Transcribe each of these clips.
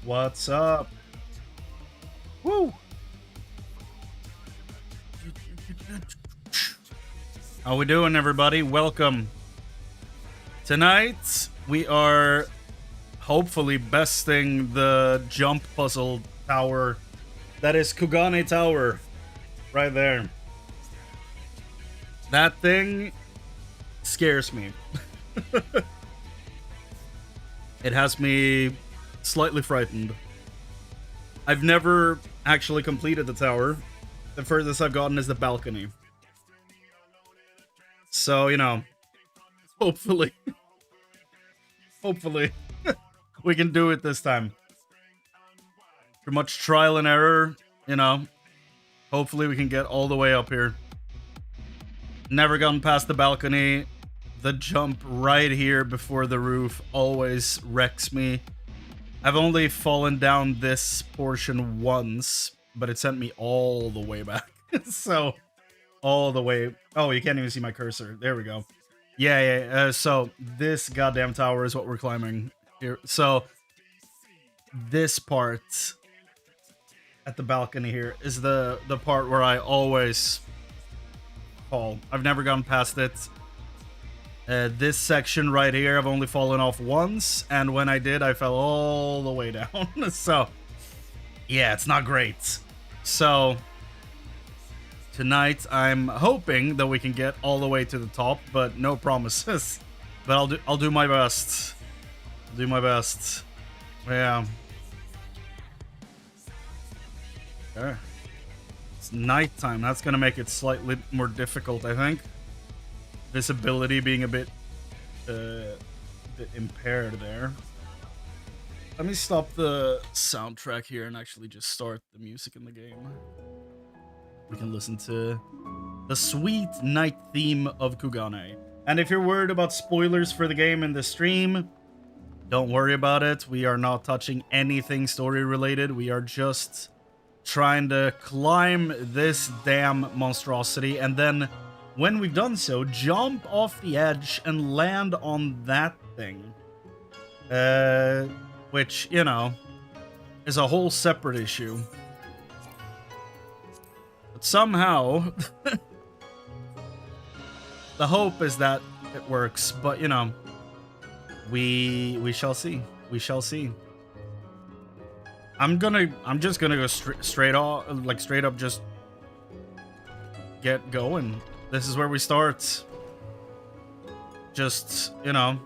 What's up? Woo! How we doing, everybody? Welcome. Tonight, we are hopefully besting the jump puzzle tower. That is Kugane Tower. Right there. That thing scares me. It has me slightly frightened. I've never actually completed the tower. The furthest I've gotten is the balcony. So, you know, hopefully we can do it this time. Through much trial and error, you know, hopefully we can get all the way up here. Never gotten past the balcony. The jump right here before the roof always wrecks me. I've only fallen down this portion once, but it sent me all the way back. So, all the way. Oh, you can't even see my cursor. There we go. Yeah. So, this goddamn tower is what we're climbing here. So, this part at the balcony here is the part where I always fall. I've never gone past it. This section right here, I've only fallen off once, and when I did, I fell all the way down. So, yeah, it's not great. So, tonight, I'm hoping that we can get all the way to the top, but no promises. But I'll do my best. Do my best. Yeah. Okay. It's nighttime. That's gonna make it slightly more difficult, I think. Visibility being a bit impaired there. Let me stop the soundtrack here and actually just start the music in the game. We can listen to the sweet night theme of Kugane. And if you're worried about spoilers for the game in the stream, don't worry about it. We are not touching anything story related. We are just trying to climb this damn monstrosity, and then when we've done so, jump off the edge and land on that thing. Which, you know, is a whole separate issue. But somehow, the hope is that it works, but, you know, we shall see. We shall see. I'm just gonna go straight up, just get going. This is where we start. Just, you know,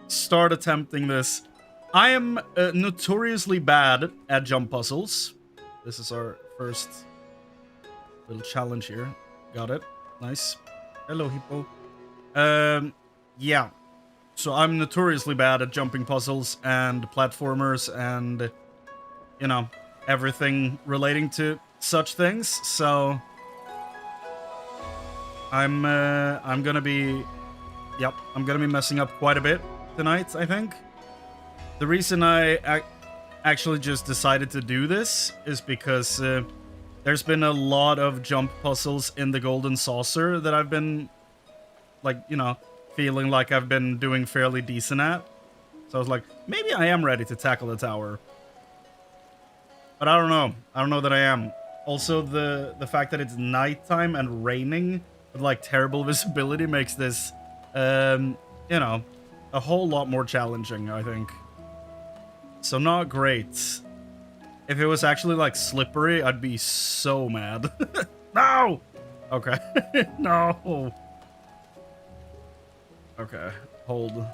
start attempting this. I am notoriously bad at jump puzzles. This is our first little challenge here. Got it. Nice. Hello, hippo. Yeah. So I'm notoriously bad at jumping puzzles and platformers and, you know, everything relating to such things. So I'm gonna be messing up quite a bit tonight, I think. The reason I actually just decided to do this is because there's been a lot of jump puzzles in the Golden Saucer that I've been, like, you know, feeling like I've been doing fairly decent at. So I was like, maybe I am ready to tackle the tower. But I don't know. I don't know that I am. Also, the fact that it's nighttime and raining with, like, terrible visibility makes this, you know, a whole lot more challenging, I think. So not great. If it was actually, like, slippery, I'd be so mad. No! Okay. No! Okay, hold.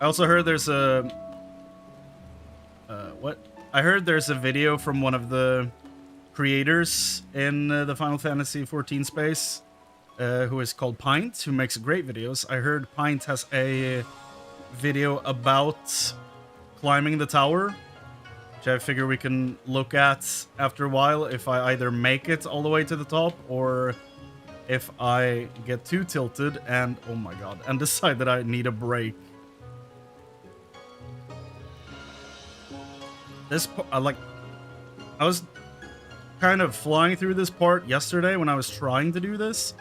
I also heard there's a... what? I heard there's a video from one of the creators in the Final Fantasy XIV space, who is called Pint, who makes great videos. I heard Pint has a video about climbing the tower, which I figure we can look at after a while if I either make it all the way to the top or if I get too tilted and, oh my god, and decide that I need a break. This, I was kind of flying through this part yesterday when I was trying to do this.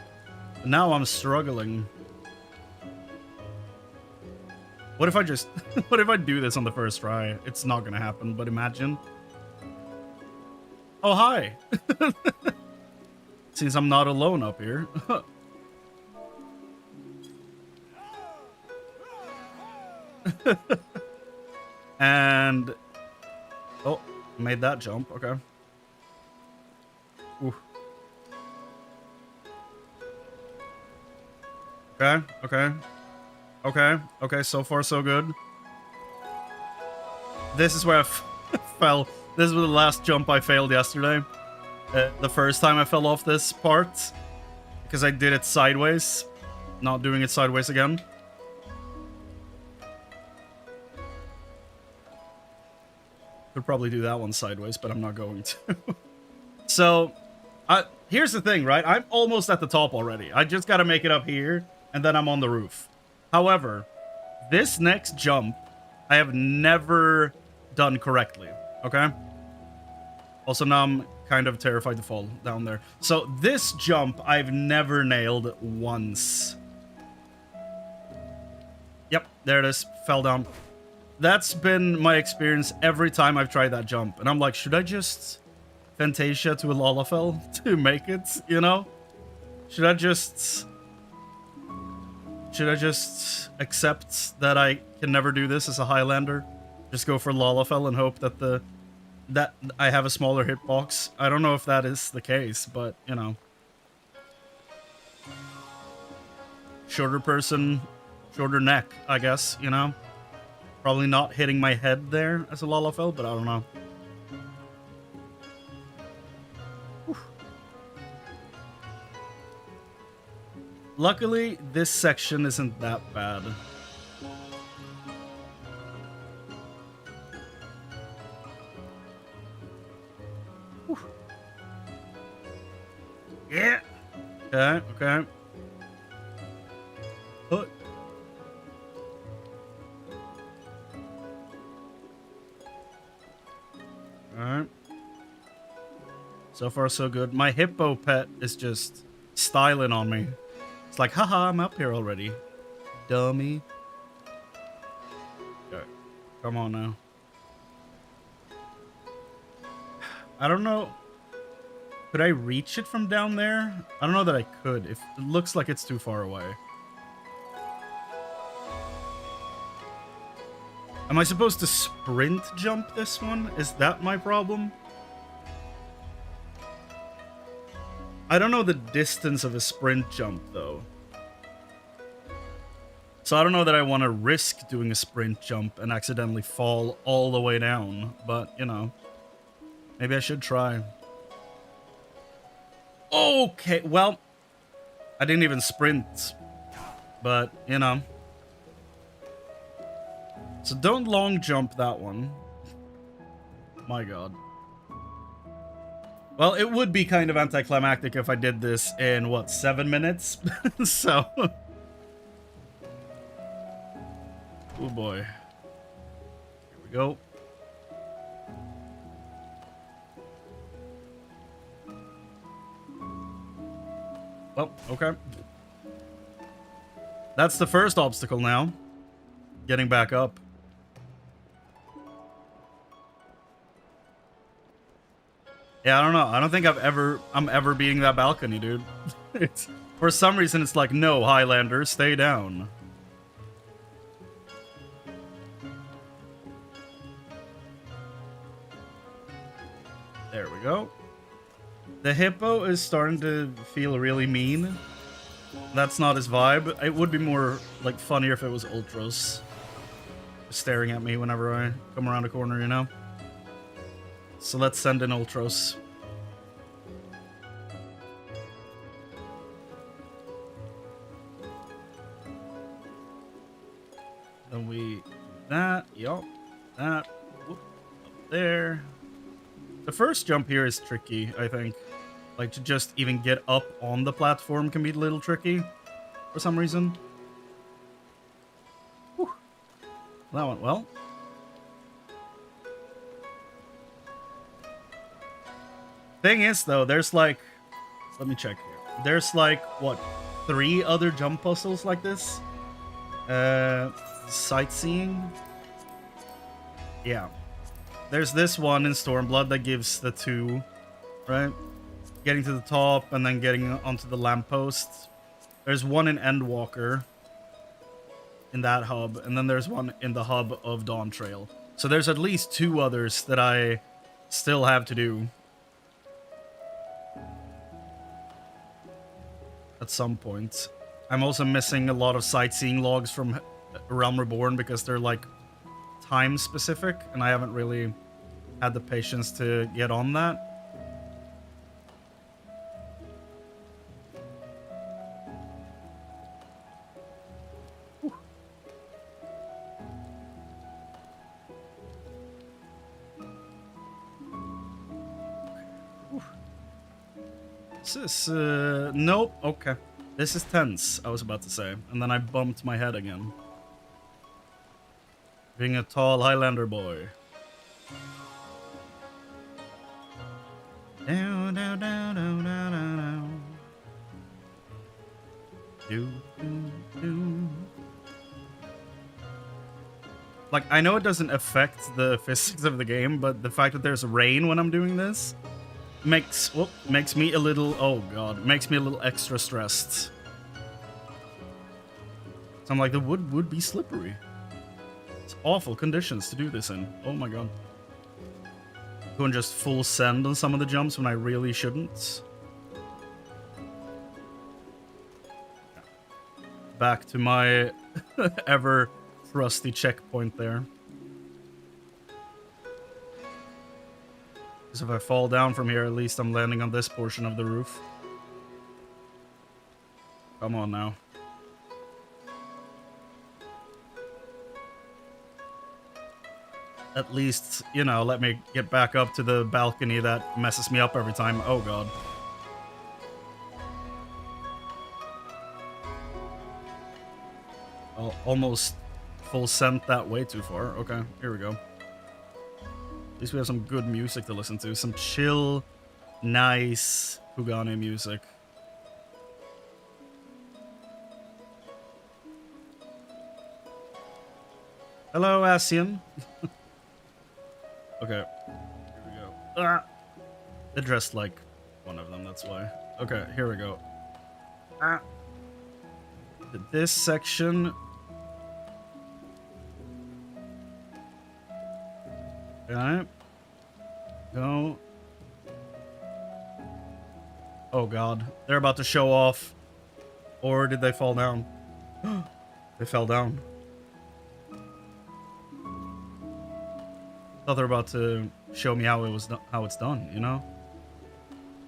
Now I'm struggling. What if I just... what if I do this on the first try? It's not gonna happen, but imagine. Oh, hi! Since I'm not alone up here. And... oh, made that jump. Okay. Ooh. Okay, okay. Okay, okay, so far so good. This is where I fell. This was the last jump I failed yesterday. The first time I fell off this part. Because I did it sideways. Not doing it sideways again. Could probably do that one sideways, but I'm not going to. So, here's the thing, right? I'm almost at the top already. I just gotta make it up here, and then I'm on the roof. However, this next jump, I have never done correctly, okay? Also, now I'm kind of terrified to fall down there. So, this jump, I've never nailed once. Yep, there it is. Fell down. That's been my experience every time I've tried that jump. And I'm like, should I just Fantasia to a Lalafell to make it, you know? Should I just accept that I can never do this as a Highlander? Just go for Lalafell and hope that that I have a smaller hitbox? I don't know if that is the case, but, you know. Shorter person, shorter neck, I guess, you know? Probably not hitting my head there as a Lalafell, but I don't know. Whew. Luckily, this section isn't that bad. Whew. Yeah. Okay, okay. Put. Alright. So far, so good. My hippo pet is just styling on me. It's like, haha, I'm up here already. Dummy. Okay. Come on now. I don't know. Could I reach it from down there? I don't know that I could. It looks like it's too far away. Am I supposed to sprint jump this one? Is that my problem? I don't know the distance of a sprint jump, though. So I don't know that I want to risk doing a sprint jump and accidentally fall all the way down. But, you know, maybe I should try. Okay, well, I didn't even sprint. But, you know. So don't long jump that one. My god. Well, it would be kind of anticlimactic if I did this in, what, 7 minutes? So. Oh boy. Here we go. Well, okay. That's the first obstacle now. Getting back up. Yeah, I don't know. I don't think I'm ever beating that balcony, dude. It's, for some reason, it's like, no, Highlander, stay down. There we go. The hippo is starting to feel really mean. That's not his vibe. It would be more, like, funnier if it was Ultros staring at me whenever I come around a corner, you know? So let's send in Ultros. Then we... that, yup. That. Whoop, up there. The first jump here is tricky, I think. Like, to just even get up on the platform can be a little tricky. For some reason. Whew. That went well. Thing is, though, there's like... let me check here. There's like, what, 3 other jump puzzles like this? sightseeing. Yeah. There's this one in Stormblood that gives the 2, right? Getting to the top and then getting onto the lamppost. There's one in Endwalker in that hub, and then there's one in the hub of Dawn Trail. So there's at least 2 others that I still have to do at some point. I'm also missing a lot of sightseeing logs from Realm Reborn because they're like time specific, and I haven't really had the patience to get on that. This is, nope, okay. This is tense, I was about to say. And then I bumped my head again. Being a tall Highlander boy. Down, down, down, down, down, down. Do, do, do. Like, I know it doesn't affect the physics of the game, but the fact that there's rain when I'm doing this makes me a little, oh god, makes me a little extra stressed. So I'm like, the wood would be slippery. It's awful conditions to do this in. Oh my god. Going just full send on some of the jumps when I really shouldn't. Back to my ever trusty checkpoint there. Because if I fall down from here, at least I'm landing on this portion of the roof. Come on now. At least, you know, let me get back up to the balcony that messes me up every time. Oh god. I'll almost full sent that way too far. Okay, here we go. At least we have some good music to listen to. Some chill, nice Kugane music. Hello, Asian. Okay, here we go. Ah! They're dressed like one of them, that's why. Okay, here we go. Ah! This section. Alright. Go. Oh god. They're about to show off. Or did they fall down? They fell down. Thought they were about to show me how it's done, you know?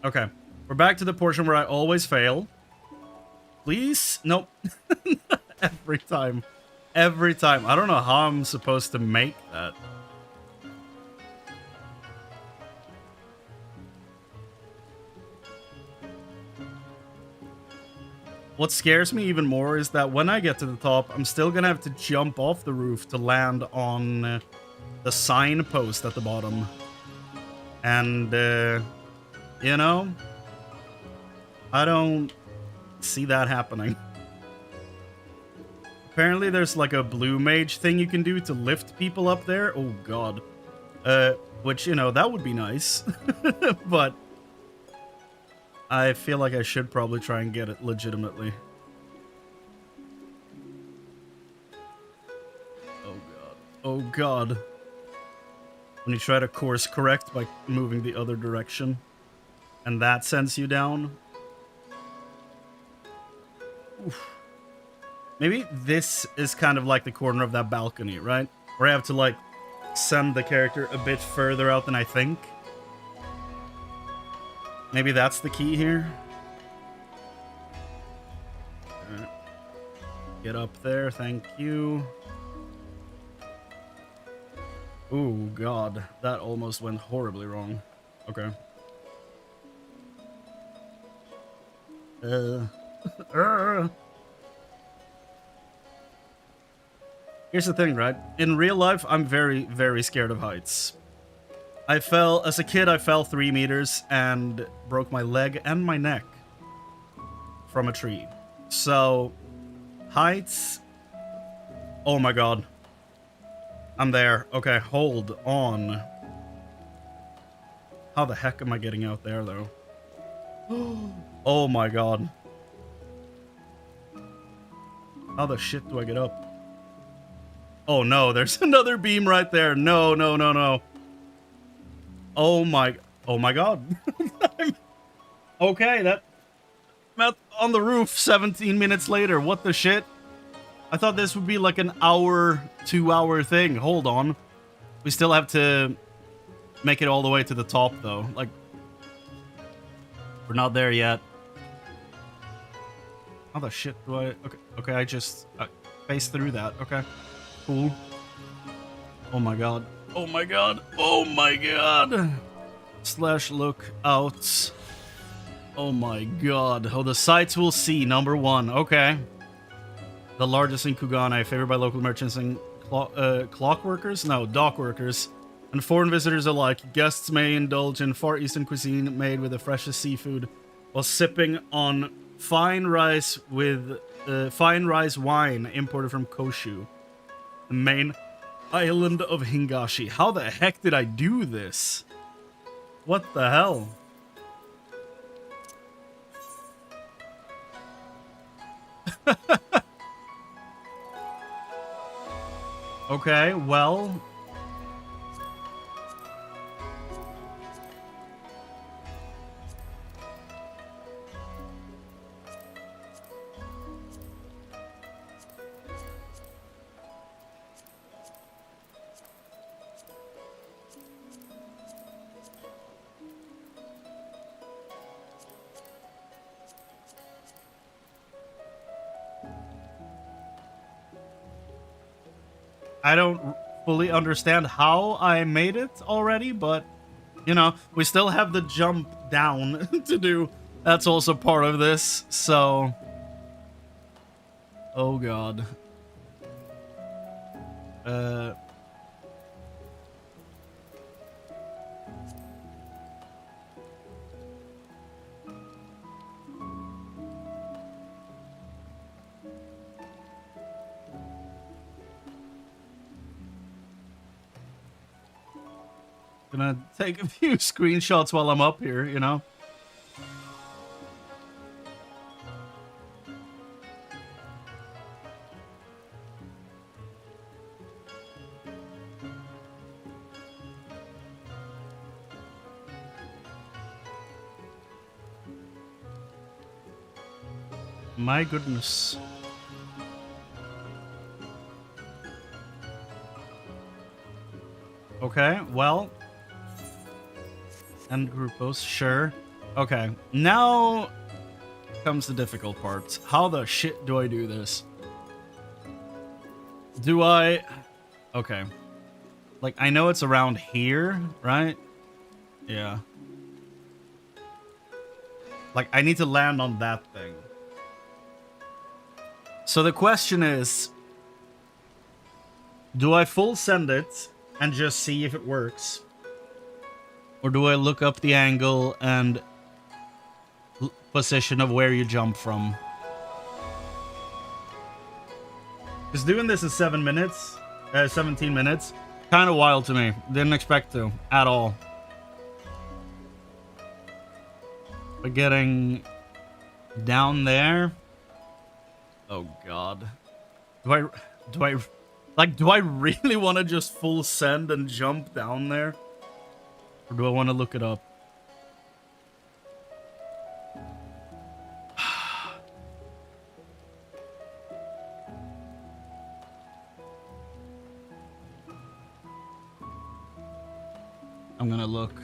Okay. We're back to the portion where I always fail. Please? Nope. Every time. Every time. I don't know how I'm supposed to make that. What scares me even more is that when I get to the top, I'm still gonna have to jump off the roof to land on the signpost at the bottom. And, you know, I don't see that happening. Apparently there's like a blue mage thing you can do to lift people up there. Oh god. Which, you know, that would be nice. But I feel like I should probably try and get it legitimately. Oh god. Oh god. When you try to course correct by moving the other direction, and that sends you down. Oof. Maybe this is kind of like the corner of that balcony, right? Where I have to like send the character a bit further out than I think. Maybe that's the key here. Right. Get up there, thank you. Ooh, god. That almost went horribly wrong. Okay. Here's the thing, right? In real life, I'm very, very scared of heights. As a kid, I fell 3 meters and broke my leg and my neck from a tree. So, heights, Oh my god. I'm there. Okay, hold on. How the heck am I getting out there, though? Oh my god. How the shit do I get up? Oh no, there's another beam right there. No, no, no, no. Oh my god. Okay, I'm on the roof 17 minutes later. What the shit? I thought this would be like an hour, 2-hour thing. Hold on. We still have to make it all the way to the top, though. Like, we're not there yet. How the shit do I... Okay, I just faced through that. Okay, cool. Oh my god. Oh my god. Oh my god. Slash look out. Oh my god. Oh, the sights we'll see. Number 1. Okay. The largest in Kugane, favored by local merchants and clock workers? No, dock workers. And foreign visitors alike. Guests may indulge in Far Eastern cuisine made with the freshest seafood while sipping on fine rice wine imported from Koshu, the main island of Hingashi. How the heck did I do this? What the hell? Okay, well... I don't fully understand how I made it already, but, you know, we still have the jump down to do. That's also part of this, so... Oh, God. Gonna take a few screenshots while I'm up here, you know? My goodness. Okay, well... End grupos, sure. Okay, now comes the difficult part. How the shit do I do this? Do I... Okay. Like, I know it's around here, right? Yeah. Like, I need to land on that thing. So the question is... Do I full send it and just see if it works? Or do I look up the angle and position of where you jump from? Because doing this in 17 minutes, kind of wild to me. Didn't expect to at all. But getting down there, oh god, do I really want to just full send and jump down there? Or do I want to look it up? I'm gonna look.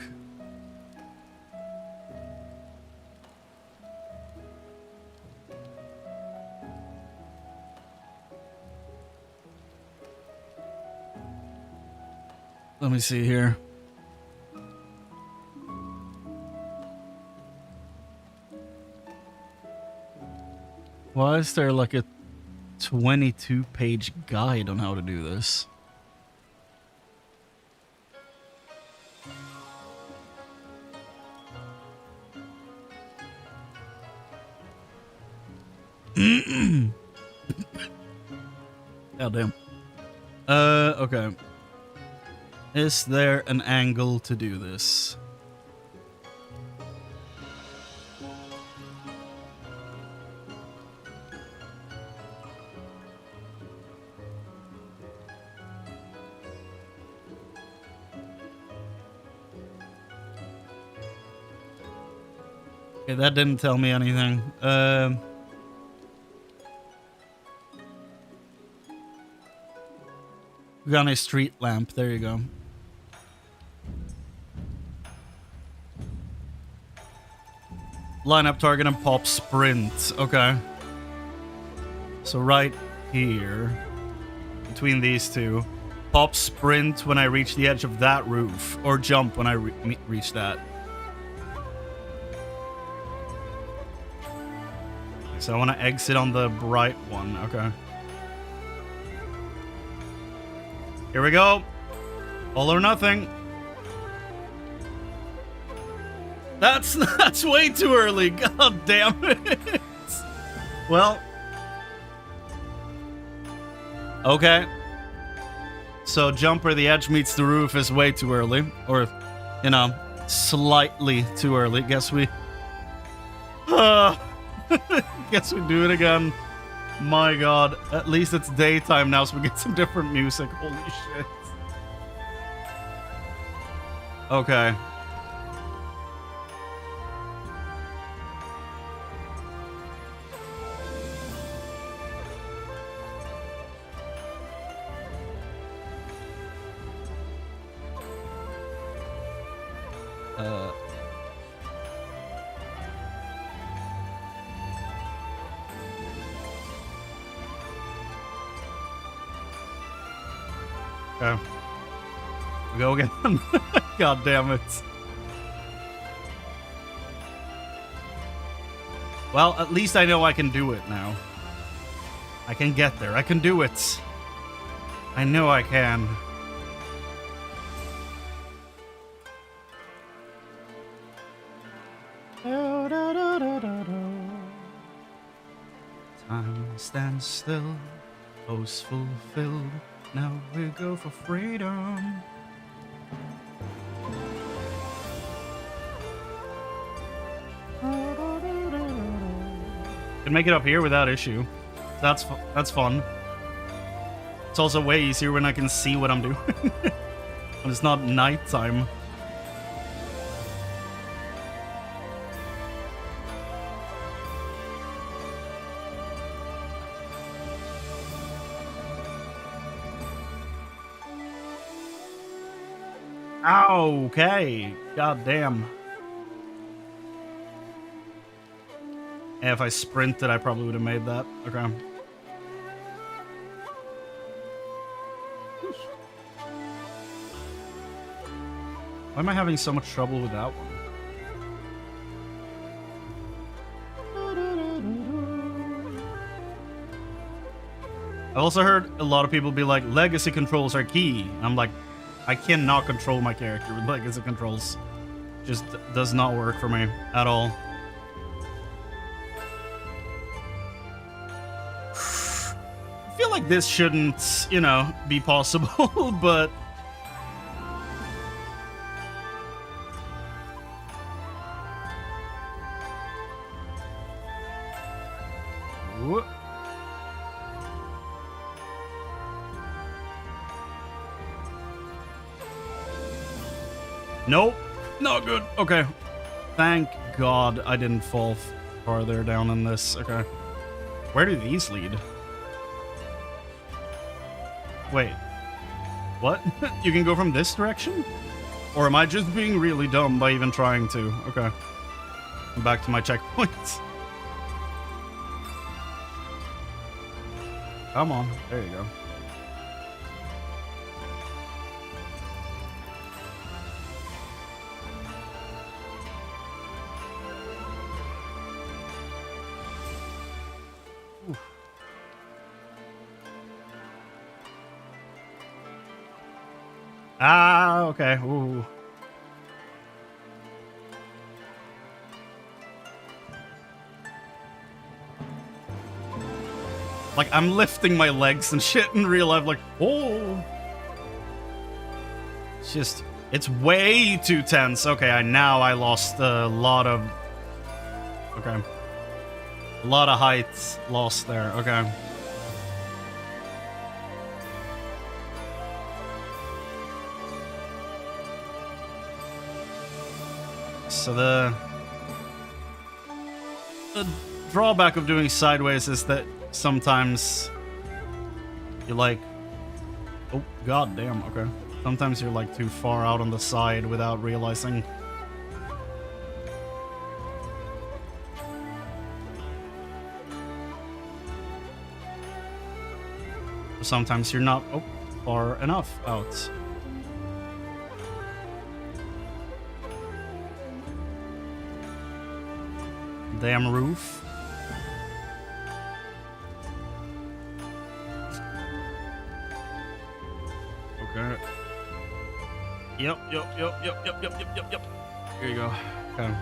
Let me see here. Why is there like a 22-page guide on how to do this? God damn. Okay. Is there an angle to do this? Okay, that didn't tell me anything. Kugane street lamp. There you go. Line up target and pop sprint. Okay. So right here, between these two, pop sprint when I reach the edge of that roof, or jump when I reach that. So I want to exit on the bright one. Okay. Here we go. All or nothing. That's way too early. God damn it. Well. Okay. So jump where the edge meets the roof is way too early. Or, you know, slightly too early. Guess we... guess we do it again. My god. At least it's daytime now, so we get some different music. Holy shit. Okay. Okay. We go again. God damn it. Well, at least I know I can do it now. I can get there. I can do it. I know I can. Time stands still, hopes fulfilled. Now we go for freedom. Can make it up here without issue. That's fun. It's also way easier when I can see what I'm doing. When it's not nighttime. Okay. God damn. Yeah, if I sprinted, I probably would have made that. Okay. Why am I having so much trouble with that one? I also heard a lot of people be like, legacy controls are key. I'm like, I cannot control my character with legacy controls. Just does not work for me at all. I feel like this shouldn't, you know, be possible, but... Ooh. Nope. Not good. Okay. Thank God I didn't fall farther down in this. Okay. Where do these lead? Wait. What? You can go from this direction? Or am I just being really dumb by even trying to? Okay. I'm back to my checkpoints. Come on. There you go. Ah, okay. Ooh. Like, I'm lifting my legs and shit in real life, like, oh. It's just, it's way too tense. Okay, now I lost a lot of... Okay. A lot of height lost there, okay. So the drawback of doing sideways is that sometimes you're like, oh god damn, okay. Sometimes you're like too far out on the side without realizing. Sometimes you're not far enough out. Damn roof. Okay. Yep. Here you go. Okay.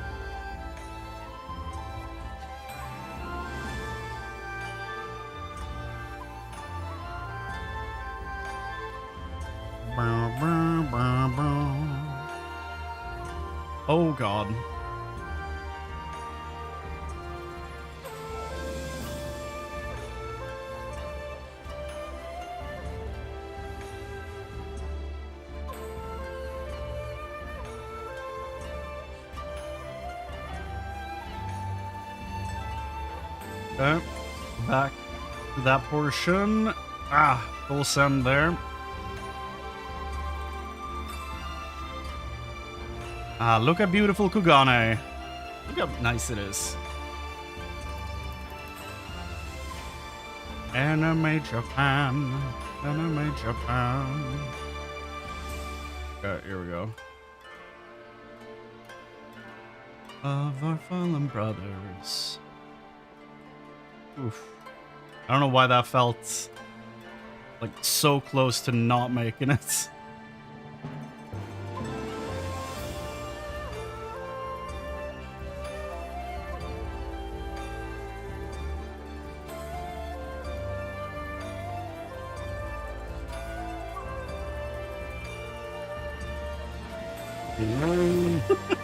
Oh god. Okay, back to that portion. Ah, full send there. Ah, look at beautiful Kugane. Look how nice it is. Anime Japan. Anime Japan. Okay, here we go. Of our fallen brothers. Oof. I don't know why that felt like so close to not making it.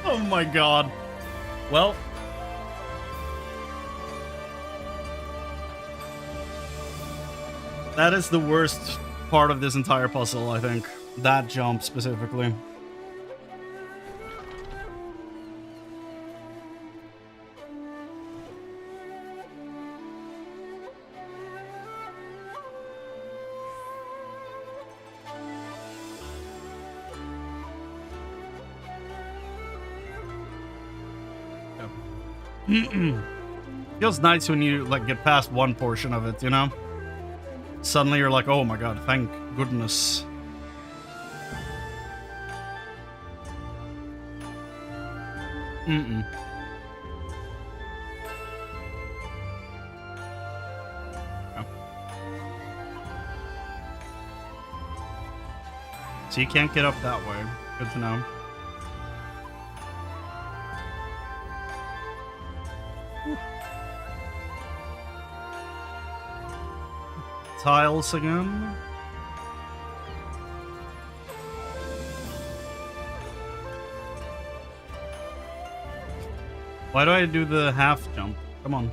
Oh my god. Well, that is the worst part of this entire puzzle, I think. That jump specifically. Feels nice when you like get past one portion of it, you know? Suddenly you're like, oh my god, thank goodness. Oh. So you can't get up that way. Good to know. Tiles again. Why do I do the half jump? Come on.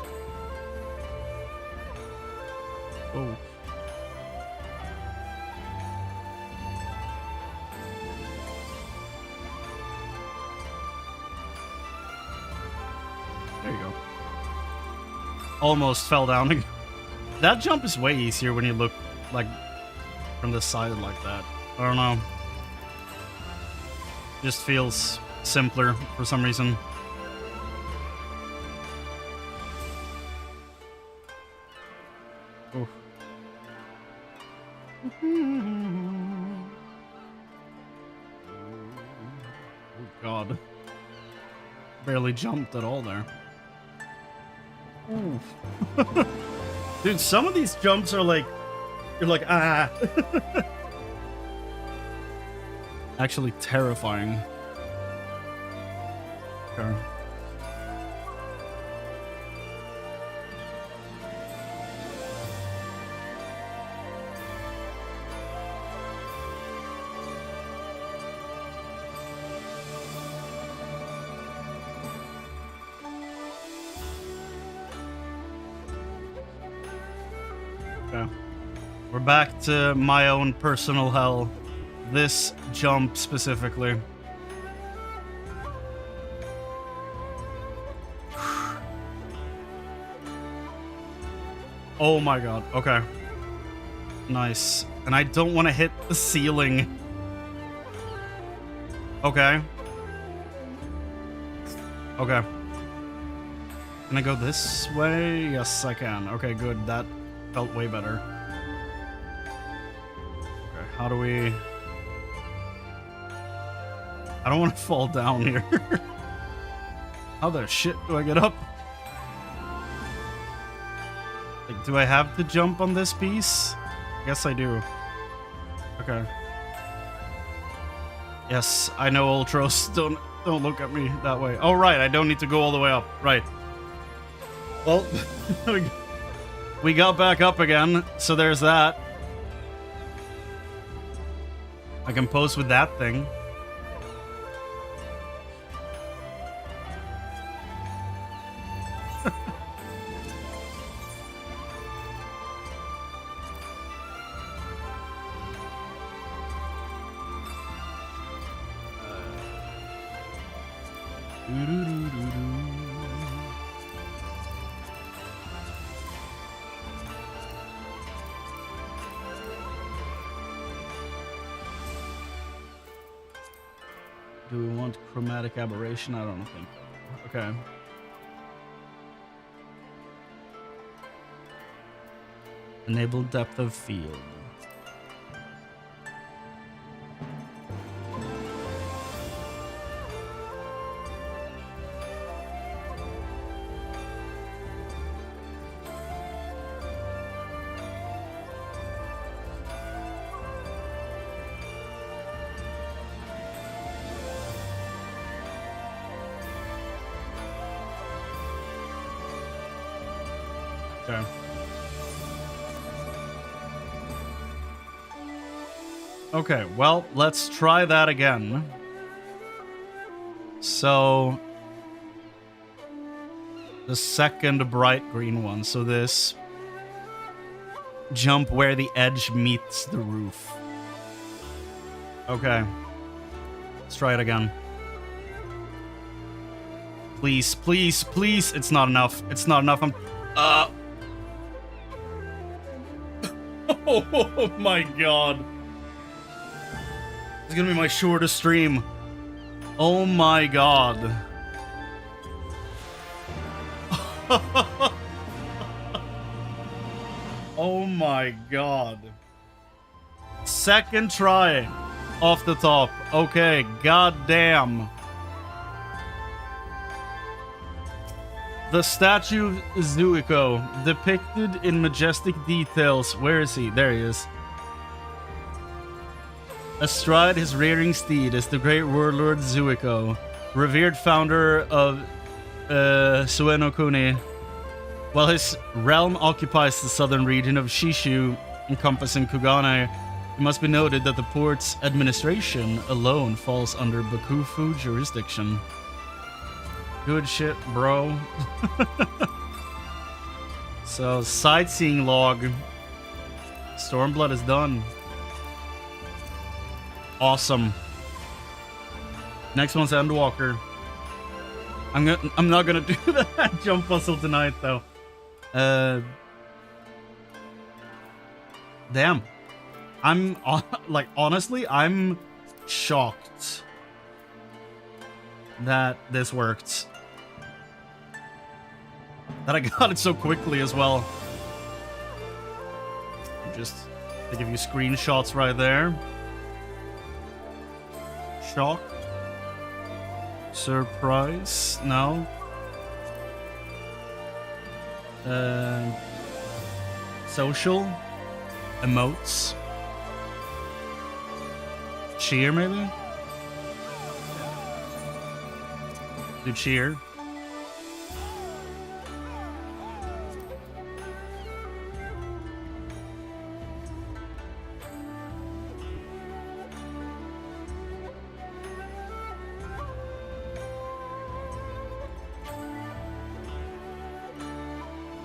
Oh. There you go. Almost fell down again. That jump is way easier when you look, like, from the side like that. I don't know. Just feels simpler for some reason. Oof. Oh god. Barely jumped at all there. Oof. Dude, some of these jumps are like, you're like, ah. Actually terrifying. Okay. We're back to my own personal hell. This jump specifically. Oh my god. Okay. Nice. And I don't want to hit the ceiling. Okay. Okay. Can I go this way? Yes, I can. Okay, good. That felt way better. Okay, how do we... I don't want to fall down here. How the shit do I get up? Like, do I have to jump on this piece? Yes, I do. Okay. Yes, I know, Ultros. Don't look at me that way. Oh, right, I don't need to go all the way up. Right. Well, we got back up again, so there's that. I can pose with that thing. Do we want chromatic aberration? I don't think so. Okay. Enable depth of field. Okay. Okay, well, let's try that again. So, the second bright green one. So this jump where the edge meets the roof. Okay. Let's try it again. Please, please, please. It's not enough. It's not enough. Oh my god. It's gonna be my shortest stream. Oh my god. Oh my god. Second try off the top. Okay, goddamn. The statue of Zuiko, depicted in majestic details. Where is he? There he is. Astride his rearing steed is the great warlord Zuiko, revered founder of Suenokuni. While his realm occupies the southern region of Shishu, encompassing Kugane, it must be noted that the port's administration alone falls under Bakufu jurisdiction. Good shit, bro. So, sightseeing log. Stormblood is done. Awesome. Next one's Endwalker. I'm not gonna do that jump puzzle tonight though. Damn. I'm like, honestly, I'm shocked that this worked. That I got it so quickly as well. Just to give you screenshots right there. Shock. Surprise. No. Social. Emotes. Cheer, maybe? Do cheer.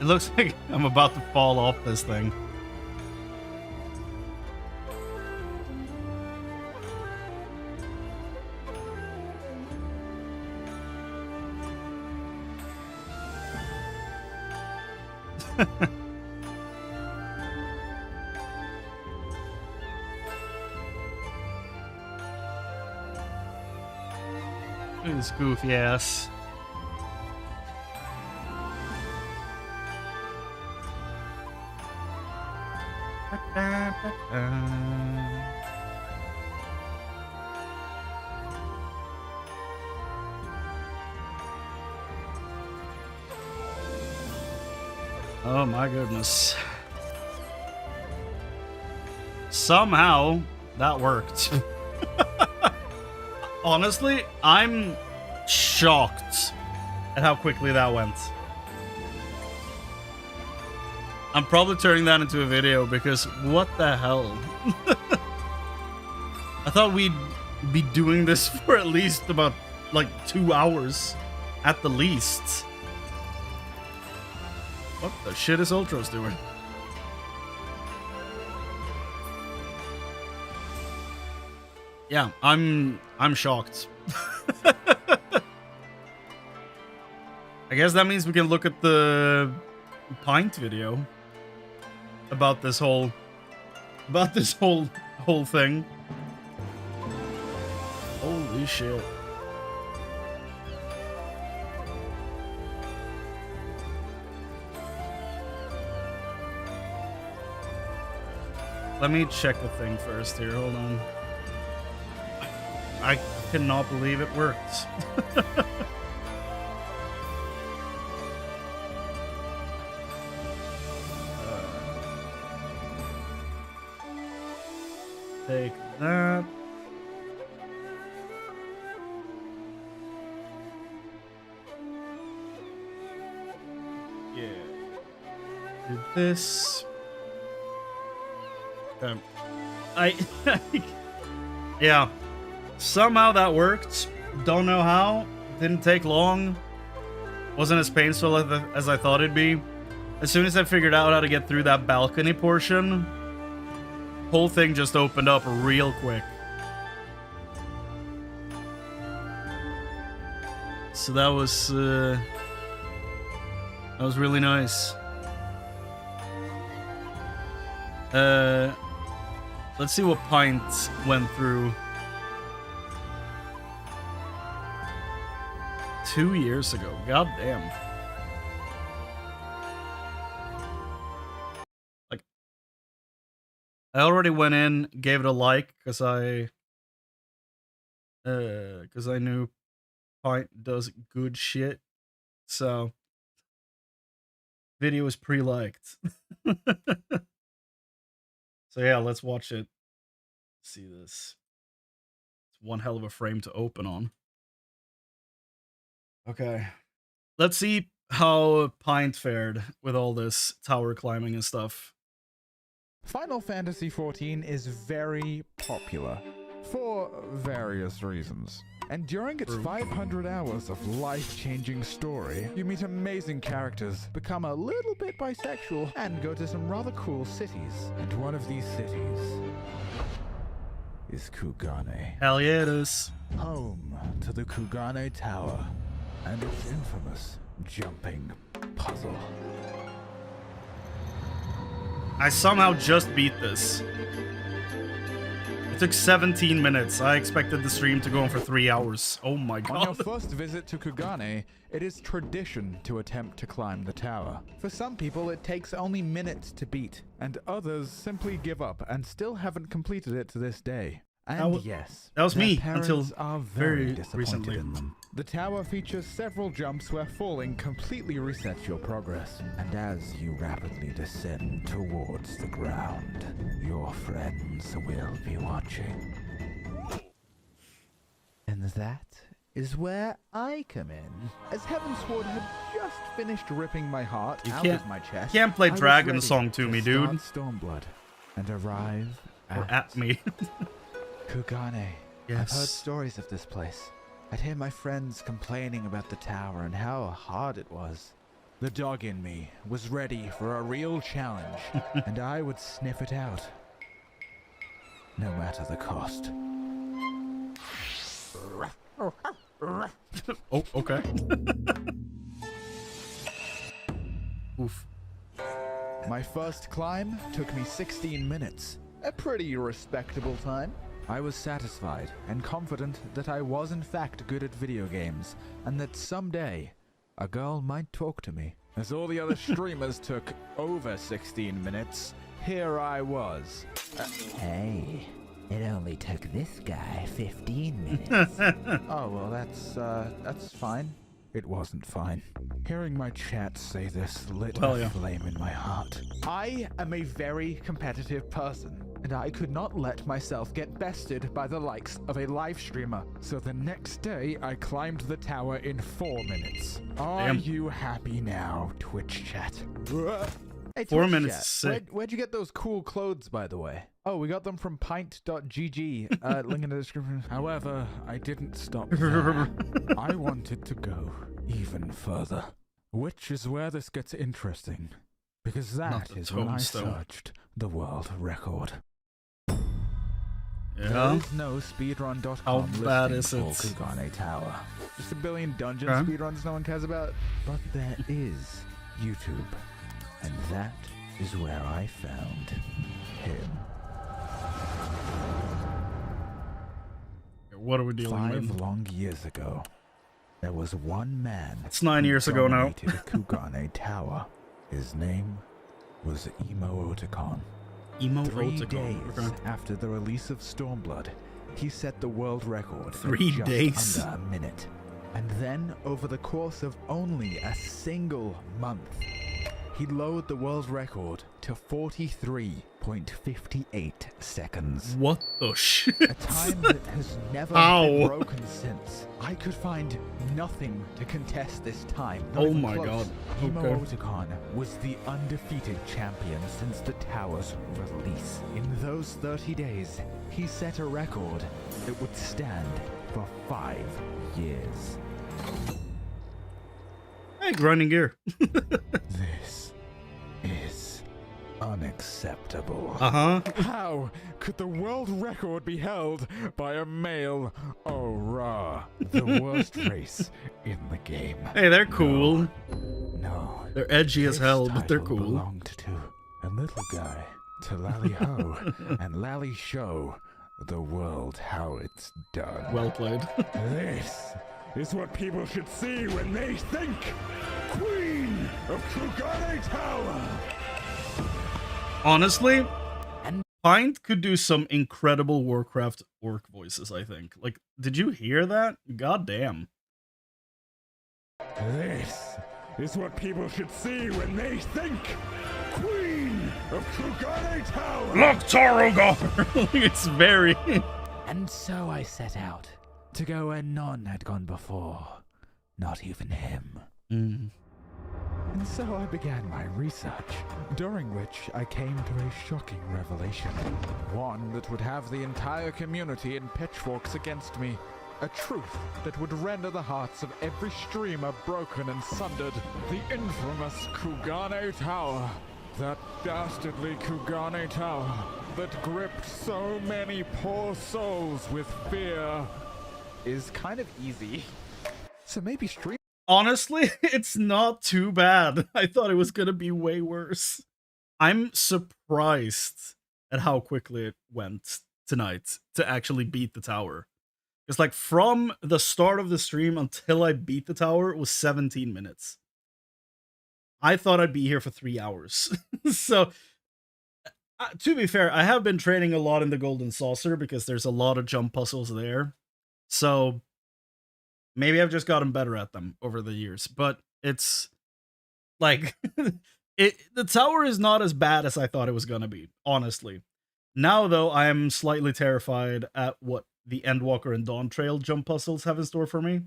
It looks like I'm about to fall off this thing. This goofy ass. Oh my goodness. Somehow that worked. Honestly, I'm shocked at how quickly that went. I'm probably turning that into a video because what the hell? I thought we'd be doing this for at least about like 2 hours at the least. What the shit is Ultros doing? Yeah, I'm shocked. I guess that means we can look at the Pint video about this whole thing. Holy shit. Let me check the thing first here. Hold on. I cannot believe it worked. Take that. Yeah. Do this. Yeah. Somehow that worked. Don't know how. Didn't take long. Wasn't as painful as I thought it'd be. As soon as I figured out how to get through that balcony portion, whole thing just opened up real quick. So that was really nice. Let's see what Pint went through 2 years ago. God damn. Like, I already went in, gave it a like, because I knew Pint does good shit. So, video is pre-liked. So yeah, let's watch it. See this. It's one hell of a frame to open on. Okay. Let's see how Pint fared with all this tower climbing and stuff. Final Fantasy XIV is very popular for various reasons. And during its 500 hours of life-changing story, you meet amazing characters, become a little bit bisexual, and go to some rather cool cities. And one of these cities is Kugane. Hell yeah, it is. Home to the Kugane Tower and its infamous jumping puzzle. I somehow just beat this. It took 17 minutes. I expected the stream to go on for 3 hours. Oh my god. On your first visit to Kugane, it is tradition to attempt to climb the tower. For some people, it takes only minutes to beat, and others simply give up and still haven't completed it to this day. And yes, that was me until are very recently. in them. The tower features several jumps where falling completely resets your progress. And as you rapidly descend towards the ground, your friends will be watching. And that is where I come in. As Heaven's Sword had just finished ripping my heart out of my chest, you can't play Dragon Song to me, dude. Stormblood and arrive at me. Kugane. Yes. I've heard stories of this place. I'd hear my friends complaining about the tower and how hard it was. The dog in me was ready for a real challenge, and I would sniff it out. No matter the cost. Oh, okay. Oof. My first climb took me 16 minutes. A pretty respectable time. I was satisfied and confident that I was in fact good at video games, and that someday a girl might talk to me. As all the other streamers took over 16 minutes, here I was. Hey, it only took this guy 15 minutes. Oh, well, that's fine. It wasn't fine. Hearing my chat say this lit a flame in my heart. I am a very competitive person, and I could not let myself get bested by the likes of a live streamer. So the next day, I climbed the tower in 4 minutes. Are you happy now, Twitch chat? Hey, 4 Twitch minutes chat, is sick. Where'd you get those cool clothes, by the way? Oh, we got them from pint.gg, link in the description. However, I didn't stop there. I wanted to go even further. Which is where this gets interesting. Because that is when I searched the world record. Yeah. There is no speedrun.com How bad listing is for it? Kugane Tower. Just a billion dungeon Huh? speedruns no one cares about. But there is YouTube. And that is where I found him. What are we dealing 5 with? long years ago, there was one man. It's 9 years ago now. Kugane Tower. His name was Emo Otakon. Emo 3 Otakon. days Okay. after the release of Stormblood, he set the world record. 3 in just days? under a minute. And then, over the course of only a single month, he lowered the world record to 43.58 seconds. What the shit? A time that has never Ow. been broken since. I could find nothing to contest this time. Not Oh even my close. god. Emo Okay. Otakon was the undefeated champion since the tower's release. In those 30 days, he set a record that would stand for 5 years. Hey, grinding gear. This is unacceptable. Uh-huh. How could the world record be held by a male Ora, the worst race in the game? Hey, they're cool. No. They're edgy as This hell, but they're title cool. belonged to a little guy, to Lally Ho, and Lally show the world how it's done. Well played. This is what people should see when they think Queen of Kugane Tower. Honestly, Pint could do some incredible Warcraft orc voices, I think. Like, did you hear that? God damn. This is what people should see when they think Queen of Kugane Tower. Look, Taruga! It's very... And so I set out to go where none had gone before. Not even him. Mm. And so I began my research, during which I came to a shocking revelation. One that would have the entire community in pitchforks against me. A truth that would render the hearts of every streamer broken and sundered. The infamous Kugane Tower. That dastardly Kugane Tower that gripped so many poor souls with fear is kind of easy. So maybe stream. Honestly, it's not too bad. I thought it was gonna be way worse. I'm surprised at how quickly it went tonight to actually beat the tower. It's like from the start of the stream until I beat the tower, it was 17 minutes. I thought I'd be here for 3 hours. So, to be fair, I have been training a lot in the Golden Saucer because there's a lot of jump puzzles there. So, maybe I've just gotten better at them over the years. But it's like, the tower is not as bad as I thought it was going to be, honestly. Now, though, I am slightly terrified at what the Endwalker and Dawn Trail jump puzzles have in store for me.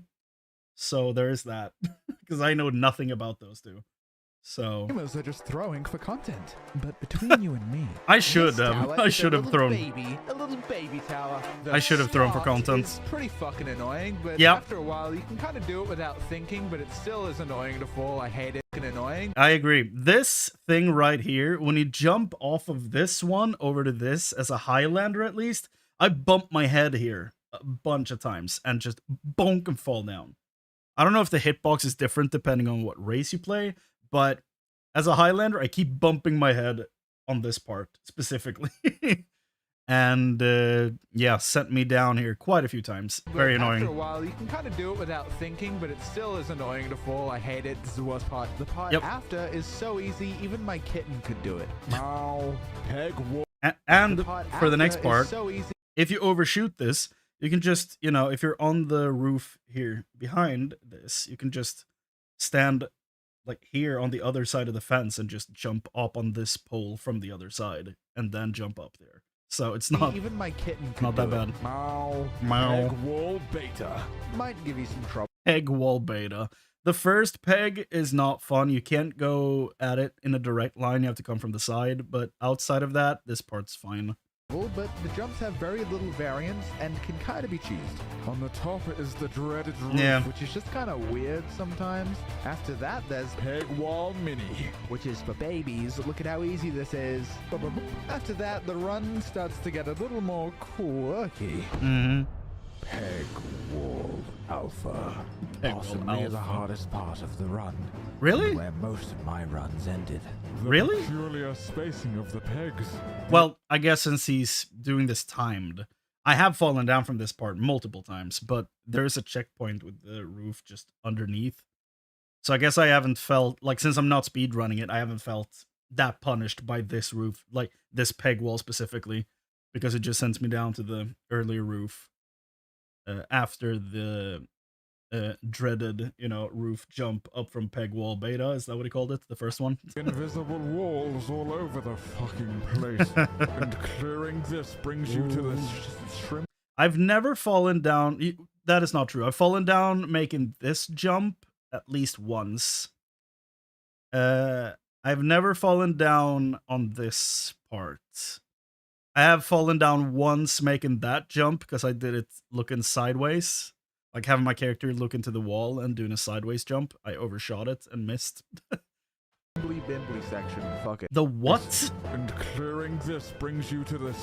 So there is that, because I know nothing about those two. So Streamers are just throwing for content. But between you and me, I should this tower I is should a have little thrown. a little baby tower. The I should have thrown for start content. is pretty fucking annoying, but Yep. after a while you can kind of do it without thinking, but it still is annoying to fall. I hate it. Fucking annoying. I agree. This thing right here, when you jump off of this one over to this as a Highlander at least, I bump my head here a bunch of times and just bonk and fall down. I don't know if the hitbox is different depending on what race you play, but as a Highlander, I keep bumping my head on this part specifically. And yeah, sent me down here quite a few times. Very annoying. After a while, you can kind of do it without thinking, but it still is annoying to fall. I hate it. This is the worst part. The part after is so easy, even my kitten could do it. Ow. Peg wall. And for the next part, so easy. If you overshoot this, you can just, you know, if you're on the roof here behind this, you can just stand like here on the other side of the fence and just jump up on this pole from the other side and then jump up there. So it's not even my kitten not that bad. Meow. Meow. Peg wall beta might give you some trouble. Peg wall beta. The first peg is not fun. You can't go at it in a direct line. You have to come from the side. But outside of that, this part's fine. But the jumps have very little variance and can kind of be cheesed. On the top is the dreaded roof, which is just kind of weird sometimes. After that, there's Peg Wall Mini, which is for babies. Look at how easy this is. After that, the run starts to get a little more quirky. Peg Wall Alpha. Possibly the hardest part of the run. Really? Where most of my runs ended. Really? Peculiar spacing of the pegs. Well, I guess since he's doing this timed, I have fallen down from this part multiple times, but there is a checkpoint with the roof just underneath. So I guess I haven't felt, like, since I'm not speedrunning it, I haven't felt that punished by this roof, like this peg wall specifically, because it just sends me down to the earlier roof after the dreaded, you know, roof jump up from peg wall beta. Is that what he called it? The first one? Invisible walls all over the fucking place. And clearing this brings you to the shrimp. I've never fallen down. That is not true. I've fallen down making this jump at least once. I've never fallen down on this part. I have fallen down once making that jump because I did it looking sideways. Like having my character look into the wall and doing a sideways jump. I overshot it and missed. Bimbly section. Fuck it. The what? And clearing this brings you to the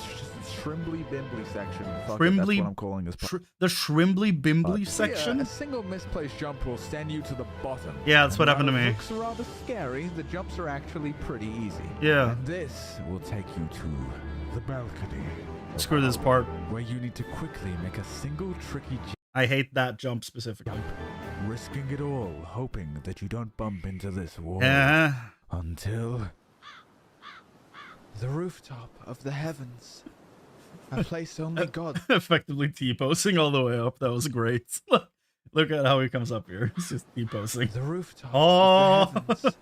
shrimbly bimbly section. Fuck Shrimbly, it, that's what I'm calling this. The shrimbly bimbly section? Yeah, a single misplaced jump will send you to the bottom. Yeah, that's what happened to me. Looks rather scary. The jumps are actually pretty easy. Yeah. And this will take you to the balcony. Screw this part. Where you need to quickly make a single tricky jump. I hate that jump specifically. Risking it all, hoping that you don't bump into this wall. Until the rooftop of the heavens. A place only God. Effectively T-posing all the way up. That was great. Look at how he comes up here. He's just T-posing. The rooftop of the heavens.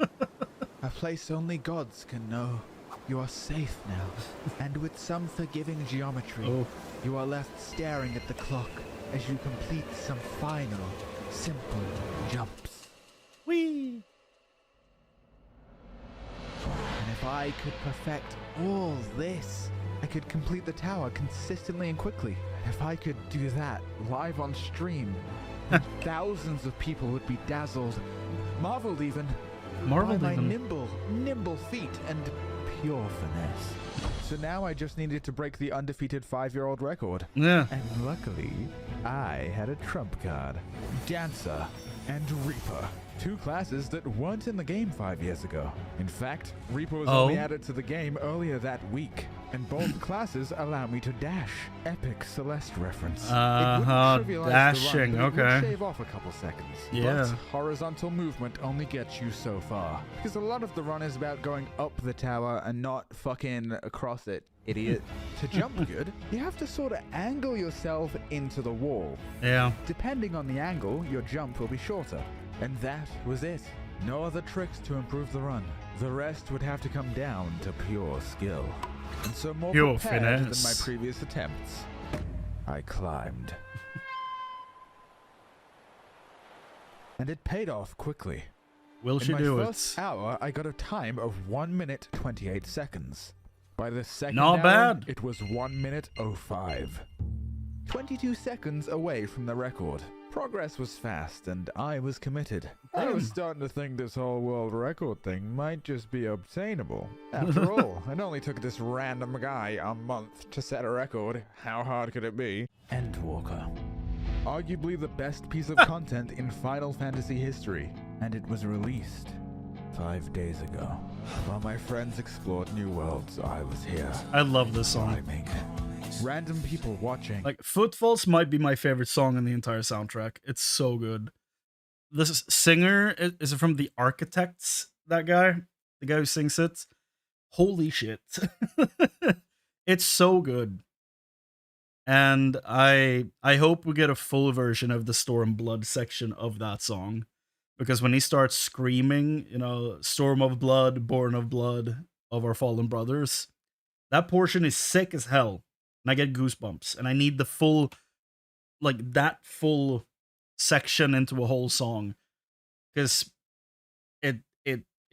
A place only gods can know. You are safe now. And with some forgiving geometry, you are left staring at the clock as you complete some final, simple jumps. Whee! And if I could perfect all this, I could complete the tower consistently and quickly. If I could do that live on stream, thousands of people would be dazzled, marveled even, by my nimble feet and pure finesse. So now I just needed to break the undefeated 5-year-old record. Yeah. And luckily, I had a trump card. Dancer and Reaper. 2 classes that weren't in the game 5 years ago. In fact, Reaper was only added to the game earlier that week. And both classes allow me to dash. Epic Celeste reference. Dashing, it would okay. Shave off a couple seconds. Yeah. But horizontal movement only gets you so far. Because a lot of the run is about going up the tower and not fucking across it, idiot. To jump good, you have to sort of angle yourself into the wall. Yeah. Depending on the angle, your jump will be shorter. And that was it. No other tricks to improve the run. The rest would have to come down to pure skill. And so more prepared than my previous attempts, I climbed. And it paid off quickly. Will she do it? In my first hour, I got a time of 1 minute 28 seconds. By the second Not hour, bad. It was 1 minute 05. 22 seconds away from the record. Progress was fast, and I was committed. I was starting to think this whole world record thing might just be obtainable. After all, it only took this random guy a month to set a record. How hard could it be? Endwalker. Arguably the best piece of content in Final Fantasy history. And it was released 5 days ago. While my friends explored new worlds, I was here. I love this song. Climbing. Random people watching. Like, Footfalls might be my favorite song in the entire soundtrack. It's so good. This singer, is it from The Architects, that guy? The guy who sings it? Holy shit. It's so good. And I hope we get a full version of the Storm Blood section of that song. Because when he starts screaming, you know, Storm of Blood, Born of Blood, of our fallen brothers, that portion is sick as hell. And I get goosebumps. And I need the full, like, that full section into a whole song. Because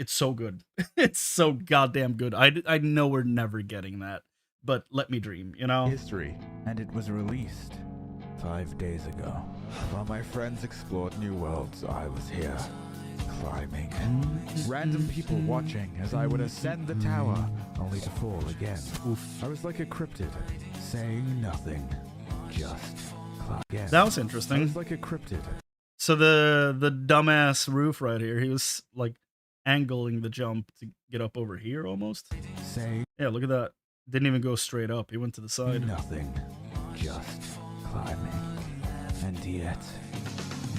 it's so good. It's so goddamn good. I know we're never getting that. But let me dream, you know? History, and it was released 5 days ago. While my friends explored new worlds, I was here, climbing. Random people watching as I would ascend the tower, only to fall again. Oof. I was like a cryptid, saying nothing, just climb again. That was I interesting. was like a cryptid. So the dumbass roof right here, he was like angling the jump to get up over here almost. Saying Yeah, look at that. Didn't even go straight up. He went to the side. nothing, just climbing. And yet,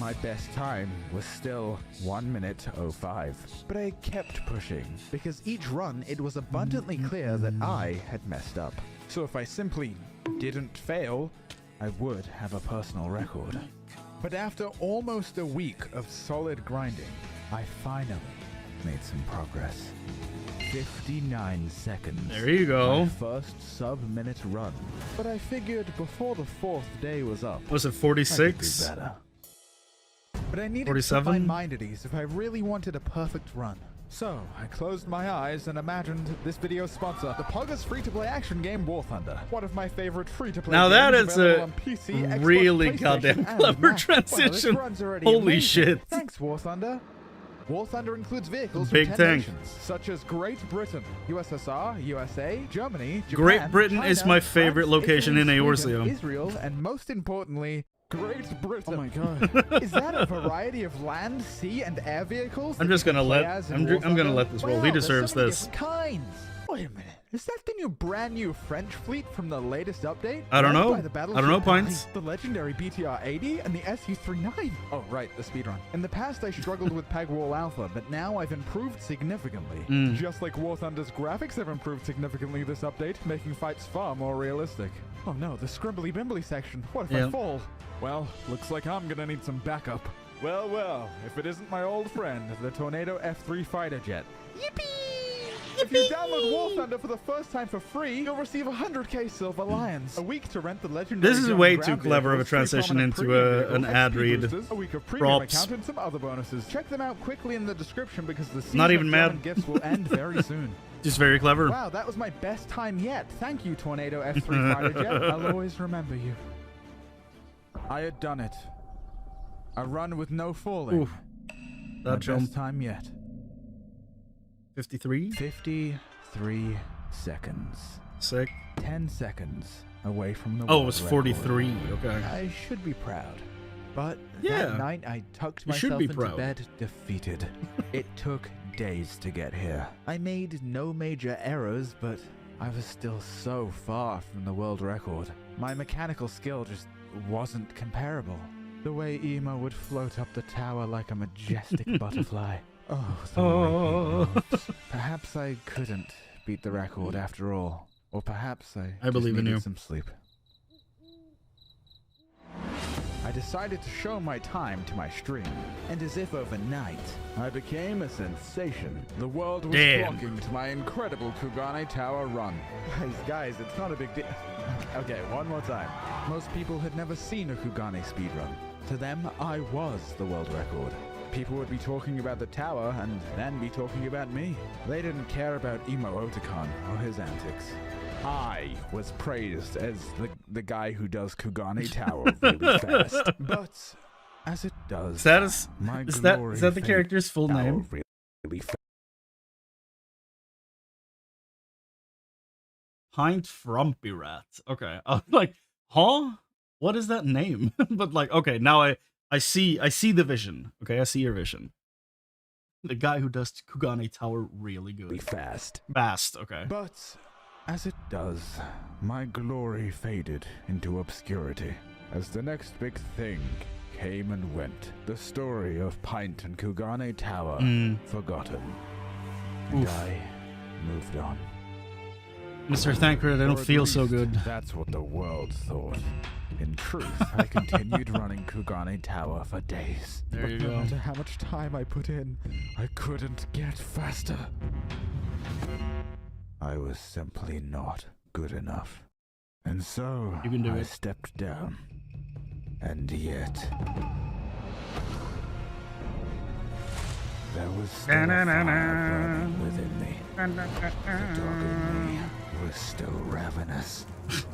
my best time was still 1 minute 05. But I kept pushing, because each run it was abundantly clear that I had messed up. So if I simply didn't fail, I would have a personal record. But after almost a week of solid grinding, I finally made some progress. 59 seconds. There you go. My first sub-minute run. But I figured before the 4th day was up, Was it I could do 46? better. But I needed 47? to find mind at ease if I really wanted a perfect run. So, I closed my eyes and imagined this video's sponsor, the Puggers free-to-play action game War Thunder. One of my favorite free-to-play Now games that is available a on PC, Xbox, really PlayStation, goddamn and clever Mac. transition. Wow, this run's already Holy amazing. shit. Thanks, War Thunder. War Thunder includes vehicles Big from 10 tank. nations, such as Great Britain, USSR, USA, Germany, Japan, Great Britain is China, my favorite France, location Italy, in Sweden, Eorzea. Israel, and most importantly, Great Britain. Oh my god. Is that a variety of land, sea, and air vehicles? I'm that just you gonna can let play as in I'm War gonna Thunder? let this roll. Wow, He there's deserves so many this. different kinds. Wait a minute. Is that the brand new French fleet from the latest update? I don't Led know. by the I don't know, battleship Pints. Pally, the legendary BTR-80 and the SU-39. Oh, right, the speedrun. In the past, I struggled with Pegwall Alpha, but now I've improved significantly. Just like War Thunder's graphics have improved significantly this update, making fights far more realistic. Oh no, the scrimbly bimbly section. What if Yeah. I fall? Well, looks like I'm gonna need some backup. Well, if it isn't my old friend, the Tornado F3 fighter jet. Yippee! If you download War Thunder for the first time for free, you'll receive 100k Silver Lions, a week to rent the legendary. This is German way ground too clever of a vehicles, 3 transition prominent into premium an vehicles, ad XP read. boosters, a week of premium Props. account, and some other bonuses. Check them out quickly in the description because the season Not even of mad. German gifts will end very soon. Just very clever. Wow, that was my best time yet. Thank you, Tornado F3 fighter jet. I'll always remember you. I had done it. A run with no falling. Oof. My That jump. best time yet. 53. 53 seconds. Sick. 10 seconds away from the Oh, it world was record. 43. Okay. I should be proud. But Yeah. that night I tucked You should myself be into proud. bed defeated. It took days to get here. I made no major errors, but I was still so far from the world record. My mechanical skill just wasn't comparable. The way Emo would float up the tower like a majestic butterfly. Oh, the way he moved. Perhaps I couldn't beat the record after all. Or perhaps I just believe in needed you. some sleep. I decided to show my time to my stream, and as if overnight, I became a sensation. The world was Damn. flocking to my incredible Kugane Tower run. Guys, it's not a big deal. Okay, one more time. Most people had never seen a Kugane speedrun. To them, I was the world record. People would be talking about the tower and then be talking about me. They didn't care about Emo Otakon or his antics. I was praised as the guy who does Kugane Tower really fast. But as it does, my Is that glory the faded character's full out name? really fast. Pint Frumpy Rat. Okay. I was like, huh? What is that name? But like, okay, now I see the vision. Okay, I see your vision. The guy who does Kugane Tower really Be good. fast. Fast, okay. But as it does, my glory faded into obscurity as the next big thing came and went. The story of Pint and Kugane Tower forgotten. And Oof. I moved on. Mr. Thancred, I Or don't at feel so least, good. That's what the world thought. In truth, I continued running Kugane Tower for days. There But you no go. matter how much time I put in, I couldn't get faster. I was simply not good enough. And so You can do I it. stepped down. And yet there was still a fire burning within me. The dog in me was still ravenous.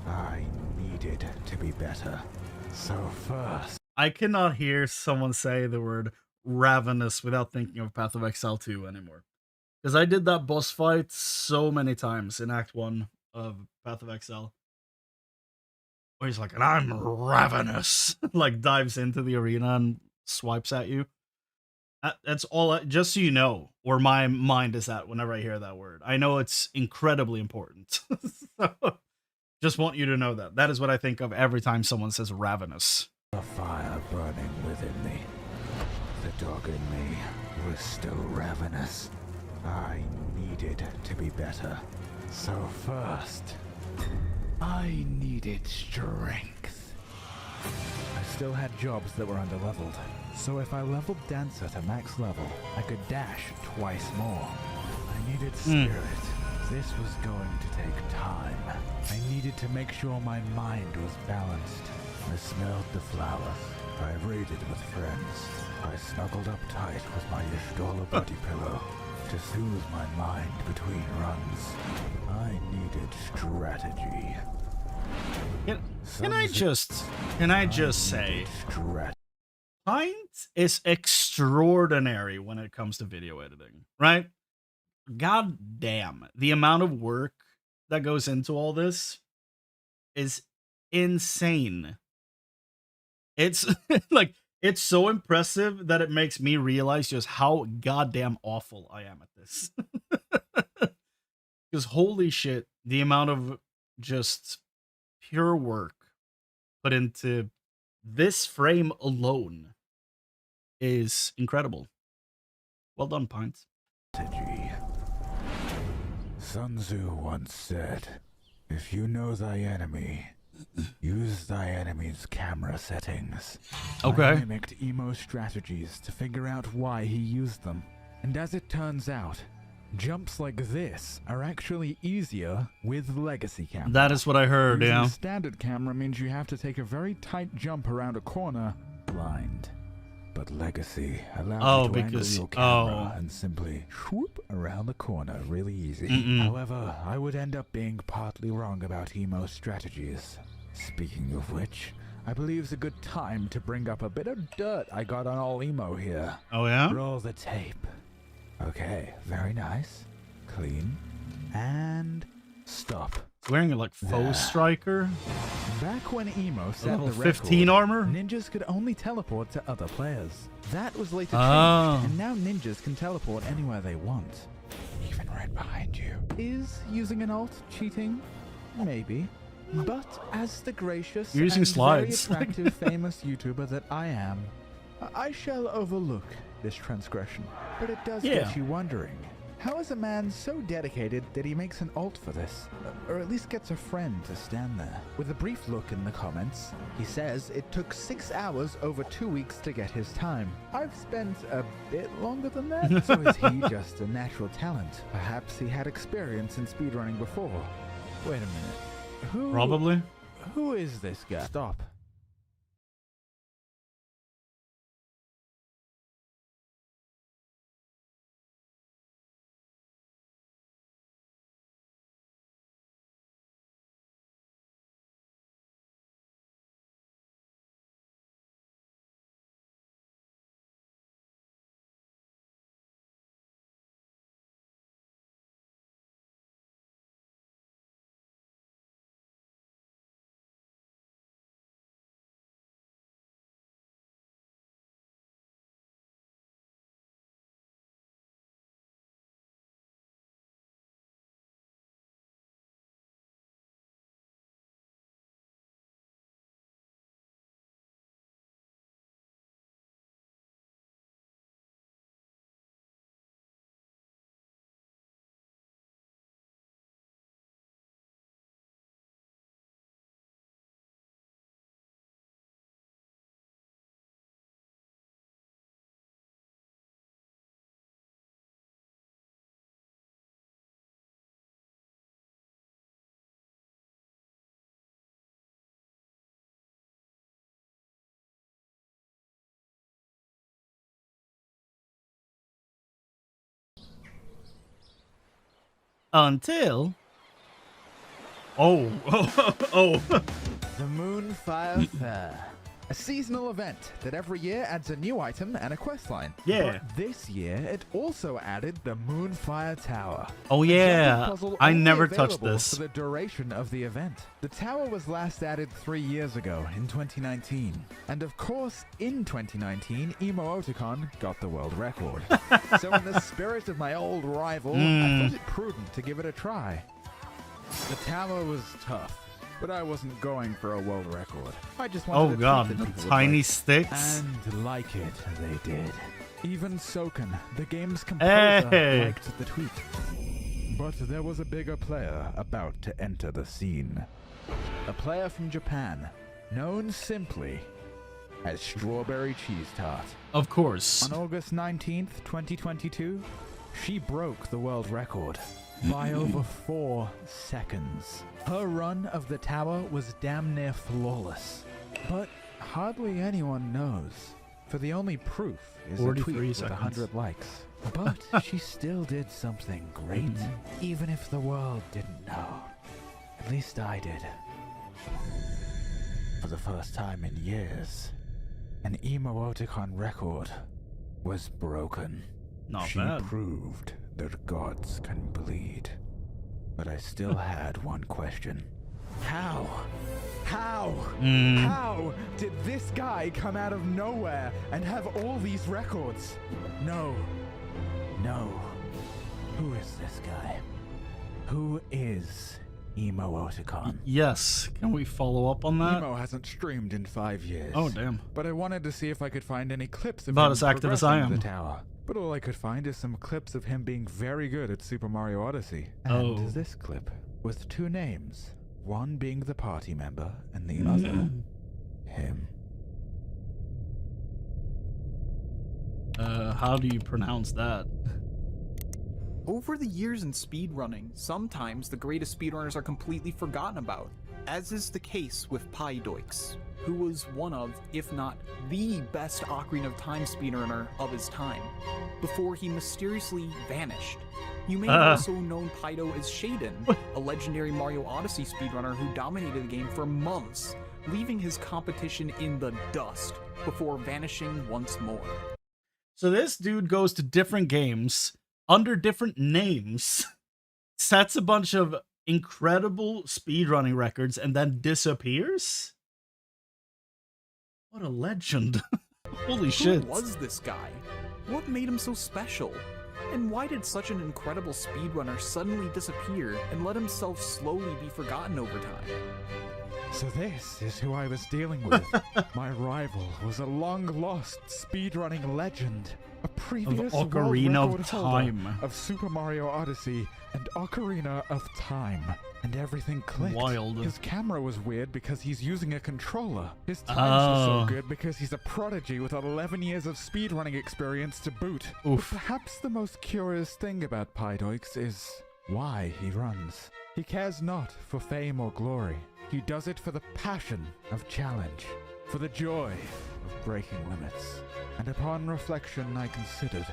I needed to be better. So first, I cannot hear someone say the word ravenous without thinking of Path of Exile 2 anymore. Because I did that boss fight so many times in Act 1 of Path of Exile. Where he's like, and I'm ravenous. Like dives into the arena and swipes at you. That's all, just so you know, where my mind is at whenever I hear that word. I know it's incredibly important. So, just want you to know that. That is what I think of every time someone says ravenous. a fire burning within me. The dog in me was still ravenous. I needed to be better. So first, I needed strength. I still had jobs that were underleveled, so if I leveled Dancer to max level, I could dash twice more. I needed spirit. This was going to take time. I needed to make sure my mind was balanced. I smelled the flowers. I raided with friends. I snuggled up tight with my Ishtola buddy pillow to soothe my mind between runs. I needed strategy. Can I just say, Pint is extraordinary when it comes to video editing, right? God damn, the amount of work that goes into all this is insane. It's like, it's so impressive that it makes me realize just how goddamn awful I am at this. Because holy shit, the amount of just pure work put into this frame alone is incredible. Well done, Pint. Strategy. Sun Tzu once said, if you know thy enemy, use thy enemy's camera settings. Okay. I mimicked Emo's strategies to figure out why he used them. And as it turns out, jumps like this are actually easier with legacy camera. That is what I heard, Using yeah. standard camera means you have to take a very tight jump around a corner blind. But legacy allows you to angle your camera and simply swoop around the corner really easy. However, I would end up being partly wrong about Emo's strategies. Speaking of which, I believe it's a good time to bring up a bit of dirt I got on all Emo here. Oh, yeah? Roll the tape. Okay, very nice. Clean. And stop. Wearing a like faux striker. Back when Emo set Level the 15 record, armor? ninjas could only teleport to other players. That was later Oh. changed, and now ninjas can teleport anywhere they want. Even right behind you. Is using an alt cheating? Maybe. But as the gracious You're using and slides. very attractive famous YouTuber that I am, I shall overlook this transgression. But it does Yeah. get you wondering. How is a man so dedicated that he makes an alt for this? Or at least gets a friend to stand there? With a brief look in the comments, he says it took 6 hours over 2 weeks to get his time. I've spent a bit longer than that, so is he just a natural talent? Perhaps he had experience in speedrunning before. Wait a minute. Probably. Who is this guy? Stop. Until... Oh. Oh. The Moonfire Fair. A seasonal event that every year adds a new item and a questline. Yeah. But this year, it also added the Moonfire Tower. Oh, A yeah. jumping puzzle I only never touched available this. For the duration of the event. The tower was last added 3 years ago, in 2019. And of course, in 2019, Emoticon got the world record. So in the spirit of my old rival, I thought it prudent to give it a try. The tower was tough. But I wasn't going for a world record. I just wanted Oh a treat god, that the people would tiny like. sticks. And like it, they did. Even Soken, the game's composer, Hey. liked the tweet. But there was a bigger player about to enter the scene. A player from Japan, known simply as Strawberry Cheese Tart. Of course. On August 19th, 2022, she broke the world record by over 4 seconds. Her run of the tower was damn near flawless, but hardly anyone knows, for the only proof is a 43 tweet with seconds. 100 likes. But she still did something great, even if the world didn't know. At least I did. For the first time in years, an Emoticon record was broken. Not She bad. proved that gods can bleed. But I still had one question. How? How did this guy come out of nowhere and have all these records? No. Who is this guy? Who is Emoticon? Yes. Can we follow up on that? Emo hasn't streamed in 5 years. Oh, damn. But I wanted to see if I could find any clips of About him as active as I progressing am. the tower. But all I could find is some clips of him being very good at Super Mario Odyssey. And Oh. this clip with 2 names, one being the party member and the other him. How do you pronounce that? Over the years in speedrunning, sometimes the greatest speedrunners are completely forgotten about, as is the case with Pydoix, who was one of, if not the best Ocarina of Time speedrunner of his time, before he mysteriously vanished. You may have also known Pydo as Shaden, a legendary Mario Odyssey speedrunner who dominated the game for months, leaving his competition in the dust before vanishing once more. So this dude goes to different games under different names, sets a bunch of incredible speedrunning records, and then disappears? What a legend. Holy shit. Who was this guy? What made him so special? And why did such an incredible speedrunner suddenly disappear and let himself slowly be forgotten over time? So this is who I was dealing with. My rival was a long-lost speedrunning legend. A previous world Ocarina of record holder Time. of Super Mario Odyssey and Ocarina of Time. And everything clicked. Wild. His camera was weird because he's using a controller. His times were Oh. so good because he's a prodigy with 11 years of speedrunning experience to boot. Oof. But perhaps the most curious thing about Pydoix is why he runs. He cares not for fame or glory. He does it for the passion of challenge, for the joy of breaking limits. And upon reflection, I considered,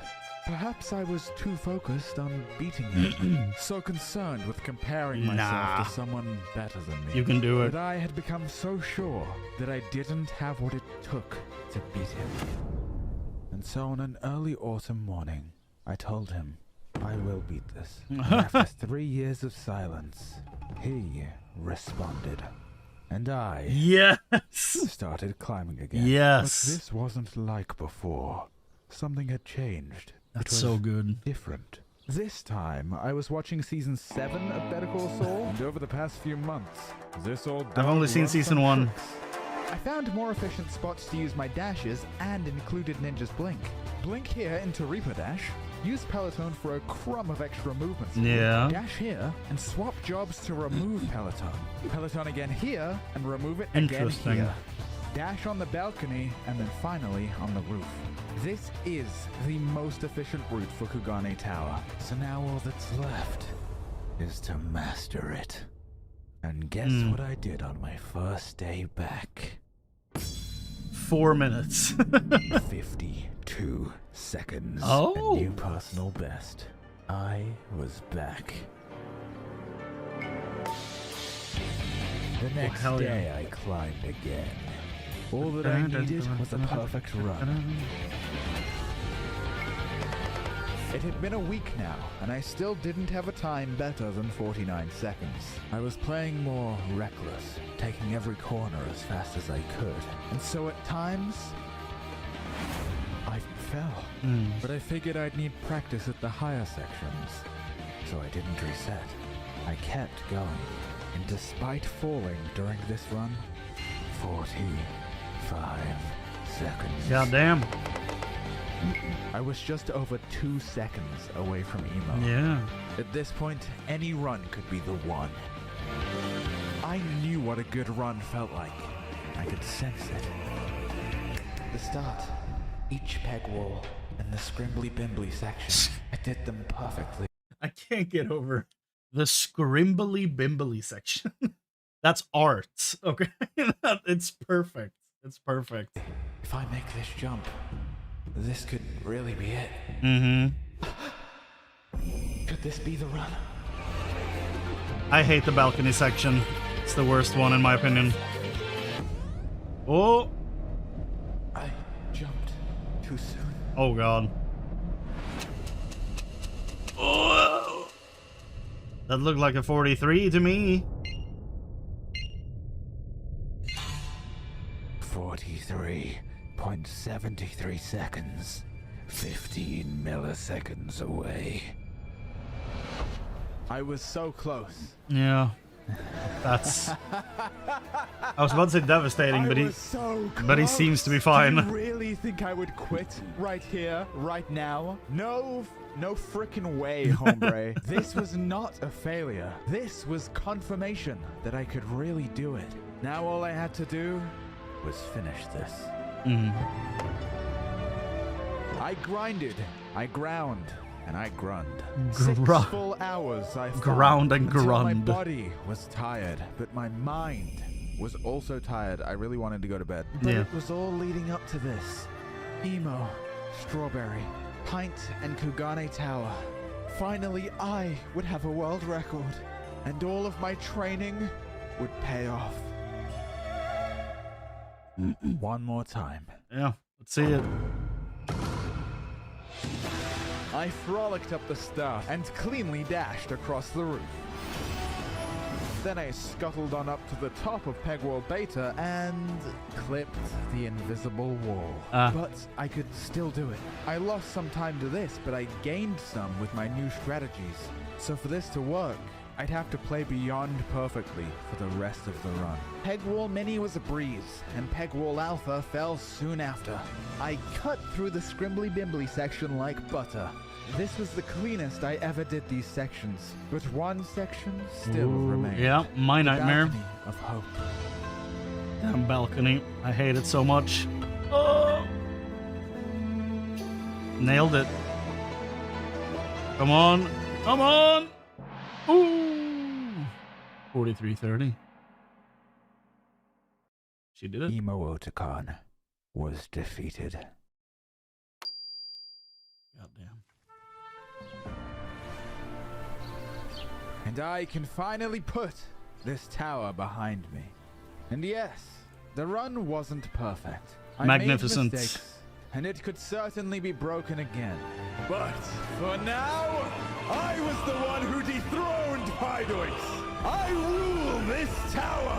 perhaps I was too focused on beating him, so concerned with comparing myself Nah. to someone better than me. You can do it. That I had become so sure that I didn't have what it took to beat him. And so on an early autumn morning, I told him, I will beat this. And after 3 years of silence, he responded. And I Yes. started climbing again. Yes. But this wasn't like before. Something had changed. That's It was so good. different. This time, I was watching season 7 of Better Call Saul, and over the past few months, this old I've dog only seen runs season some 1. tricks. I found more efficient spots to use my dashes and included Ninja's Blink. Blink here into Reaper Dash, use Peloton for a crumb of extra movement speed. Yeah. Dash here and swap jobs to remove Peloton. Peloton again here and remove it again Interesting. here. Dash on the balcony and then finally on the roof. This is the most efficient route for Kugane Tower. So now all that's left is to master it. And guess what I did on my first day back? 4 minutes. 52 seconds. Oh. A new personal best. I was back. The next hell yeah. day I climbed again. All that I needed was a perfect run. It had been a week now, and I still didn't have a time better than 49 seconds. I was playing more reckless, taking every corner as fast as I could. And so at times, I fell. But I figured I'd need practice at the higher sections, so I didn't reset. I kept going, and despite falling during this run, 45 seconds. Goddamn. I was just over 2 seconds away from emo. Yeah. At this point, any run could be the one. I knew what a good run felt like. I could sense it. The start, each peg wall, and the scrimbly-bimbly section. I did them perfectly. I can't get over the scrimbly bimbly section. That's art. Okay. It's perfect. It's perfect. If I make this jump, this could really be it. Mm-hmm. Could this be the run? I hate the balcony section. It's the worst one in my opinion. Oh. I jumped too soon. Oh god. Oh. That looked like a 43 to me. 43.73 seconds. 15 milliseconds away. I was so close. Yeah. That's... I was about to say devastating, but I he... was so close. But he seems to be fine. Do you really think I would quit right here, right now? No frickin' way, hombre. This was not a failure. This was confirmation that I could really do it. Now all I had to do was finish this. I grinded, I ground, and I grunned. 6 full hours I fought Ground and until my grund. body was tired, but my mind was also tired. I really wanted to go to bed. But Yeah. it was all leading up to this. Emo, Strawberry, Pint, and Kugane Tower. Finally, I would have a world record, and all of my training would pay off. One more time. Yeah. Let's see it. I frolicked up the staff and cleanly dashed across the roof. Then I scuttled on up to the top of Pegwall Beta and clipped the invisible wall. But I could still do it. I lost some time to this, but I gained some with my new strategies. So for this to work, I'd have to play beyond perfectly for the rest of the run. Pegwall Mini was a breeze, and Pegwall Alpha fell soon after. I cut through the scrimbly-bimbly section like butter. This was the cleanest I ever did these sections, but one section still remained. Yeah, my The nightmare. balcony of hope. Damn balcony. I hate it so much. Oh. Nailed it. Come on. Come on. Ooh. 43:30. She did it. Emo Otacon was defeated. Goddamn. And I can finally put this tower behind me. And yes, the run wasn't perfect. I Magnificent. made mistakes, and it could certainly be broken again. But for now, I was the one who dethroned Pydoix. I rule this tower,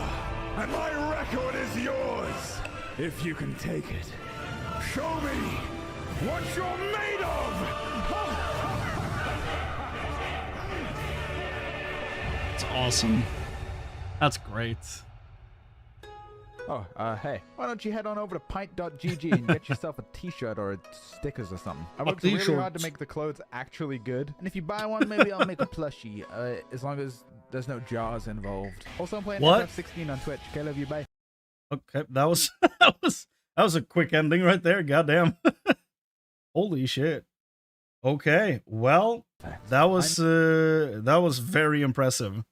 and my record is yours. If you can take it, show me what you're made of! It's awesome. That's great. Oh, hey, why don't you head on over to pint.gg and get yourself a t-shirt or stickers or something. I worked really hard to make the clothes actually good. And if you buy one, maybe I'll make a plushie, as long as there's no jars involved. Also, I'm playing FF16 on Twitch. Okay, love you, bye. Okay, that was that was a quick ending right there. Goddamn. Holy shit. Okay, well, that was very impressive.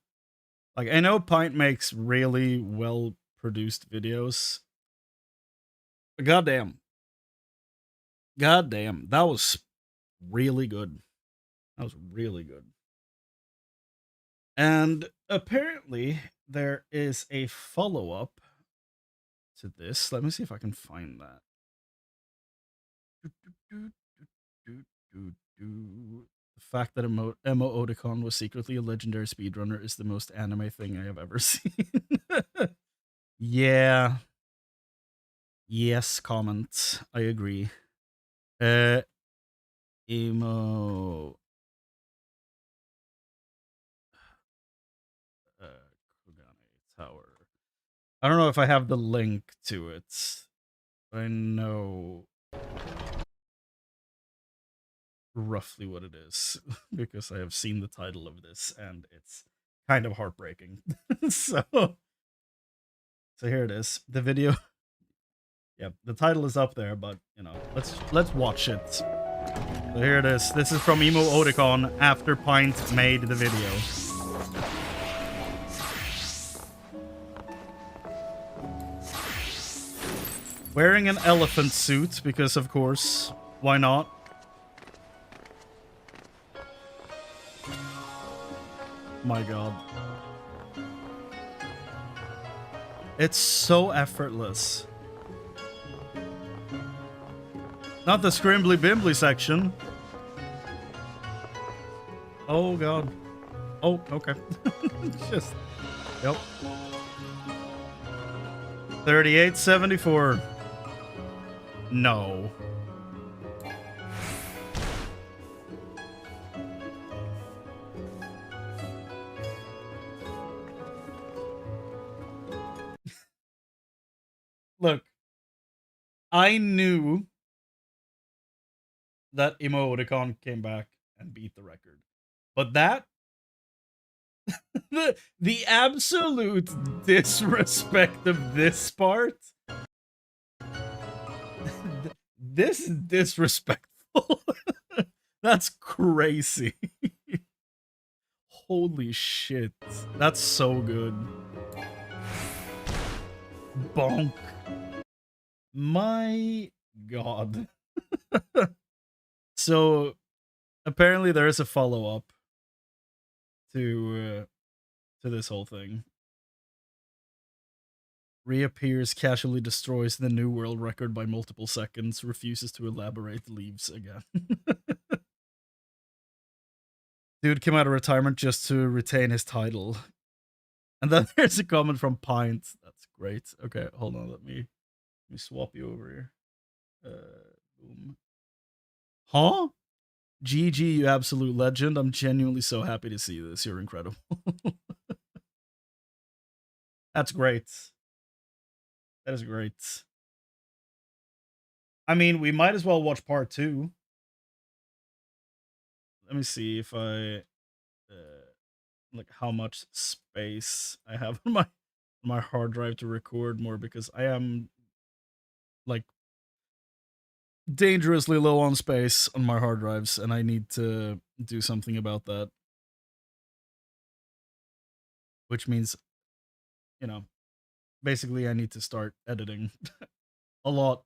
Like, I know Pint makes really well produced videos. But goddamn, that was really good. That was really good. And apparently there is a follow-up to this. Let me see if I can find that. The fact that Emma Oticon was secretly a legendary speedrunner is the most anime thing I have ever seen. Yeah. Yes, comment. I agree. Emo. Kugane Tower. I don't know if I have the link to it, but I know roughly what it is because I have seen the title of this and it's kind of heartbreaking. so here it is. The video. Yeah, the title is up there, but you know, let's watch it. So here it is. This is from Emo Oticon after Pint made the video. Wearing an elephant suit, because of course, why not? My god. It's so effortless. Not the scrimbly bimbly section. Oh god. Oh, okay. Just, yep. 3874. No. Look, I knew that Emoticon came back and beat the record. But that the absolute disrespect of this part. This is disrespectful. That's crazy. Holy shit. That's so good. Bonk. My god. So apparently there is a follow-up to this whole thing. Reappears, casually destroys the new world record by multiple seconds, refuses to elaborate, leaves again. Dude came out of retirement just to retain his title. And then there's a comment from Pint. That's great. Okay, hold on, let me swap you over here. Boom. Huh? GG, you absolute legend. I'm genuinely so happy to see this. You're incredible. That's great. That is great. I mean, we might as well watch part 2. Let me see if I like how much space I have on my hard drive to record more, because I am like dangerously low on space on my hard drives and I need to do something about that. Which means, you know, basically I need to start editing a lot.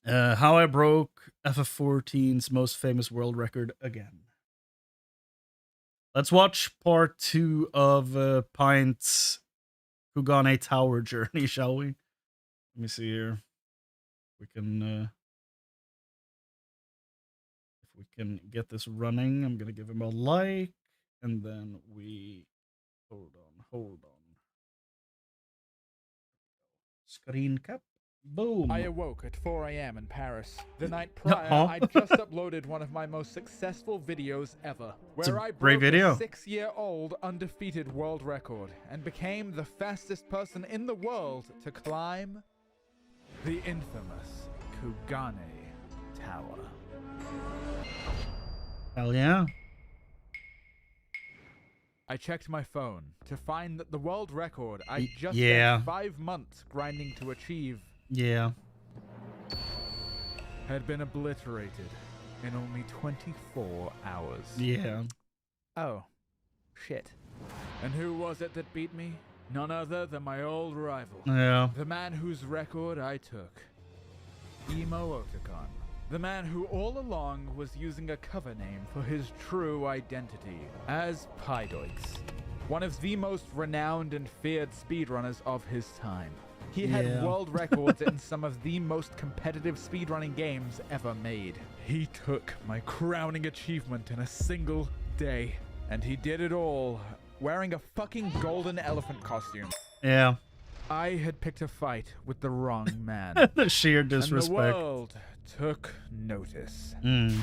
How I broke FF14's most famous world record again. Let's watch part 2 of Pint's Kugane Tower journey, shall we? Let me see here. We can if we can get this running, I'm gonna give him a like, and then we hold on. Screen cap. Boom. I awoke at 4 a.m. in Paris. The night prior, I just uploaded one of my most successful videos ever, where I broke a 6-year-old undefeated world record and became the fastest person in the world to climb the infamous Kugane Tower. Hell yeah. I checked my phone to find that the world record I just spent 5 months grinding to achieve had been obliterated in only 24 hours. Yeah. Oh, shit. And who was it that beat me? None other than my old rival. Yeah. The man whose record I took. Emo Oticon. The man who all along was using a cover name for his true identity as Pydoix, one of the most renowned and feared speedrunners of his time. He had world records in some of the most competitive speedrunning games ever made. He took my crowning achievement in a single day, and he did it all wearing a fucking golden elephant costume. Yeah. I had picked a fight with the wrong man. The sheer And the disrespect. world took notice. News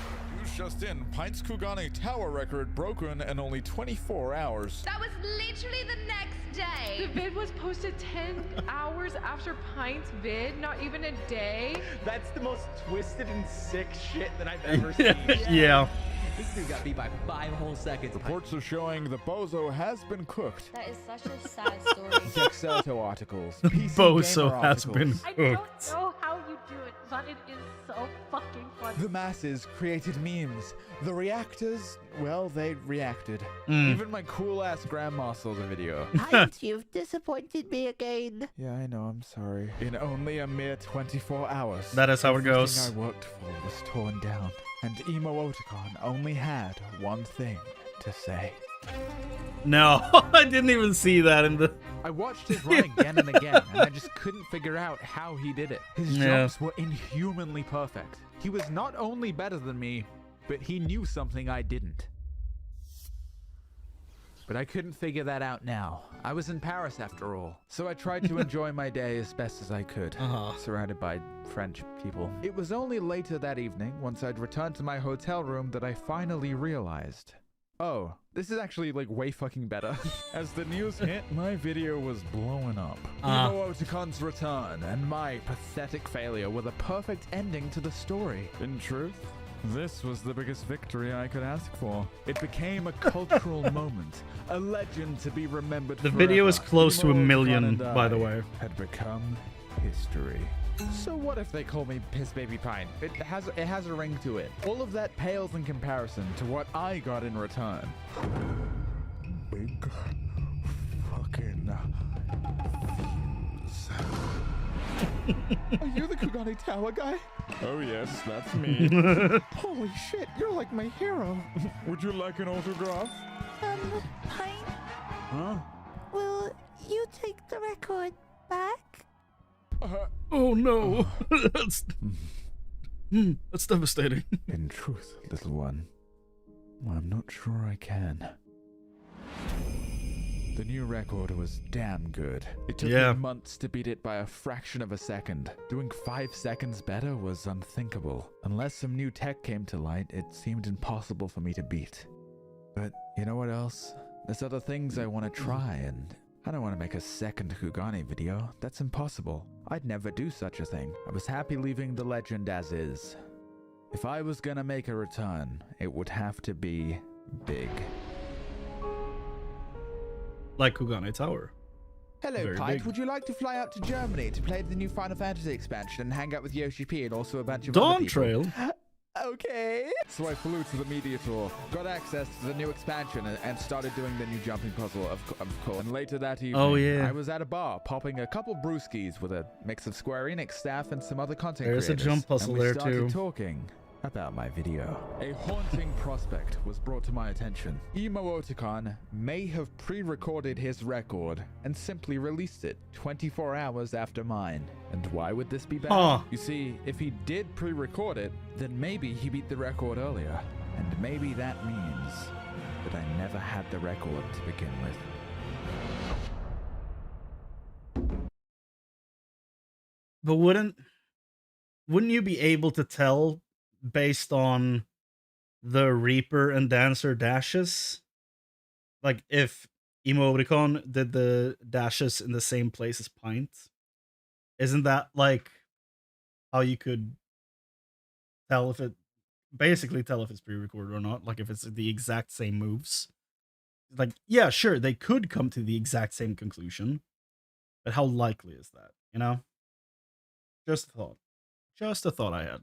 just in, Pint's Kugane Tower record broken in only 24 hours. That was literally the next day. The vid was posted 10 hours after Pint's vid, not even a day. That's the most twisted and sick shit that I've ever seen. Yeah. This dude got beat by 5 whole seconds. Reports are showing the bozo has been cooked. That is such a sad story. Dexerto articles. PC Bozo Gamer has been articles. I don't cooked. know how you do it, but it is so fucking fun. The masses created memes. The reactors, well, they reacted. Mm. Even my cool-ass grandma saw the video. Pint, you've disappointed me again. Yeah, I know, I'm sorry. In only a mere 24 hours, That is how it everything goes. I worked for was torn down. And Emo Otakon only had one thing to say. No, I didn't even see that in the. I watched his run again and again, and I just couldn't figure out how he did it. His Yeah. jumps were inhumanly perfect. He was not only better than me, but he knew something I didn't. But I couldn't figure that out now. I was in Paris after all, so I tried to enjoy my day as best as I could, surrounded by French people. It was only later that evening, once I'd returned to my hotel room, that I finally realized, oh, this is actually like way fucking better. As the news hit, my video was blowing up. Emo Otakon's return and my pathetic failure were the perfect ending to the story. In truth, this was the biggest victory I could ask for. It became a cultural moment, a legend to be remembered The forever. video is close to Emo 1 Otakon million, and by the I way. had become history. So what if they call me Piss Baby Pine? It has a ring to it. All of that pales in comparison to what I got in return. Big fucking views. Are you the Kugane Tower guy? Oh yes, that's me. Holy shit, you're like my hero. Would you like an autograph? Pint, Huh? will you take the record back? Oh no. That's devastating. In truth, little one, I'm not sure I can. The new record was damn good. It took Yeah. me months to beat it by a fraction of a second. Doing 5 seconds better was unthinkable. Unless some new tech came to light, it seemed impossible for me to beat. But you know what else? There's other things I want to try, and I don't want to make a second Kugane video. That's impossible. I'd never do such a thing. I was happy leaving the legend as is. If I was gonna make a return, it would have to be big. Like Kugane Tower. Hello, Very Pint. big. Would you like to fly out to Germany to play the new Final Fantasy expansion and hang out with Yoshi P and also a bunch of other Dawn people? Trail. Okay. So I flew to the media tour, got access to the new expansion, and started doing the new jumping puzzle, of course. And later that evening, Oh, yeah. I was at a bar popping a couple brewskis with a mix of Square Enix staff and some other content There's a creators. jump puzzle and we there, started too. talking about my video. A haunting prospect was brought to my attention. Emo Otakon may have pre-recorded his record and simply released it 24 hours after mine. And why would this be bad? Huh. You see, if he did pre-record it, then maybe he beat the record earlier. And maybe that means that I never had the record to begin with. But wouldn't you be able to tell based on the Reaper and Dancer dashes? Like if Emo Otakon did the dashes in the same place as Pint? Isn't that like how you could tell if it basically tell if it's pre-recorded or not? Like if it's the exact same moves? Like, yeah, sure, they could come to the exact same conclusion, but how likely is that, you know? Just a thought. Just a thought I had.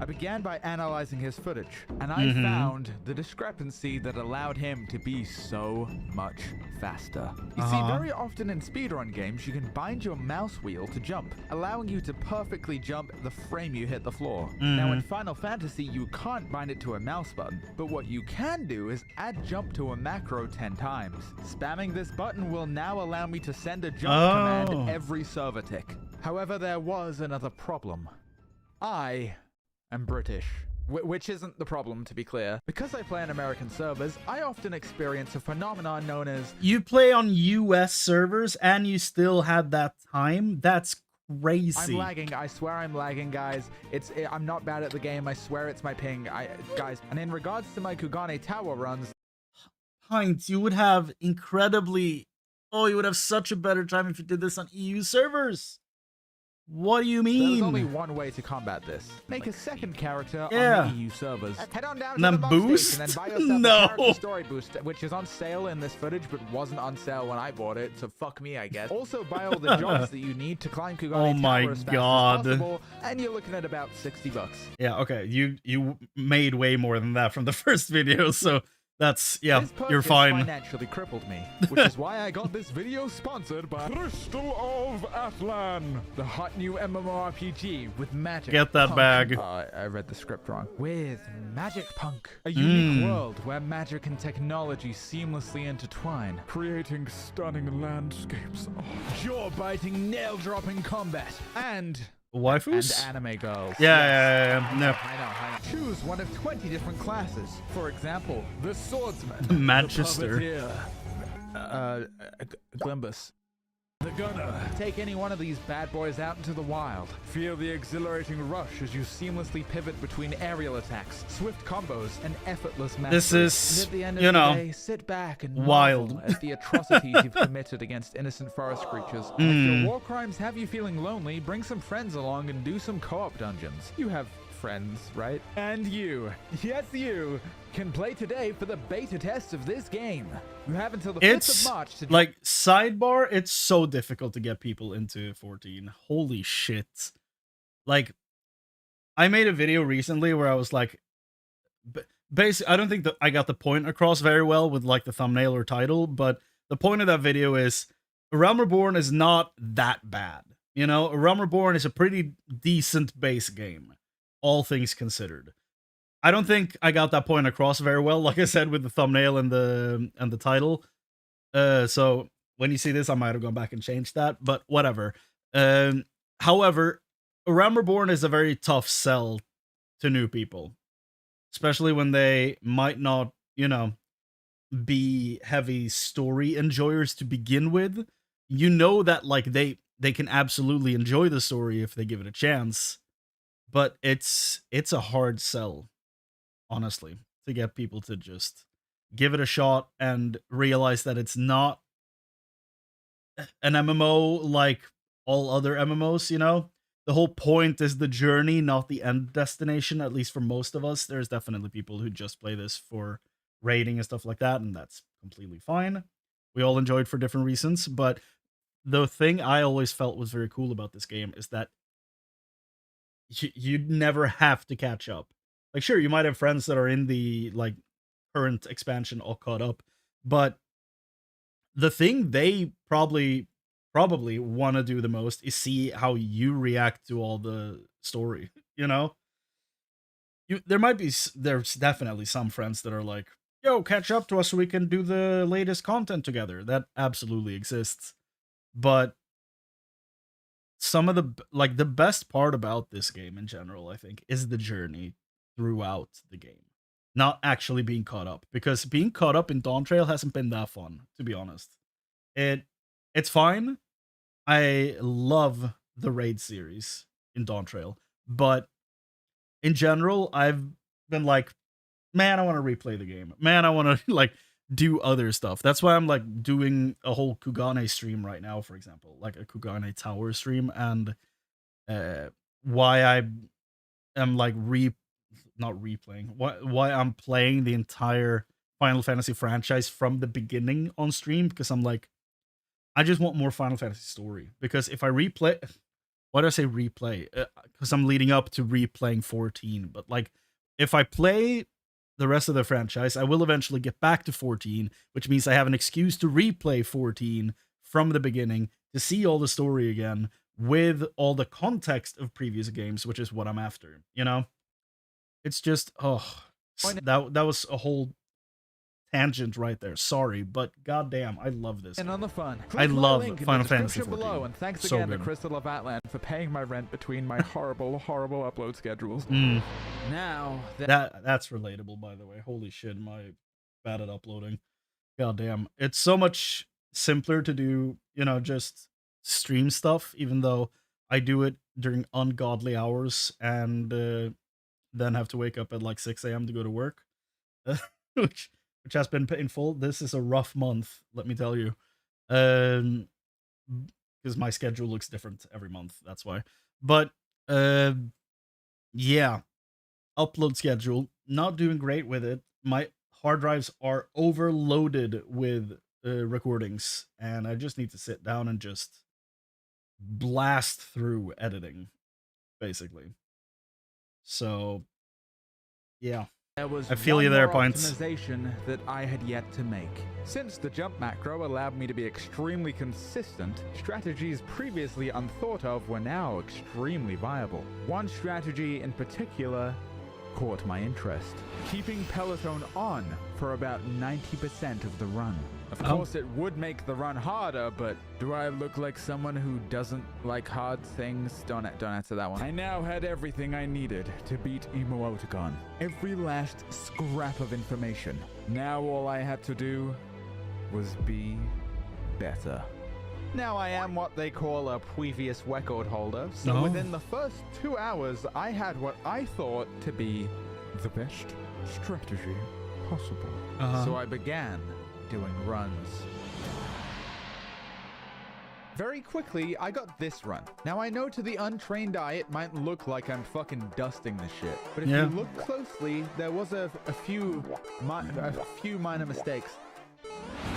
I've began by analyzing his footage, and I found the discrepancy that allowed him to be so much faster. You see, very often in speedrun games, you can bind your mouse wheel to jump, allowing you to perfectly jump the frame you hit the floor. Now in Final Fantasy, you can't bind it to a mouse button, but what you can do is add jump to a macro 10 times. Spamming this button will now allow me to send a jump command every server tick. However, there was another problem. I am British. Which isn't the problem, to be clear. Because I play on American servers, I often experience a phenomenon known as... You play on US servers and you still had that time? That's crazy. I'm lagging. I swear I'm lagging, guys. I'm not bad at the game. I swear it's my ping. Guys, and in regards to my Kugane Tower runs... Pint, you would have incredibly... Oh, you would have such a better time if you did this on EU servers. What do you mean? There's only one way to combat this. Make a second character on the EU servers. Head on down to then the box boost? station and buy yourself No. a character story boost, which is on sale in this footage, but wasn't on sale when I bought it, so fuck me, I guess. Also, buy all the jobs that you need to climb Kugane Tower as fast as possible, and you're looking at about $60. Yeah, okay. You made way more than that from the first video, so that's, yeah, This you're purchase fine. financially crippled me, which is why I got this video sponsored by Crystal of Atlan, the hot new MMORPG with magic. Get that punk. bag. I read the script wrong. With Magic Punk, a unique world where magic and technology seamlessly intertwine, creating stunning landscapes, jaw-biting, nail-dropping combat, and Waifus? anime girls. Yeah. No. I know. Choose one of 20 different classes. For example, the swordsman, The Manchester. the puppeteer, Glimbus, the gunner. Take any one of these bad boys out into the wild. Feel the exhilarating rush as you seamlessly pivot between aerial attacks, swift combos, and effortless mastery. This is, and at the end of you the know, day, sit back and wild. marvel at the atrocities you've committed against innocent forest creatures. And if your war crimes have you feeling lonely, bring some friends along and do some co-op dungeons. You have friends, right? And you, yes you, can play today for the beta test of this game. You have until the 5th of March to... like, sidebar, it's so difficult to get people into 14. Holy shit. Like, I made a video recently where I was like, basically, I don't think that I got the point across very well with like the thumbnail or title, but the point of that video is A Realm Reborn is not that bad. You know, A Realm Reborn is a pretty decent base game, all things considered. I don't think I got that point across very well, like I said, with the thumbnail and the title. So when you see this, I might have gone back and changed that, but whatever. However, A Realm Reborn is a very tough sell to new people, especially when they might not, you know, be heavy story enjoyers to begin with. You know that like they can absolutely enjoy the story if they give it a chance, but it's a hard sell, honestly, to get people to just give it a shot and realize that it's not an MMO like all other MMOs, you know? The whole point is the journey, not the end destination, at least for most of us. There's definitely people who just play this for raiding and stuff like that, and that's completely fine. We all enjoy it for different reasons, but the thing I always felt was very cool about this game is that you'd never have to catch up. Like, sure, you might have friends that are in the, like, current expansion all caught up, but the thing they probably want to do the most is see how you react to all the story, you know? There's definitely some friends that are like, yo, catch up to us so we can do the latest content together. That absolutely exists. But some of the best part about this game in general, I think, is the journey throughout the game, not actually being caught up, because being caught up in Dawn Trail hasn't been that fun, to be honest. It's fine. I love the raid series in Dawn Trail, but in general, I've been like, man, I want to replay the game. Man, I want to like do other stuff. That's why I'm like doing a whole Kugane stream right now, for example, like a Kugane Tower stream, and why I am like why I'm playing the entire Final Fantasy franchise from the beginning on stream, because I'm like, I just want more Final Fantasy story. Because if I replay, why do I say replay? Because I'm leading up to replaying 14. But like, if I play the rest of the franchise, I will eventually get back to 14, which means I have an excuse to replay 14 from the beginning to see all the story again with all the context of previous games, which is what I'm after. You know, it's just that was a whole tangent right there. Sorry, but goddamn, I love this. And on the fun. I Click my love link in Final the Fantasy description 14. below, and thanks So again to good. Crystal of Atlan for paying my rent between my horrible upload schedules. Mm. Now That's relatable, by the way. Holy shit, am I bad at uploading? Goddamn, it's so much simpler to do, you know, just stream stuff, even though I do it during ungodly hours and then have to wake up at like 6 a.m. to go to work, which has been painful. This is a rough month, let me tell you, because my schedule looks different every month. That's why. But yeah, upload schedule, not doing great with it. My hard drives are overloaded with recordings, and I just need to sit down and just blast through editing, basically. So yeah, there was I feel one you there, more Pints. optimization that I had yet to make. Since the jump macro allowed me to be extremely consistent, strategies previously unthought of were now extremely viable. One strategy in particular caught my interest. Keeping Peloton on for about 90% of the run. Of course, it would make the run harder, but do I look like someone who doesn't like hard things? Don't answer that one. I now had everything I needed to beat Emoticon. Every last scrap of information. Now all I had to do was be better. Now I am what they call a previous record holder, so No. within the first 2 hours, I had what I thought to be the best strategy possible. So I began doing runs. Very quickly, I got this run. Now I know to the untrained eye, it might look like I'm fucking dusting the shit, but if Yeah. you look closely, there was a few minor mistakes.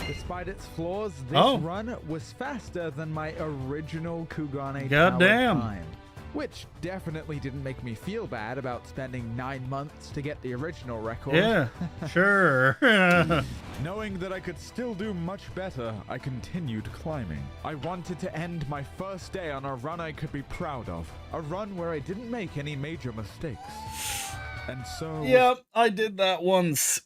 Despite its flaws, this run was faster than my original Kugane Tower Goddamn. time. Which definitely didn't make me feel bad about spending 9 months to get the original record. Yeah, sure. Knowing that I could still do much better, I continued climbing. I wanted to end my first day on a run I could be proud of. A run where I didn't make any major mistakes. And so... Yep, I did that once.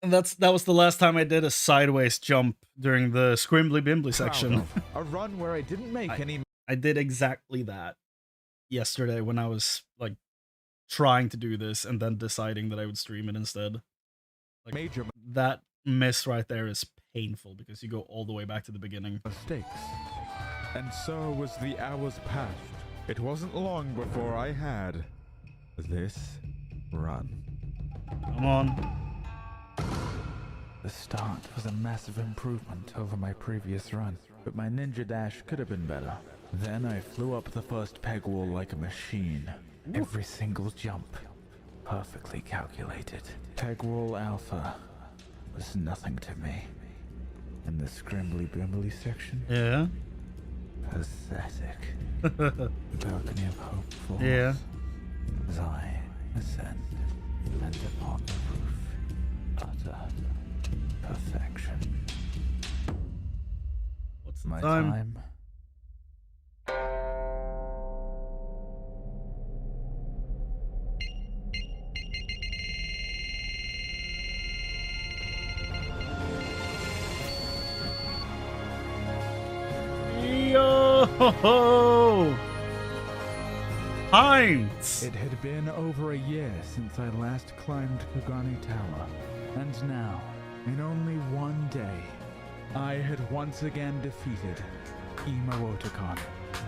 And that was the last time I did a sideways jump during the Scrimbly Bimbly section. A run where I didn't make any... I did exactly that yesterday when I was like trying to do this and then deciding that I would stream it instead. Like, major that miss right there is painful because you go all the way back to the beginning. mistakes. And so as the hours passed, it wasn't long before I had this run. Come on. The start was a massive improvement over my previous run, but my ninja dash could have been better. Then I flew up the first peg wall like a machine. Every single jump, perfectly calculated. Peg wall alpha was nothing to me. In the Scrimbly Bimbly section, Yeah. pathetic. The balcony of hope falls. Yeah. As I ascend, and upon the roof, utter perfection. What's the My time? time. Yo! Pints! It had been over a year since I last climbed Kugane Tower, and now, in only one day, I had once again defeated Emoticon,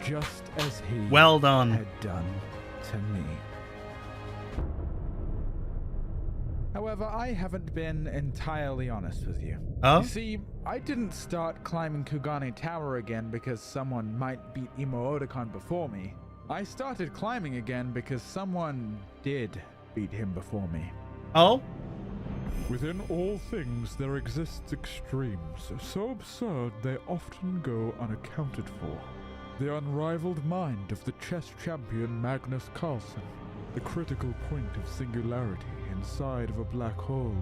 just as he Well done. had done to me. However, I haven't been entirely honest with you. Oh? You see, I didn't start climbing Kugane Tower again because someone might beat Emoticon before me. I started climbing again because someone did beat him before me. Oh? Within all things there exists extremes, so absurd they often go unaccounted for. The unrivaled mind of the chess champion Magnus Carlsen. The critical point of singularity inside of a black hole.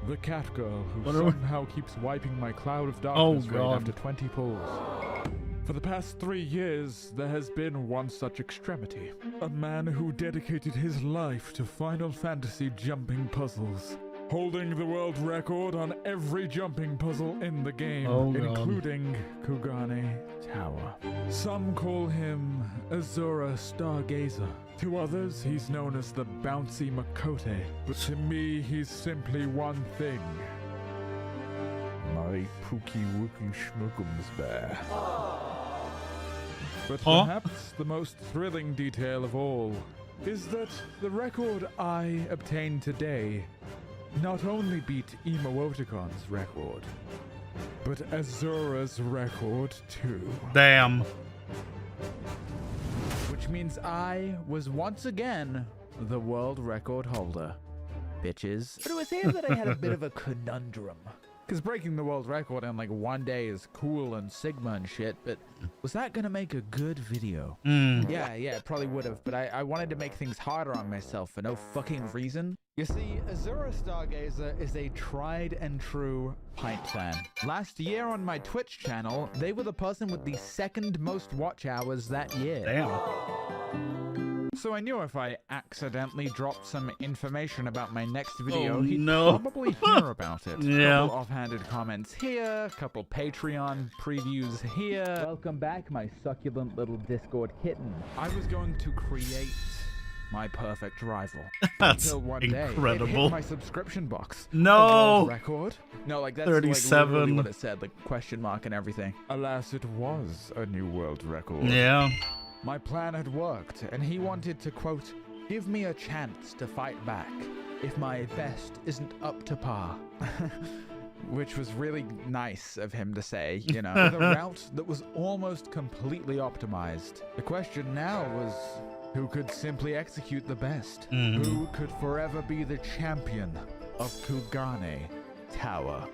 The cat girl who somehow keeps wiping my cloud of darkness raid after 20 pulls. For the past 3 years, there has been one such extremity. A man who dedicated his life to Final Fantasy jumping puzzles. Holding the world record on every jumping puzzle in the game, including Kugane Tower. Some call him Azura Stargazer. To others, he's known as the Bouncy Makote. But to me, he's simply one thing. My Pookie Wookie Schmookums Bear. But perhaps the most thrilling detail of all is that the record I obtained today not only beat Emoticon's record, but Azura's record too. Damn. Which means I was once again the world record holder. Bitches. But it was here that I had a bit of a conundrum. Because breaking the world record in like 1 day is cool and Sigma and shit, but was that gonna make a good video? Yeah, it probably would have, but I wanted to make things harder on myself for no fucking reason. You see, Azura Stargazer is a tried and true Pint fan. Last year on my Twitch channel, they were the person with the second most watch hours that year. Damn. So I knew if I accidentally dropped some information about my next video, he'd probably hear about it. Yeah. Couple offhanded comments here, couple Patreon previews here. Welcome back, my succulent little Discord kitten. I was going to create my perfect rival. That's until one incredible. Day, it hit my subscription box. No. A world record? No, like that's 37. like literally what it said, like question mark and everything. Alas, it was a new world record. Yeah. My plan had worked, and he wanted to, quote, give me a chance to fight back if my best isn't up to par. Which was really nice of him to say, you know, with a route that was almost completely optimized. The question now was, who could simply execute the best? Who could forever be the champion of Kugane Tower?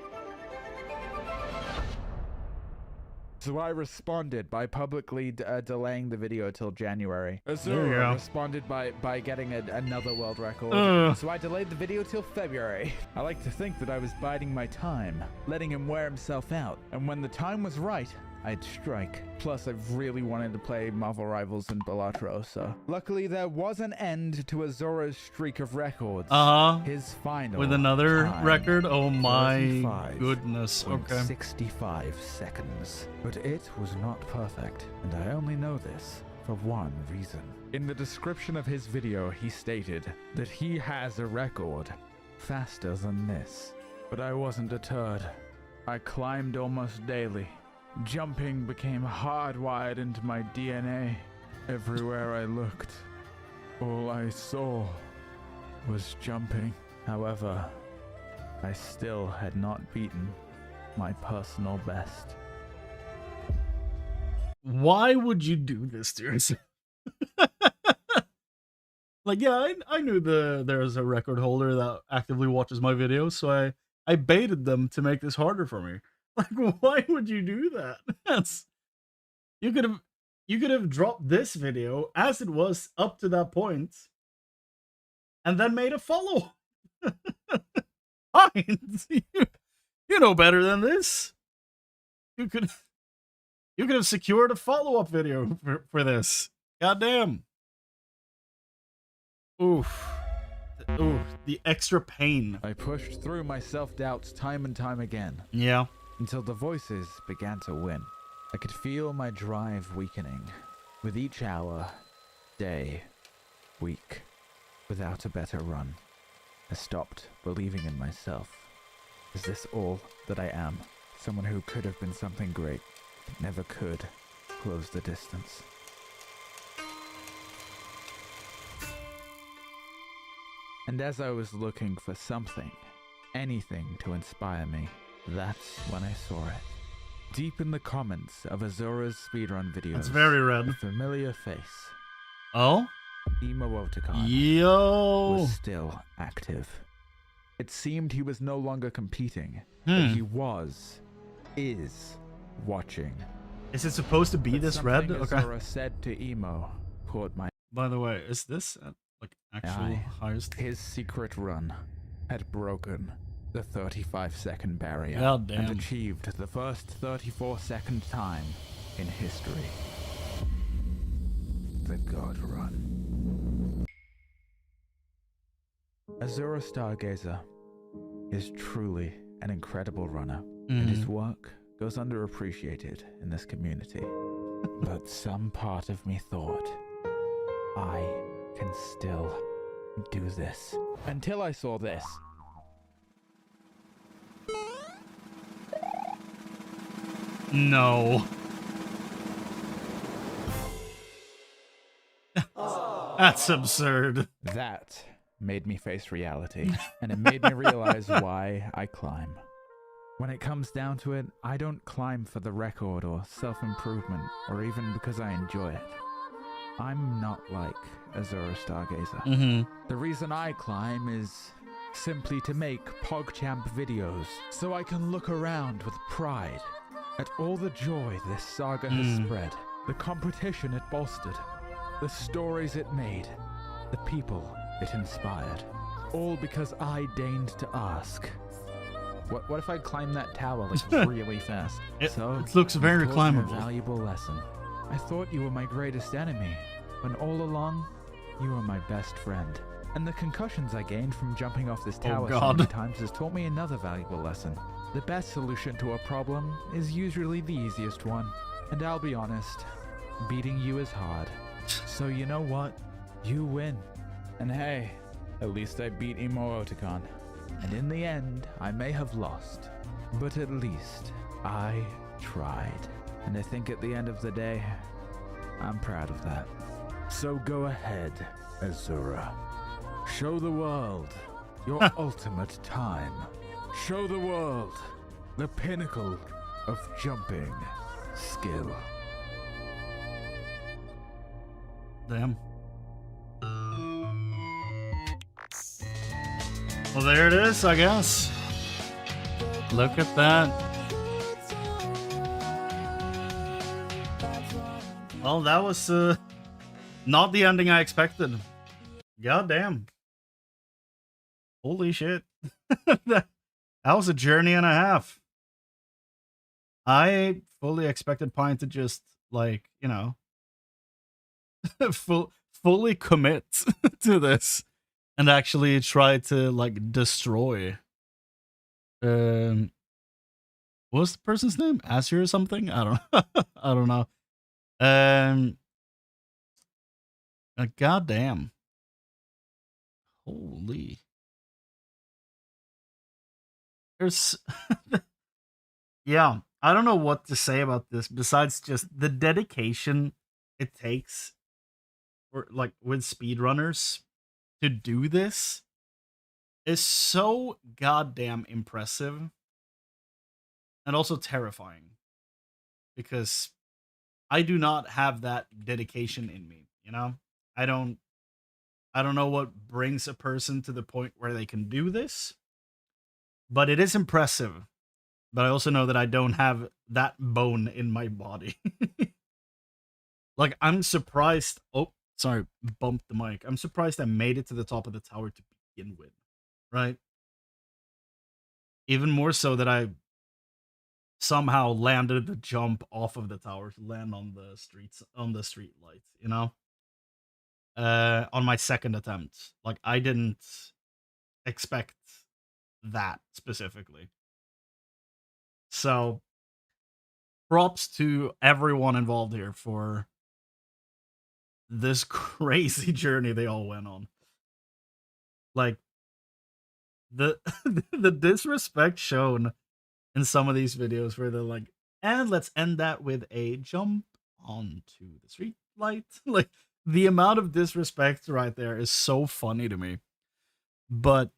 So I responded by publicly delaying the video till January. Azura responded by getting another world record. So I delayed the video till February. I like to think that I was biding my time, letting him wear himself out. And when the time was right, I'd strike. Plus, I really wanted to play Marvel Rivals and Balatro, so... Luckily, there was an end to Azura's streak of records. His final with another time, record? Oh my goodness. Okay. 65 seconds. But it was not perfect, and I only know this for one reason. In the description of his video, he stated that he has a record faster than this. But I wasn't deterred. I climbed almost daily. Jumping became hardwired into my DNA. Everywhere I looked, all I saw was jumping. However, I still had not beaten my personal best. Why would you do this to yourself? Like, yeah, I knew there's a record holder that actively watches my videos, so I baited them to make this harder for me. Like, why would you do that? You could have dropped this video as it was up to that point, and then made a follow. Fine, you know better than this. You could have secured a follow-up video for this. Goddamn. Oof. Ooh, the extra pain. I pushed through my self-doubts time and time again. Yeah. Until the voices began to win. I could feel my drive weakening. With each hour, day, week, without a better run, I stopped believing in myself. Is this all that I am? Someone who could have been something great, but never could close the distance. And as I was looking for something, anything to inspire me, that's when I saw it. Deep in the comments of Azura's speedrun videos, That's very red. a familiar face, Oh? Emoticon, Yo! was still active. It seemed he was no longer competing, but he is watching Is it supposed to be But this red? something Okay. Azura said to Emo caught my By the way, is this at, like actual eye. highest? His secret run had broken the 35-second barrier God damn. and achieved the first 34-second time in history. The God Run. Azura Stargazer is truly an incredible runner, and his work goes underappreciated in this community. But some part of me thought, I can still do this. Until I saw this. No. That's absurd. That made me face reality, and it made me realize why I climb. When it comes down to it, I don't climb for the record or self-improvement, or even because I enjoy it. I'm not like Azura Stargazer. The reason I climb is simply to make PogChamp videos, so I can look around with pride at all the joy this saga has spread, the competition it bolstered, the stories it made, the people it inspired, all because I deigned to ask. What if I climb that tower like really fast? It looks very you taught me climbable. A valuable lesson. I thought you were my greatest enemy, when all along you were my best friend. And the concussions I gained from jumping off this tower so God. many times has taught me another valuable lesson. The best solution to a problem is usually the easiest one. And I'll be honest, beating you is hard. So you know what? You win. And hey, at least I beat Imo-Otacon. And in the end, I may have lost. But at least I tried. And I think at the end of the day, I'm proud of that. So go ahead, Azura. Show the world your ultimate time. Show the world the pinnacle of jumping skill. Damn. Well, there it is, I guess. Look at that. Well, that was not the ending I expected. God damn. Holy shit. That was a journey and a half. I fully expected Pine to just, like, you know, fully commit to this and actually try to, like, destroy. What was the person's name? Azure or something? I don't I don't know. Goddamn. Holy. There's yeah, I don't know what to say about this besides just the dedication it takes for, like, with speedrunners to do this is so goddamn impressive and also terrifying, because I do not have that dedication in me, you know? I don't know what brings a person to the point where they can do this, but it is impressive. But I also know that I don't have that bone in my body. Like, I'm surprised. Oh, sorry, bumped the mic. I'm surprised I made it to the top of the tower to begin with, right? Even more so that I somehow landed the jump off of the tower to land on the streets, on the street lights, you know? On my second attempt. Like, I didn't expect that specifically. So, props to everyone involved here for this crazy journey they all went on. Like, the the disrespect shown in some of these videos where they're like, and let's end that with a jump onto the street light. Like, the amount of disrespect right there is so funny to me. But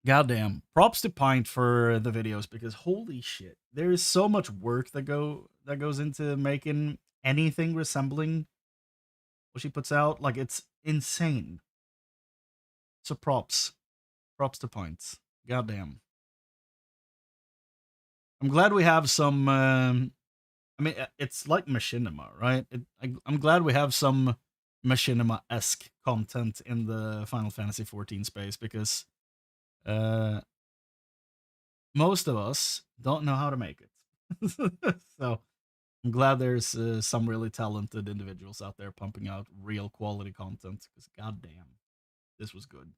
goddamn, props to Pint for the videos, because holy shit, there is so much work that goes into making anything resembling what she puts out. Like, it's insane. So props to Pint. Goddamn. I'm glad we have some I mean, it's like machinima, right? I'm glad we have some machinima-esque content in the Final Fantasy XIV space because most of us don't know how to make it. So I'm glad there's some really talented individuals out there pumping out real quality content because goddamn, this was good.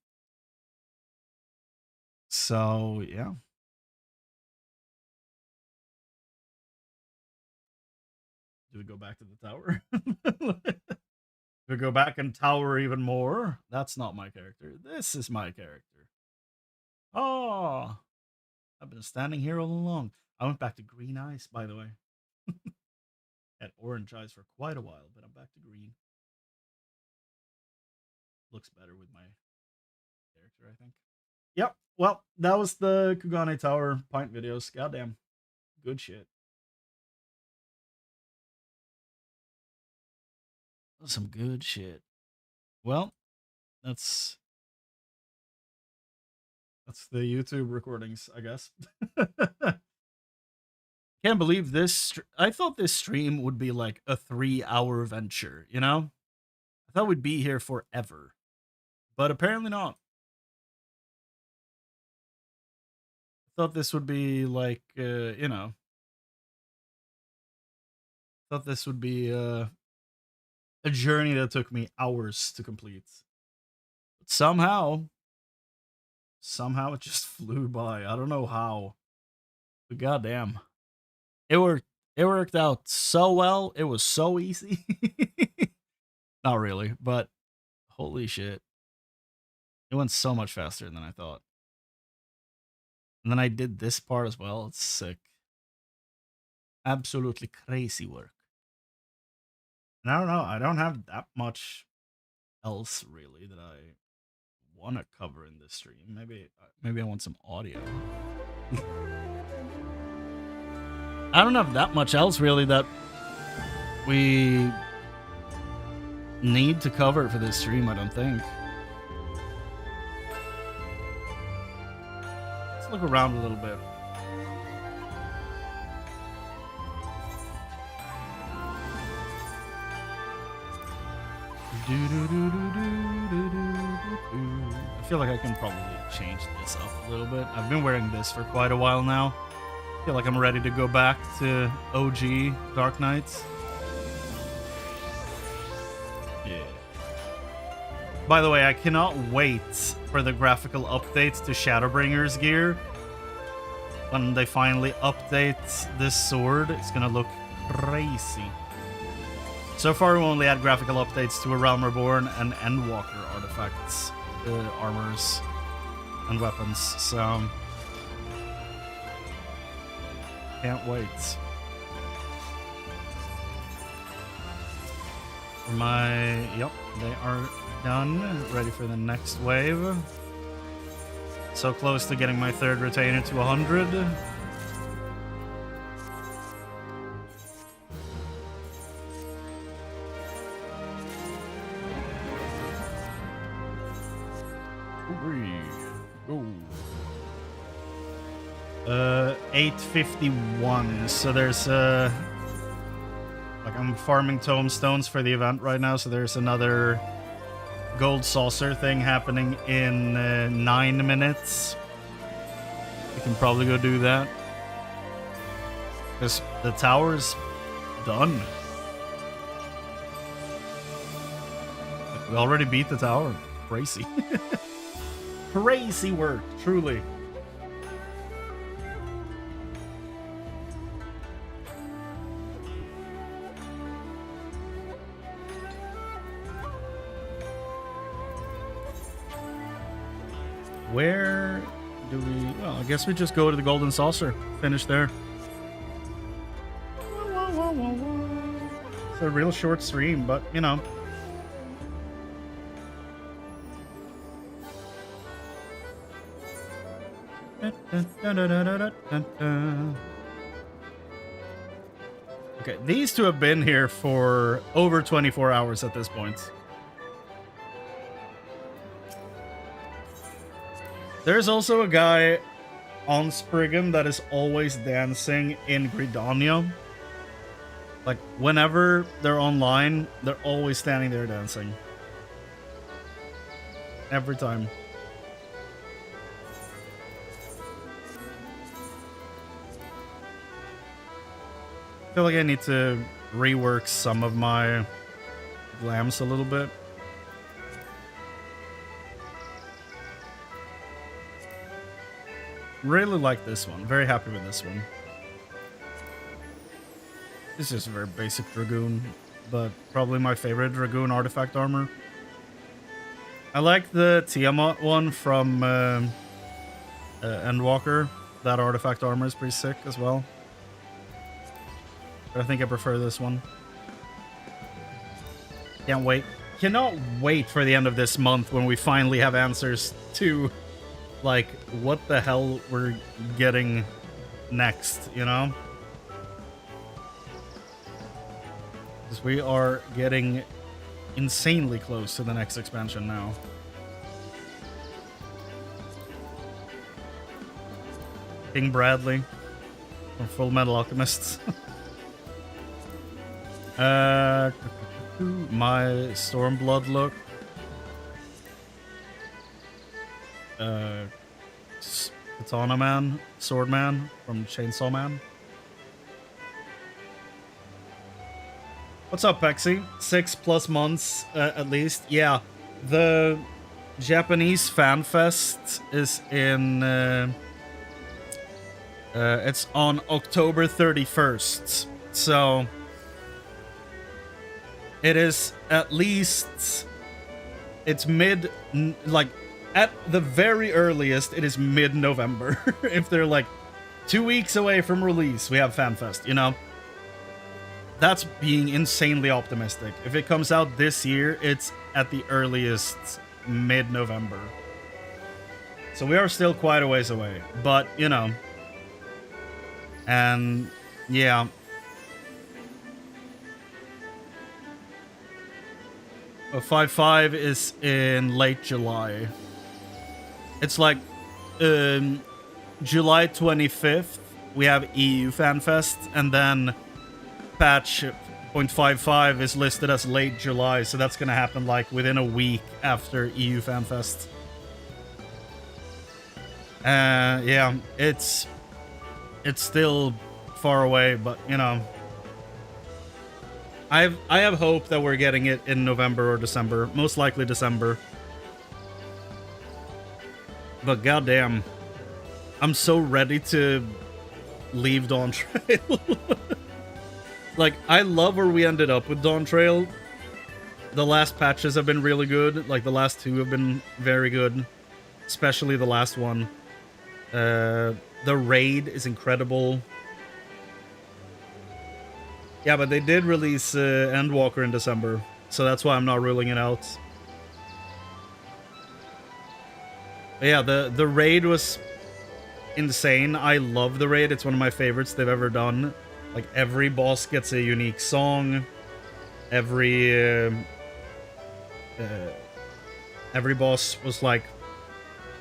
So yeah. Do we go back to the tower? Do we go back and tower even more? That's not my character. This is my character. Oh, I've been standing here all along. I went back to green ice, by the way. Had orange eyes for quite a while, but I'm back to green. Looks better with my character, I think. Yep. Well, that was the Kugane Tower pint videos. Goddamn. Good shit. Some good shit. Well, that's the YouTube recordings, I guess. Can't believe this. I thought this stream would be like a 3-hour venture, you know? I thought we'd be here forever. But apparently not. I thought this would be like, you know. I thought this would be a journey that took me hours to complete. But somehow it just flew by. I don't know how. But goddamn. It worked out so well. It was so easy. Not really, but holy shit. It went so much faster than I thought. And then I did this part as well. It's sick. Absolutely crazy work. And I don't know. I don't have that much else really that I want to cover in this stream. Maybe I want some audio. I don't have that much else really that we need to cover for this stream, I don't think. Let's look around a little bit. I feel like I can probably change this up a little bit. I've been wearing this for quite a while now. I feel like I'm ready to go back to OG Dark Knights. Yeah. By the way, I cannot wait for the graphical update to Shadowbringer's gear. When they finally update this sword, it's gonna look crazy. So far, we only had graphical updates to A Realm Reborn and Endwalker artifacts, armors, and weapons, so can't wait. Yep, they are done, ready for the next wave. So close to getting my third retainer to 100. Ooh. 851. So there's like I'm farming tomestones for the event right now, so there's another gold saucer thing happening in 9 minutes. We can probably go do that. Because the tower's done. We already beat the tower. Crazy. Crazy work, truly. Where do we... Well, I guess we just go to the Golden Saucer. Finish there. It's a real short stream, but, you know. Okay, these two have been here for over 24 hours at this point. There's also a guy on Spriggan that is always dancing in Gridania. Like, whenever they're online, they're always standing there dancing. Every time. I feel like I need to rework some of my glams a little bit. Really like this one. Very happy with this one. It's just a very basic Dragoon, but probably my favorite Dragoon artifact armor. I like the Tiamat one from Endwalker. That artifact armor is pretty sick as well. But I think I prefer this one. Can't wait. Cannot wait for the end of this month when we finally have answers to, like, what the hell we're getting next, you know? Because we are getting insanely close to the next expansion now. King Bradley from Full Metal Alchemists. My Stormblood look. Katana Man, Sword Man from Chainsaw Man. What's up, Pexi? 6+ months at least. Yeah, the Japanese Fan Fest is in. It's on October 31st, so it is at least. It's mid, like at the very earliest, it is mid-November. If they're like 2 weeks away from release, we have Fan Fest. You know. That's being insanely optimistic. If it comes out this year, it's at the earliest mid-November. So we are still quite a ways away. But, you know. And, yeah. FFXIV is in late July. It's like July 25th, we have EU Fan Fest, and then patch 0.55 is listed as late July, so that's gonna happen like within a week after EU Fan Fest. Yeah, it's still far away, but you know, I have hope that we're getting it in November or December, most likely December. But goddamn, I'm so ready to leave Dawn Trail. Like, I love where we ended up with Dawn Trail. The last patches have been really good. Like, the last two have been very good. Especially the last one. The raid is incredible. Yeah, but they did release Endwalker in December. So that's why I'm not ruling it out. But yeah, the raid was insane. I love the raid. It's one of my favorites they've ever done. Like, every boss gets a unique song. Every boss was like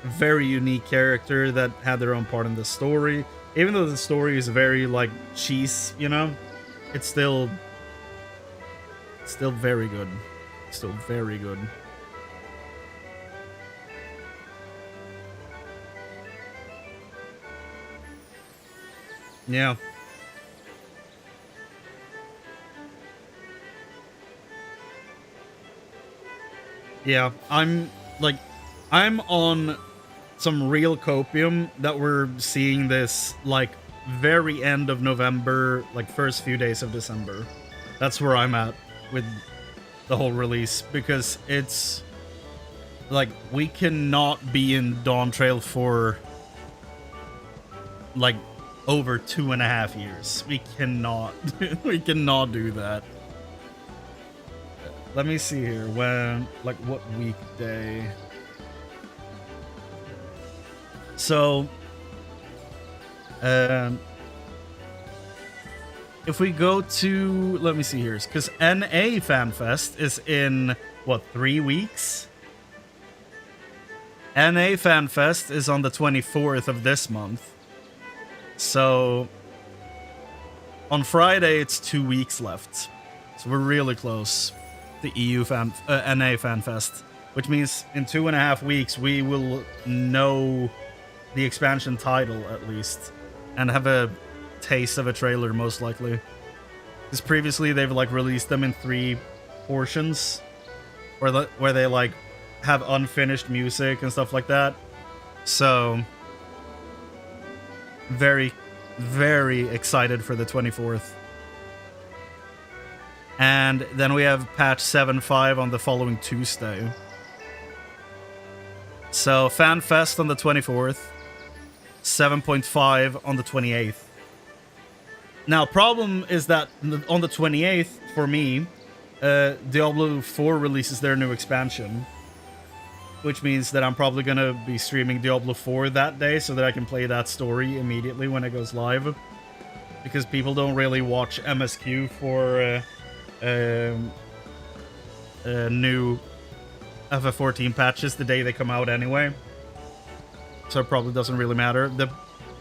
a very unique character that had their own part in the story. Even though the story is very like cheese, you know, it's still very good. Still very good. Yeah. Yeah, I'm on some real copium that we're seeing this, like, very end of November, like, first few days of December. That's where I'm at with the whole release, because it's, like, we cannot be in Dawn Trail for, like, over 2.5 years. We cannot. We cannot do that. Let me see here. When, like, what weekday? So, if we go to, let me see here, because NA Fan Fest is in, what, 3 weeks? NA Fan Fest is on the 24th of this month. So, On Friday, it's 2 weeks left. So we're really close to NA FanFest. Which means in 2.5 weeks, we will know the expansion title, at least. And have a taste of a trailer, most likely. Because previously, they've, like, released them in 3 portions. Where they, like, have unfinished music and stuff like that. So... very, very excited for the 24th. And then we have patch 7.5 on the following Tuesday. So, FanFest on the 24th. 7.5 on the 28th. Now, problem is that on the 28th, for me, Diablo 4 releases their new expansion. Which means that I'm probably going to be streaming Diablo 4 that day so that I can play that story immediately when it goes live. Because people don't really watch MSQ for new FF14 patches the day they come out anyway. So it probably doesn't really matter.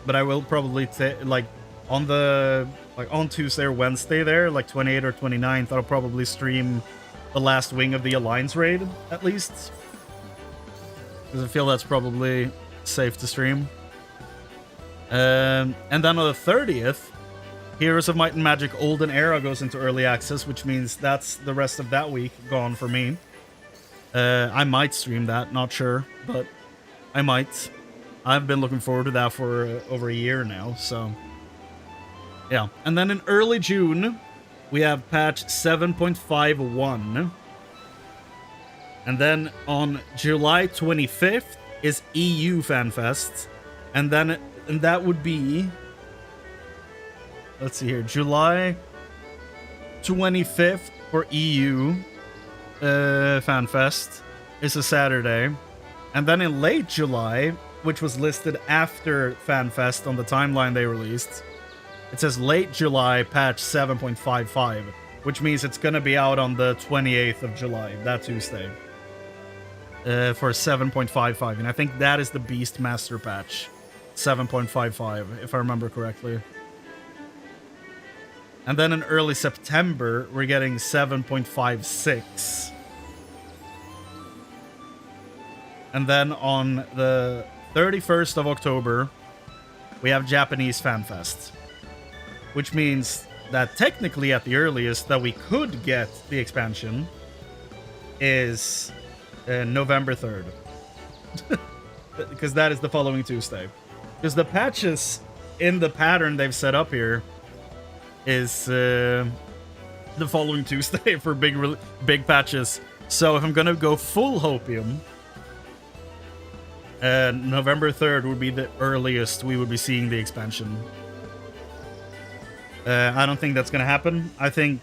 But I will probably, on Tuesday or Wednesday there, like 28th or 29th, I'll probably stream the last wing of the Alliance raid, at least. Because I feel that's probably safe to stream. And then on the 30th, Heroes of Might and Magic Olden Era goes into early access, which means that's the rest of that week gone for me. I might stream that, not sure, but I might. I've been looking forward to that for over a year now, so... yeah. And then in early June, we have patch 7.51. And then on July 25th is EU FanFest. And that would be... let's see here. July 25th for EU FanFest is a Saturday. And then in late July, which was listed after FanFest on the timeline they released, it says late July patch 7.55, which means it's going to be out on the 28th of July, that Tuesday. For 7.55, and I think that is the Beastmaster patch. 7.55, if I remember correctly. And then in early September, we're getting 7.56. And then on the 31st of October, we have Japanese FanFest. Which means that technically at the earliest that we could get the expansion is November 3rd. Because that is the following Tuesday. Because the patches in the pattern they've set up here is the following Tuesday for big patches. So if I'm going to go full Hopium, November 3rd would be the earliest we would be seeing the expansion. I don't think that's going to happen. I think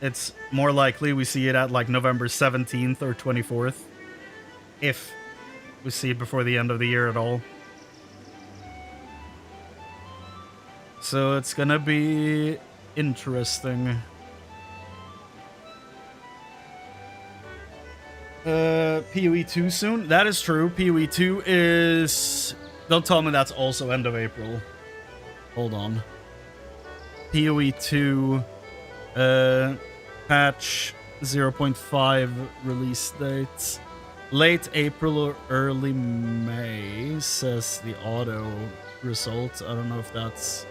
it's more likely we see it at like November 17th or 24th. If we see it before the end of the year at all. So it's going to be interesting. PoE 2 soon? That is true. PoE 2 is... don't tell me that's also end of April. Hold on. PoE 2 patch 0.5 release date. Late April or early May, says the auto result. I don't know if that's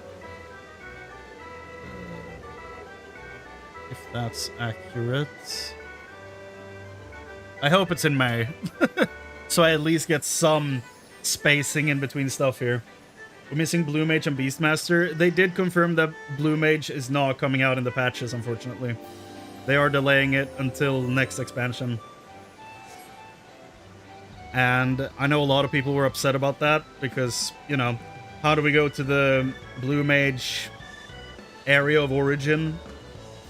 accurate. I hope it's in May. So I at least get some spacing in between stuff here. We're missing Blue Mage and Beastmaster. They did confirm that Blue Mage is not coming out in the patches, unfortunately. They are delaying it until next expansion. And I know a lot of people were upset about that because, you know, how do we go to the Blue Mage area of origin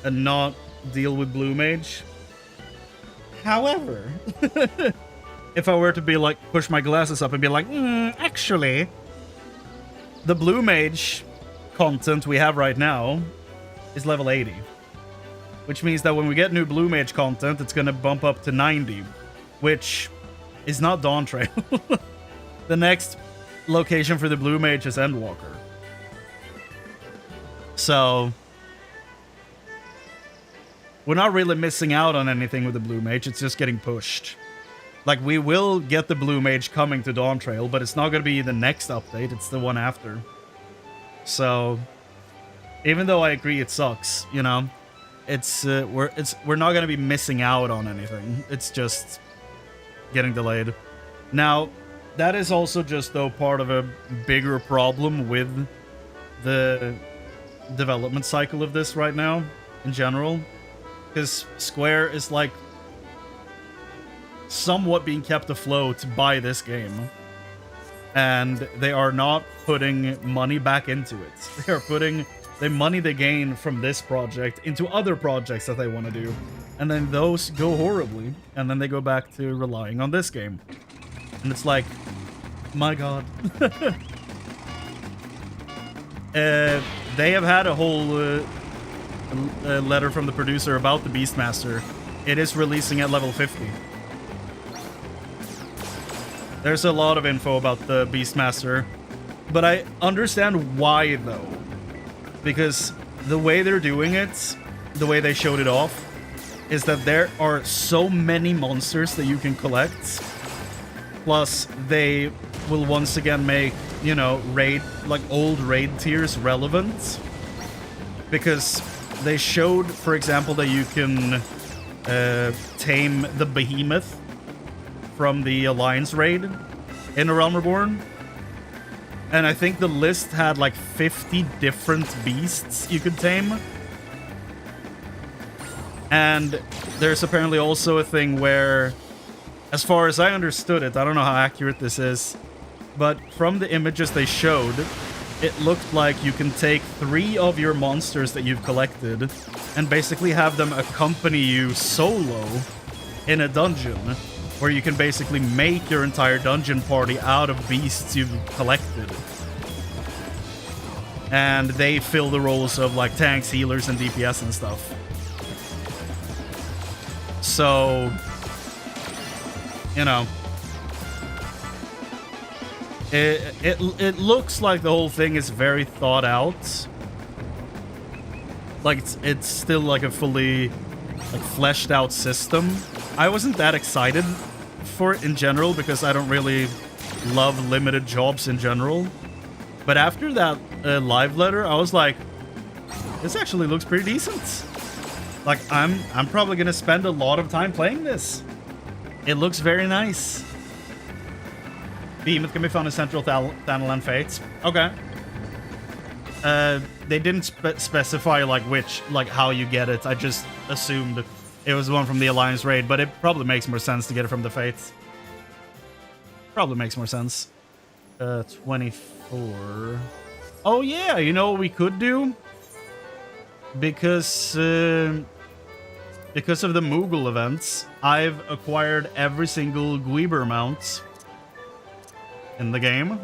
and not deal with Blue Mage? However, if I were to be like, push my glasses up and be like, actually, the Blue Mage content we have right now is level 80. Which means that when we get new Blue Mage content, it's going to bump up to 90. Which is not Dawn Trail. The next location for the Blue Mage is Endwalker. So we're not really missing out on anything with the Blue Mage. It's just getting pushed. Like, we will get the Blue Mage coming to Dawn Trail, but it's not going to be the next update. It's the one after. So even though I agree it sucks, you know, we're not going to be missing out on anything. It's just getting delayed. Now, that is also just, though, part of a bigger problem with the development cycle of this right now, in general. Because Square is, like, somewhat being kept afloat by this game. And they are not putting money back into it. They are putting the money they gain from this project into other projects that they want to do. And then those go horribly. And then they go back to relying on this game. And it's like, my god. They have had a whole letter from the producer about the Beastmaster. It is releasing at level 50. There's a lot of info about the Beastmaster, but I understand why, though. Because the way they're doing it, the way they showed it off, is that there are so many monsters that you can collect. Plus, they will once again make, you know, old raid tiers relevant. Because they showed, for example, that you can tame the behemoth from the Alliance raid in A Realm Reborn. And I think the list had like 50 different beasts you could tame. And there's apparently also a thing where, as far as I understood it, I don't know how accurate this is, but from the images they showed, it looked like you can take 3 of your monsters that you've collected and basically have them accompany you solo in a dungeon, where you can basically make your entire dungeon party out of beasts you've collected. And they fill the roles of like tanks, healers, and DPS and stuff. So, you know, it looks like the whole thing is very thought out. Like it's still like a fully like fleshed out system. I wasn't that excited for it in general because I don't really love limited jobs in general. But after that live letter, I was like, this actually looks pretty decent. Like I'm probably gonna spend a lot of time playing this. It looks very nice. Behemoth can be found in Central Thanalan Fates. Okay. They didn't specify like which, like how you get it. I just assumed it was the one from the Alliance raid, but it probably makes more sense to get it from the Fates. Probably makes more sense. 24. Oh yeah, you know what we could do? Because of the Moogle events, I've acquired every single Guiber mount in the game.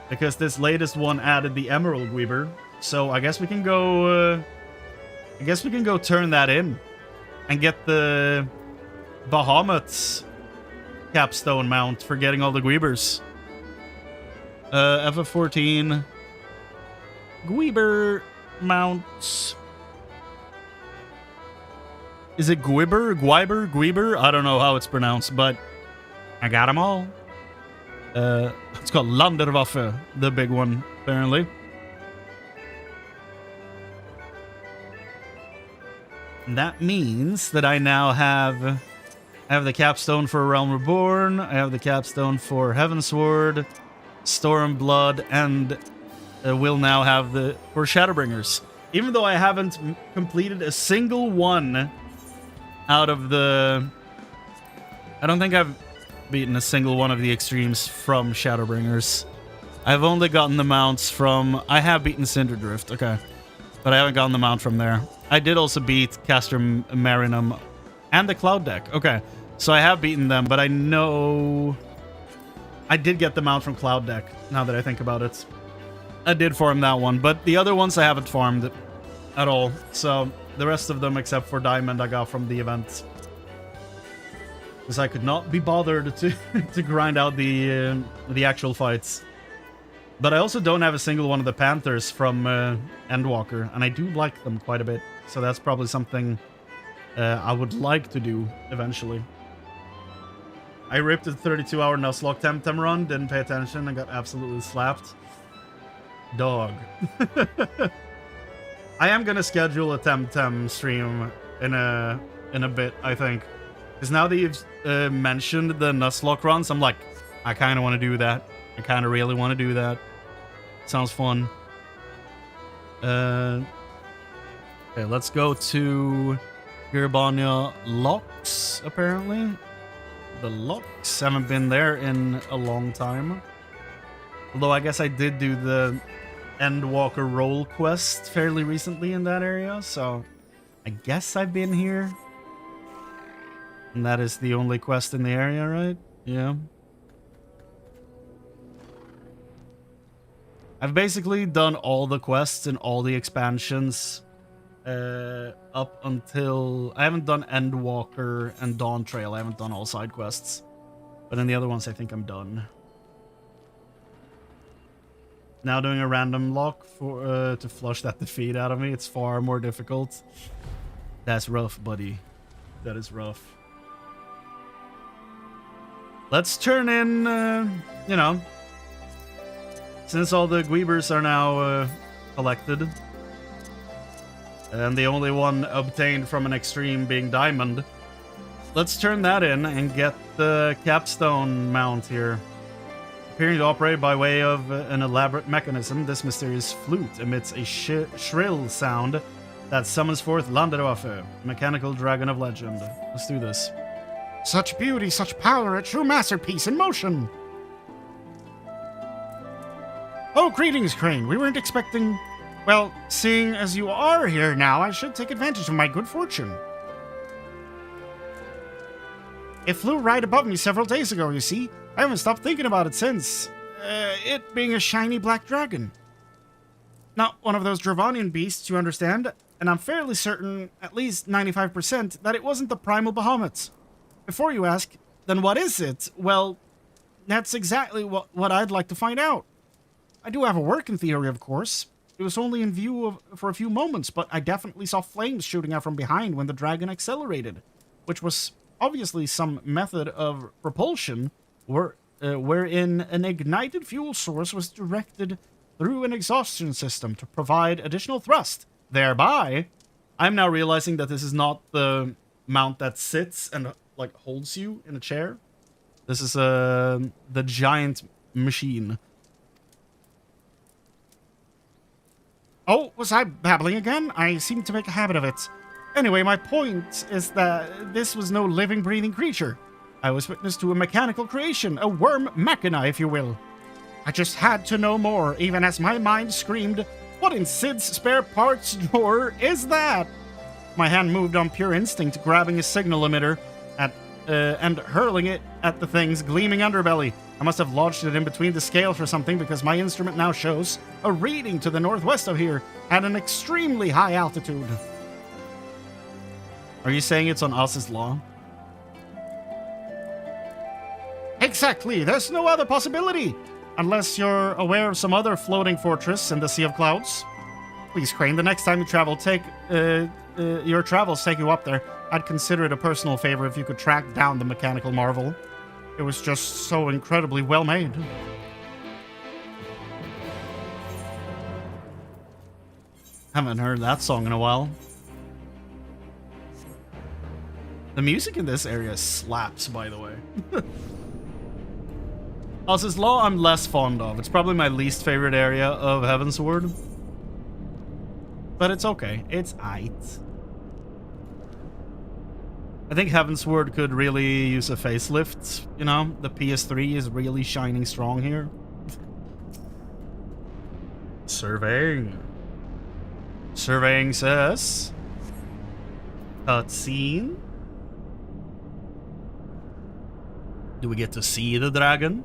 Because this latest one added the Emerald Weaver. So I guess we can go turn that in and get the Bahamut's capstone mount for getting all the Guibers. FF14 Guiber mounts. Is it Guiber? I don't know how it's pronounced, but I got them all. It's called Landerwaffe, the big one, apparently. And that means that I now have the capstone for Realm Reborn, I have the capstone for Heavensward, Stormblood, and will now have the for Shadowbringers. Even though I haven't completed a single one out of the... I don't think I've beaten a single one of the extremes from Shadowbringers. I've only gotten the mounts from... I have beaten Cinderdrift, okay. But I haven't gotten the mount from there. I did also beat Castor Marinum and the Cloud deck. Okay, so I have beaten them, but I know... I did get the mount from Cloud deck, now that I think about it. I did farm that one, but the other ones I haven't farmed at all. So the rest of them, except for Diamond, I got from the event. Because I could not be bothered to grind out the actual fights. But I also don't have a single one of the Panthers from Endwalker, and I do like them quite a bit. So that's probably something I would like to do eventually. I ripped a 32-hour Nuzlocke Temtem run, didn't pay attention, and got absolutely slapped. Dog. I am gonna schedule a Temtem stream in a bit, I think. Because now that you've mentioned the Nuzlocke runs, I'm like, I kind of want to do that. I kind of really want to do that. Sounds fun. Okay, let's go to Girabania Locks, apparently. The Locks, haven't been there in a long time. Although I guess I did do the Endwalker Roll quest fairly recently in that area, so I guess I've been here. And that is the only quest in the area, right? Yeah. I've basically done all the quests in all the expansions up until... I haven't done Endwalker and Dawn Trail. I haven't done all side quests. But in the other ones, I think I'm done. Now doing a random lock for to flush that defeat out of me. It's far more difficult. That's rough, buddy. That is rough. Let's turn in, you know... Since all the Gweebers are now collected, and the only one obtained from an extreme being Diamond, let's turn that in and get the capstone mount here. Appearing to operate by way of an elaborate mechanism, this mysterious flute emits a shrill sound that summons forth Landerwaffe, mechanical dragon of legend. Let's do this. Such beauty, such power, a true masterpiece in motion! Oh, greetings, Chrane. We weren't expecting... Well, seeing as you are here now, I should take advantage of my good fortune. It flew right above me several days ago, you see. I haven't stopped thinking about it since. It being a shiny black dragon. Not one of those Dravanian beasts, you understand, and I'm fairly certain, at least 95%, that it wasn't the primal Bahamut. Before you ask, then what is it? Well, that's exactly what I'd like to find out. I do have a working theory, of course. It was only in view for a few moments, but I definitely saw flames shooting out from behind when the dragon accelerated, which was obviously some method of propulsion wherein an ignited fuel source was directed through an exhaustion system to provide additional thrust. Thereby, I'm now realizing that this is not the mount that sits and like holds you in a chair. This is the giant machine. Oh, was I babbling again? I seem to make a habit of it. Anyway, my point is that this was no living, breathing creature. I was witness to a mechanical creation, a worm machina, if you will. I just had to know more, even as my mind screamed, what in Sid's spare parts drawer is that? My hand moved on pure instinct, grabbing a signal emitter and hurling it at the thing's gleaming underbelly. I must have lodged it in between the scales or something, because my instrument now shows a reading to the northwest of here at an extremely high altitude. Are you saying it's on Oz's Law? Exactly! There's no other possibility! Unless you're aware of some other floating fortress in the Sea of Clouds. Please, Chrane, the next time you travel, your travels take you up there. I'd consider it a personal favor if you could track down the mechanical marvel. It was just so incredibly well made. Haven't heard that song in a while. The music in this area slaps, by the way. Oz's Law I'm less fond of. It's probably my least favorite area of Heavensward. But it's okay. It's aight. I think Heavensward could really use a facelift, you know? The PS3 is really shining strong here. Surveying. Surveying says... Cutscene. Do we get to see the dragon?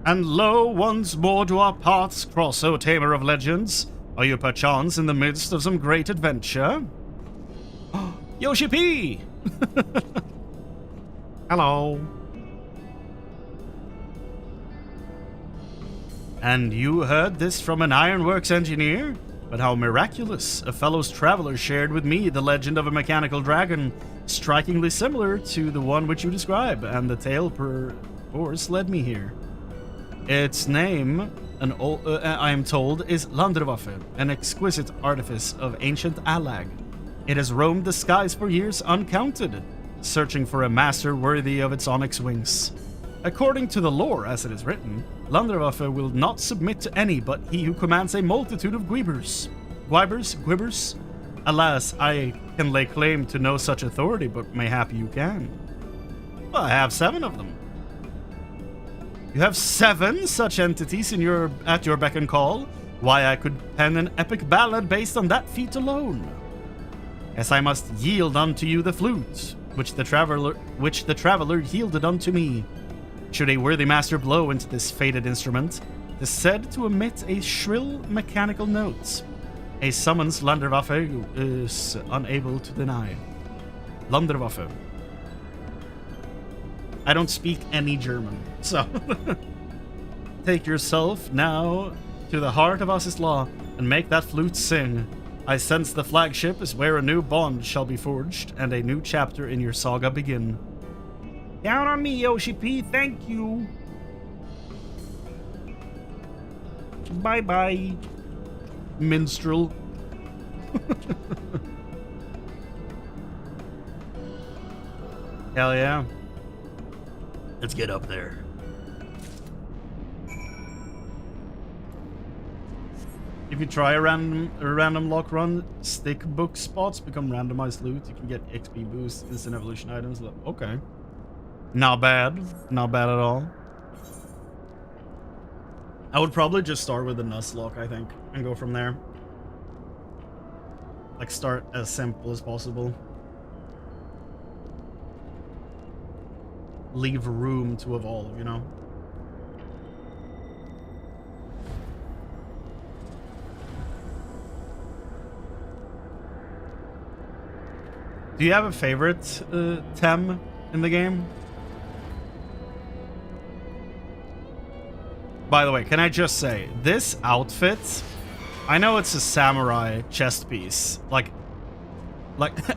And lo, once more do our paths cross, O Tamer of Legends. Are you perchance in the midst of some great adventure? Yoshi P! Hello. And you heard this from an ironworks engineer? But how miraculous. A fellow traveler shared with me the legend of a mechanical dragon, strikingly similar to the one which you describe, and the tale perforce led me here. Its name, I am told, is Landerwaffe, an exquisite artifice of ancient Allag. It has roamed the skies for years uncounted, searching for a master worthy of its onyx wings. According to the lore as it is written, Landerwaffe will not submit to any but he who commands a multitude of gwibers. Gwibbers? Alas, I can lay claim to no such authority, but mayhap you can. Well, I have 7 of them. You have 7 such entities at your beck and call? Why, I could pen an epic ballad based on that feat alone. As I must yield unto you the flute, which the traveler yielded unto me. Should a worthy master blow into this fated instrument, it is said to emit a shrill mechanical note. A summons Landerwaffe is unable to deny. Landerwaffe. I don't speak any German, so take yourself now to the heart of Ass's law and make that flute sing. I sense the flagship is where a new bond shall be forged and a new chapter in your saga begin. Count on me, Yoshi P. Thank you. Bye-bye, minstrel. Hell yeah. Let's get up there. If you try a random lock run, stick book spots become randomized loot. You can get XP boost, instant evolution items. Okay. Not bad. Not bad at all. I would probably just start with the Nuzlocke, I think, and go from there. Like, start as simple as possible. Leave room to evolve, you know? Do you have a favorite Tem in the game? By the way, can I just say, this outfit, I know it's a samurai chest piece, like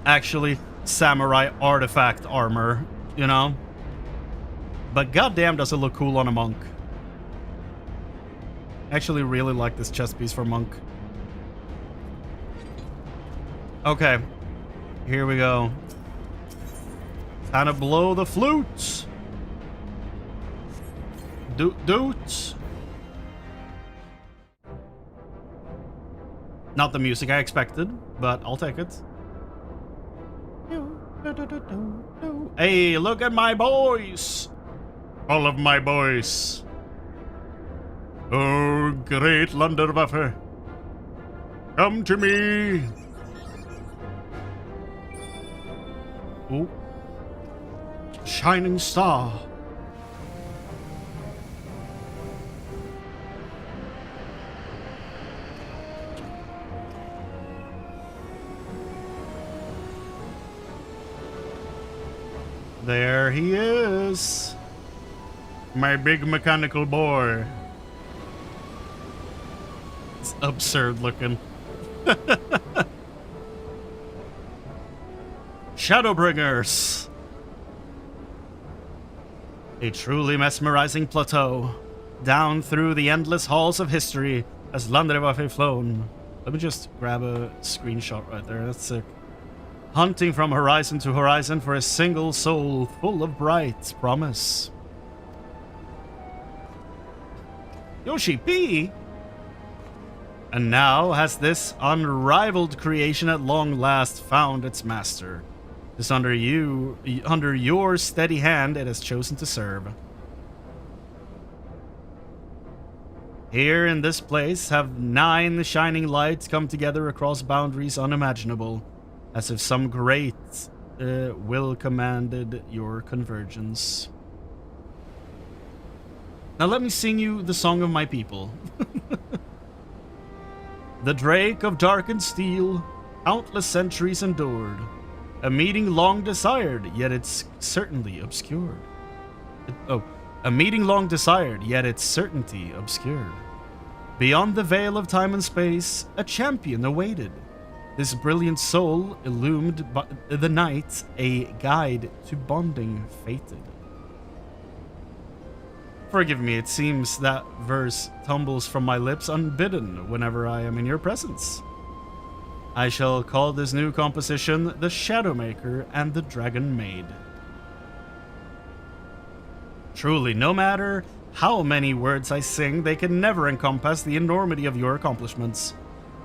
actually samurai artifact armor, you know? But goddamn does it look cool on a monk. I actually really like this chest piece for monk. Okay, here we go. Time to blow the flute. Doot. Not the music I expected, but I'll take it. Hey, look at my boys! All of my boys. Oh, great Landerwaffe. Come to me. Oh. Shining star. There he is. My big mechanical boy. It's absurd looking. Shadowbringers. A truly mesmerizing plateau. Down through the endless halls of history as Landerwaffe flown. Let me just grab a screenshot right there. That's sick. Hunting from horizon to horizon for a single soul full of bright promise. Yoshi P! And now has this unrivaled creation at long last found its master. It's under your steady hand it has chosen to serve. Here in this place have 9 shining lights come together across boundaries unimaginable, as if some great will commanded your convergence. Now let me sing you the song of my people. The drake of darkened steel, countless centuries endured. A meeting long desired, yet it's certainly obscured. A meeting long desired, yet its certainty obscured. Beyond the veil of time and space, a champion awaited. This brilliant soul illumined by the night, a guide to bonding fated. Forgive me, it seems that verse tumbles from my lips unbidden whenever I am in your presence. I shall call this new composition the Shadowmaker and the Dragon Maid. Truly, no matter how many words I sing, they can never encompass the enormity of your accomplishments.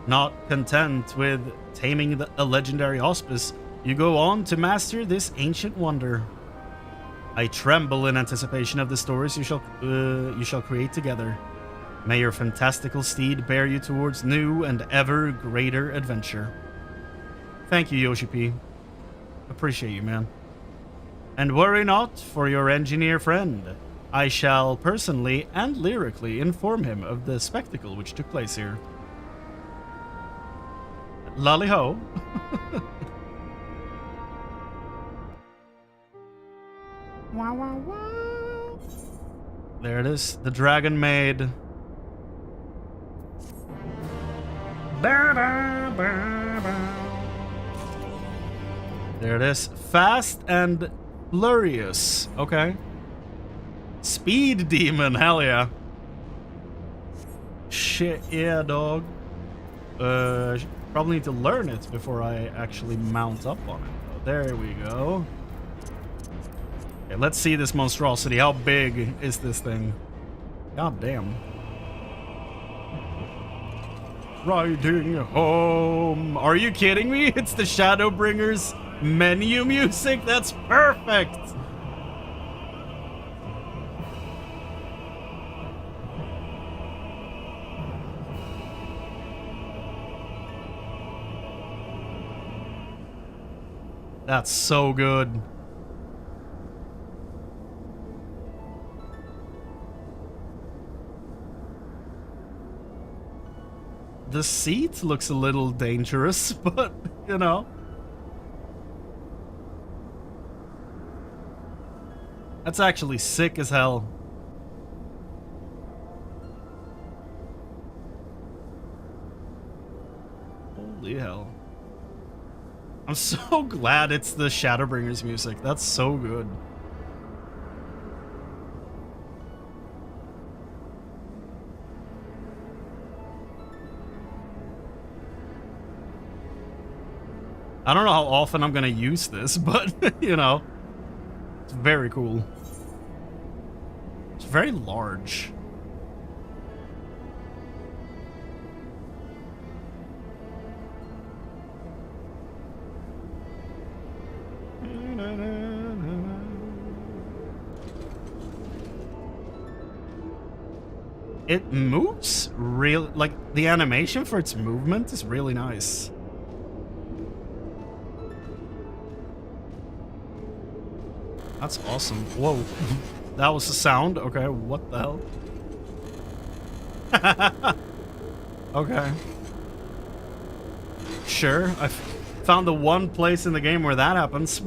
Not content with taming a legendary hospice, you go on to master this ancient wonder. I tremble in anticipation of the stories you shall create together. May your fantastical steed bear you towards new and ever greater adventure. Thank you, Yoshi P. Appreciate you, man. And worry not for your engineer friend. I shall personally and lyrically inform him of the spectacle which took place here. Lolly ho. Wow, wow, wow. There it is, the Dragon Maid. There it is. Fast and furious. Okay. Speed Demon, hell yeah. Shit, yeah, dog. Probably need to learn it before I actually mount up on it. Oh, there we go. Okay, let's see this monstrosity. How big is this thing? God damn. Riding home. Are you kidding me? It's the Shadowbringers menu music? That's perfect. That's so good. The seat looks a little dangerous, but, you know. That's actually sick as hell. Holy hell. I'm so glad it's the Shadowbringers music. That's so good. I don't know how often I'm gonna use this, but, you know, it's very cool. It's very large. It moves real, like the animation for its movement is really nice. That's awesome. Whoa. That was the sound? Okay, what the hell? Okay. Sure, I found the one place in the game where that happens.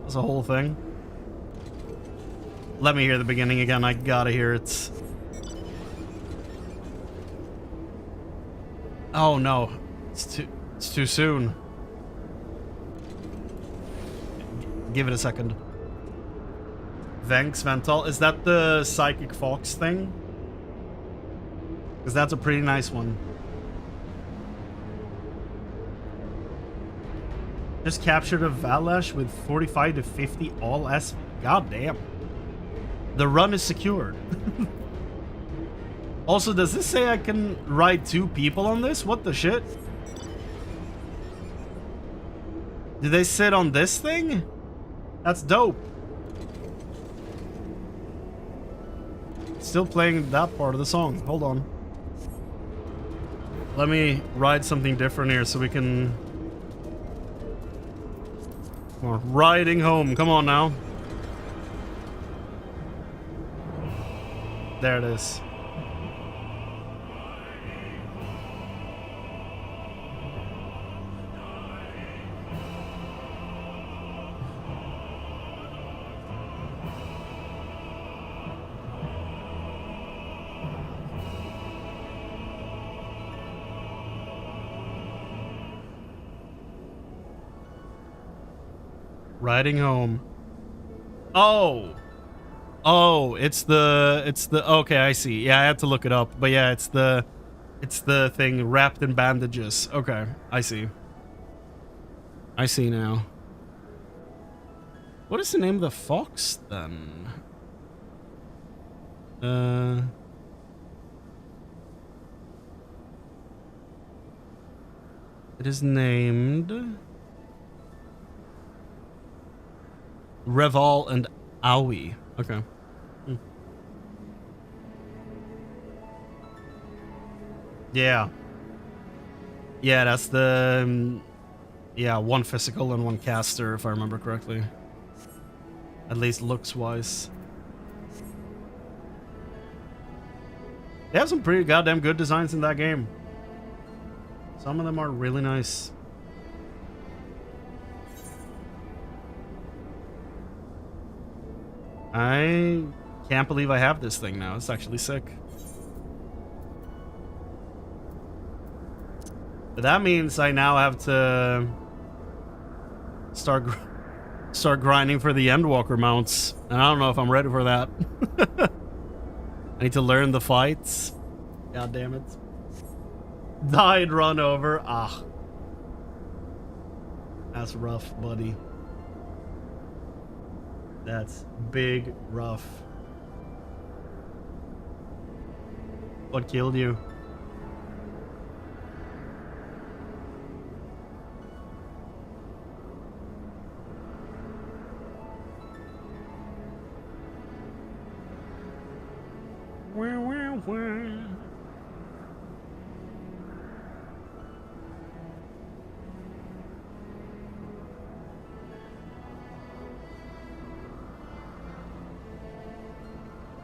That's a whole thing. Let me hear the beginning again. I gotta hear it. Oh no. It's too soon. Give it a second. Venx Vental. Is that the Psychic Fox thing? Because that's a pretty nice one. Just captured a Valash with 45 to 50 all S. God damn. The run is secured. Also, does this say I can ride 2 people on this? What the shit? Do they sit on this thing? That's dope. Still playing that part of the song. Hold on. Let me ride something different here so we can... Come on, riding home. Come on now. There it is. Riding home. Oh. Oh, it's the okay, I see. Yeah, I had to look it up. But yeah, it's the thing wrapped in bandages. Okay, I see. I see now. What is the name of the fox then? It is named Reval and Aoi. Okay. Yeah. Yeah, that's the yeah, one physical and one caster, if I remember correctly. At least looks wise. They have some pretty goddamn good designs in that game. Some of them are really nice. I can't believe I have this thing now. It's actually sick. But that means I now have to start grinding for the Endwalker mounts. And I don't know if I'm ready for that. I need to learn the fights. God damn it. Died, run over. Ah. That's rough, buddy. That's big rough. What killed you?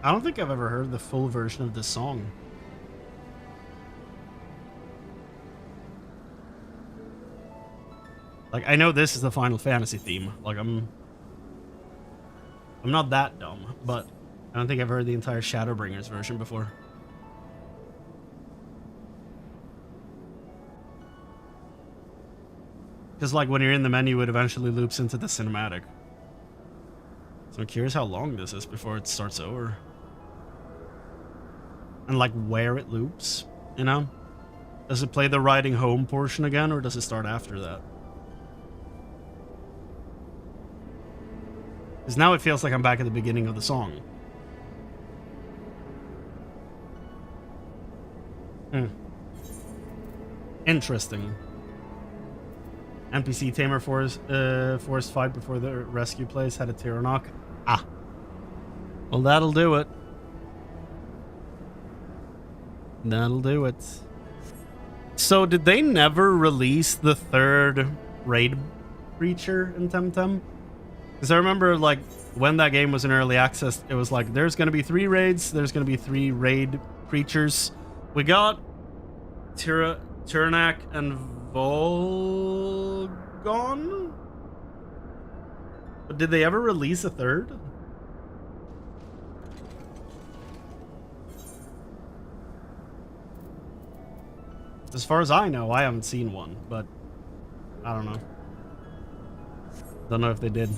I don't think I've ever heard the full version of this song. Like, I know this is the Final Fantasy theme. Like, I'm not that dumb, but I don't think I've heard the entire Shadowbringers version before. Because, like, when you're in the menu, it eventually loops into the cinematic. So I'm curious how long this is before it starts over. And, like, where it loops, you know? Does it play the riding home portion again, or does it start after that? Because now it feels like I'm back at the beginning of the song. Interesting. NPC Tamer forced fight before the rescue place had a Tyrannoc. Ah. Well, that'll do it. That'll do it. So, did they never release the third raid creature in Temtem? Because I remember, like, when that game was in early access, it was like, there's going to be 3 raids, there's going to be 3 raid creatures. We got Tyrannoc and Volgon? But did they ever release a third? As far as I know, I haven't seen one, but I don't know. Don't know if they did.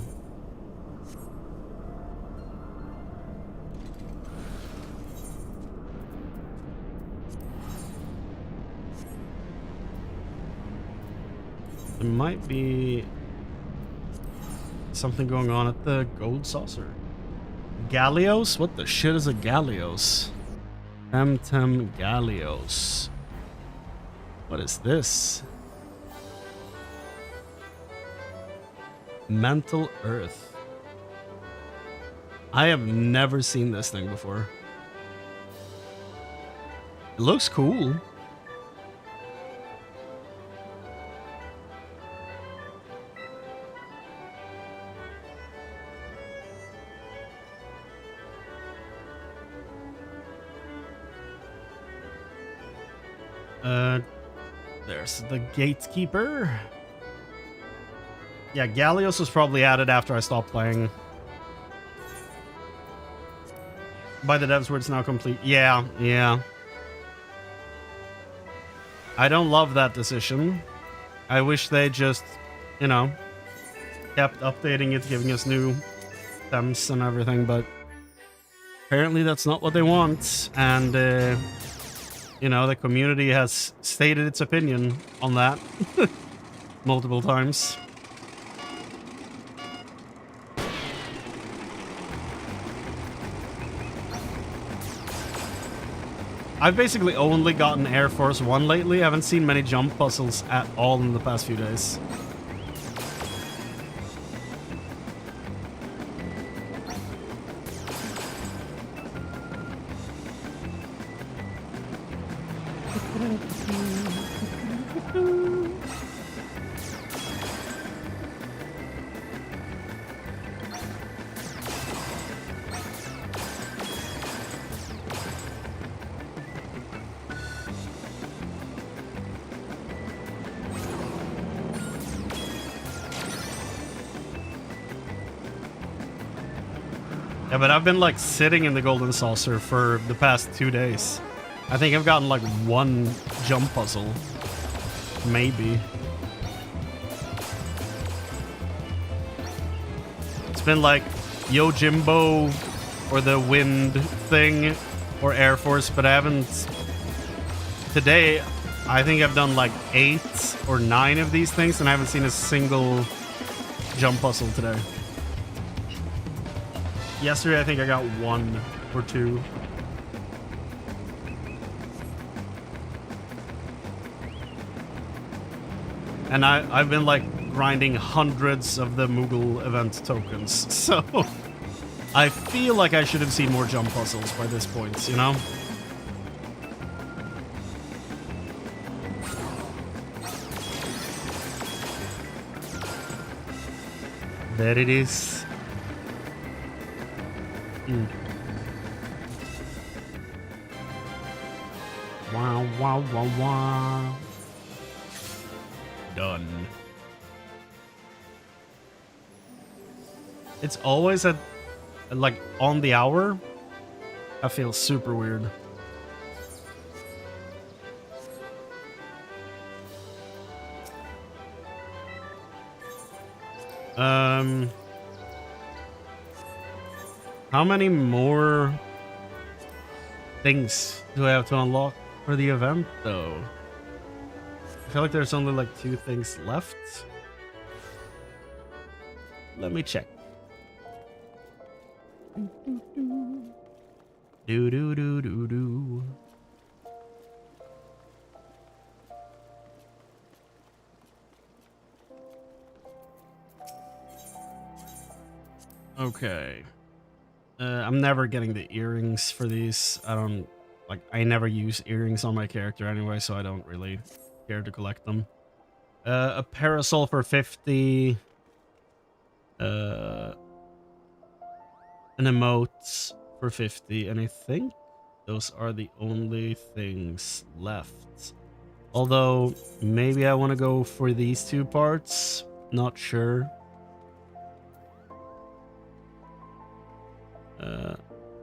There might be something going on at the Gold Saucer. Gallios? What the shit is a Gallios? Temtem Gallios. What is this? Mental Earth. I have never seen this thing before. It looks cool. There's the Gatekeeper. Yeah, Gallios was probably added after I stopped playing. By the devs where it's now complete. Yeah, yeah. I don't love that decision. I wish they just, you know, kept updating it, giving us new temps and everything, but apparently that's not what they want, and you know, the community has stated its opinion on that multiple times. I've basically only gotten Air Force 1 lately. I haven't seen many jump puzzles at all in the past few days. Yeah, but I've been like sitting in the golden saucer for the past 2 days. I think I've gotten like 1 jump puzzle. Maybe. It's been like Yojimbo or the wind thing or Air Force, but I haven't... Today, I think I've done like 8 or 9 of these things and I haven't seen a single jump puzzle today. Yesterday, I think I got 1 or 2. And I've been like grinding hundreds of the Moogle event tokens, so I feel like I should have seen more jump puzzles by this point, you know? There it is. Wow, wow, wow, wow. Done. It's always at like on the hour. I feel super weird. How many more things do I have to unlock for the event, though? I feel like there's only like 2 things left. Let me check. Do do do do do. Okay. I'm never getting the earrings for these. I never use earrings on my character anyway, so I don't really care to collect them. A parasol for 50. An emote for 50, and I think those are the only things left. Although, maybe I want to go for these 2 parts. Not sure.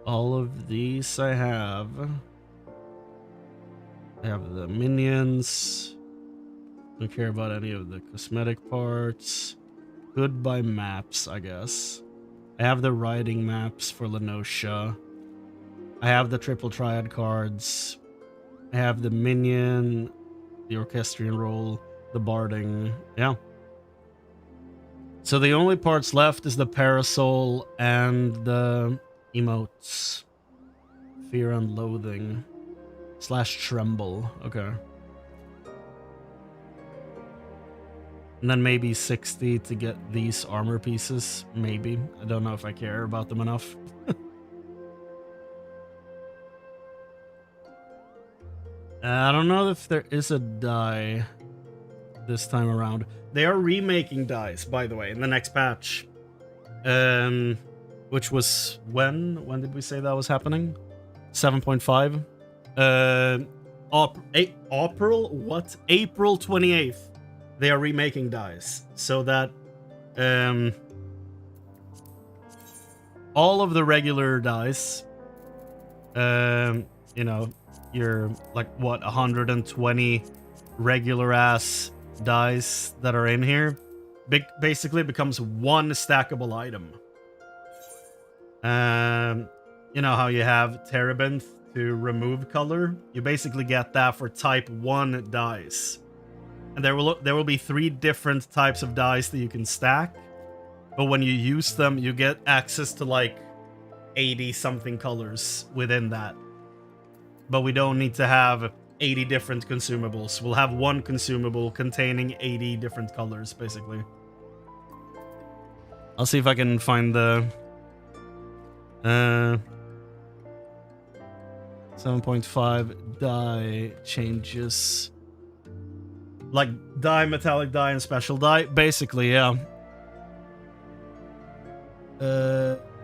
All of these I have. I have the minions. Don't care about any of the cosmetic parts. Goodbye maps, I guess. I have the riding maps for Lenosha. I have the triple triad cards. I have the minion, the orchestrion roll, the barding. Yeah. So the only parts left is the parasol and the emotes. Fear and loathing. / tremble. Okay. And then maybe 60 to get these armor pieces. Maybe. I don't know if I care about them enough. I don't know if there is a die this time around. They are remaking dies, by the way, in the next patch. Which was when? When did we say that was happening? 7.5. April? What? April 28th. They are remaking dies. So that all of the regular dies, you know, you're like what, 120 regular ass dice that are in here, basically becomes one stackable item. You know how you have Terebinth to remove color? You basically get that for type 1 dice. And there will be 3 different types of dice that you can stack. But when you use them, you get access to like 80 something colors within that. But we don't need to have 80 different consumables. We'll have one consumable containing 80 different colors, basically. I'll see if I can find the 7.5 die changes. Like die, metallic die, and special die. Basically, yeah.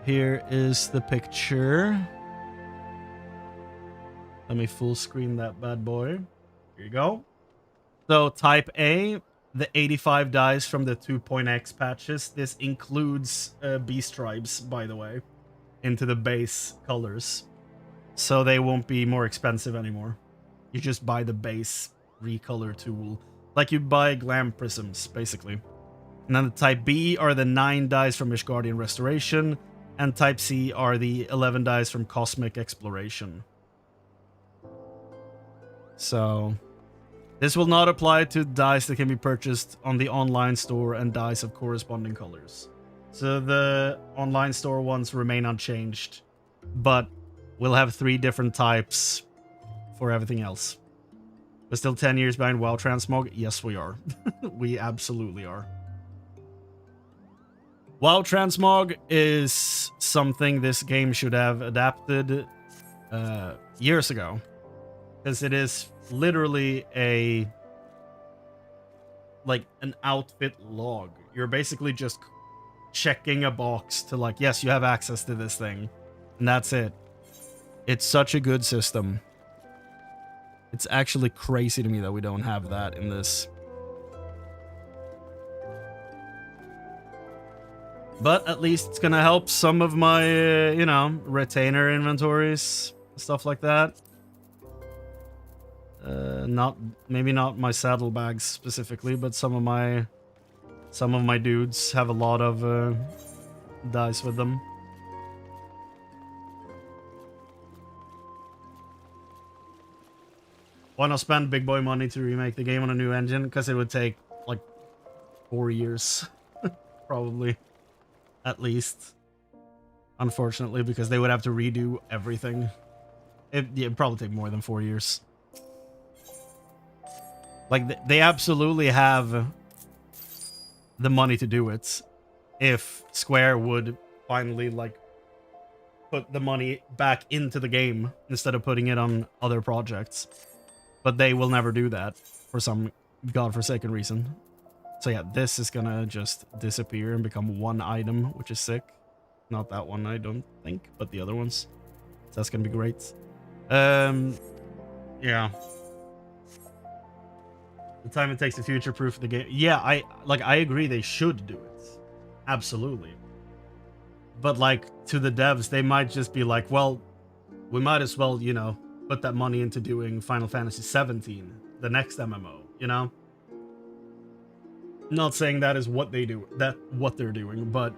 Here is the picture. Let me full screen that bad boy. Here you go. So type A, the 85 dice from the 2.x patches. This includes beast tribes, by the way, into the base colors. So they won't be more expensive anymore. You just buy the base recolor tool. Like you buy glam prisms, basically. And then the type B are the 9 dice from Ishgardian Restoration. And type C are the 11 dice from Cosmic Exploration. So this will not apply to dice that can be purchased on the online store and dice of corresponding colors. So the online store ones remain unchanged, but we'll have 3 different types for everything else. We're still 10 years behind WoW Transmog? Yes, we are. We absolutely are. WoW Transmog is something this game should have adapted years ago. Because it is literally an outfit log. You're basically just checking a box to like, yes, you have access to this thing. And that's it. It's such a good system. It's actually crazy to me that we don't have that in this. But at least it's gonna help some of my, retainer inventories, stuff like that. Maybe not my saddlebags specifically, but some of my dudes have a lot of dice with them. Why not spend big boy money to remake the game on a new engine? Because it would take like 4 years, probably, at least. Unfortunately, because they would have to redo everything. It'd probably take more than 4 years. Like, they absolutely have the money to do it if Square would finally, like, put the money back into the game instead of putting it on other projects. But they will never do that for some godforsaken reason. So yeah, this is gonna just disappear and become one item, which is sick. Not that one, I don't think, but the other ones. So that's gonna be great. Yeah. The time it takes to future-proof the game. Yeah, I agree they should do it. Absolutely. But like, to the devs, they might just be like, well, we might as well, put that money into doing Final Fantasy 17, the next MMO, Not saying that is what they do, what they're doing, but,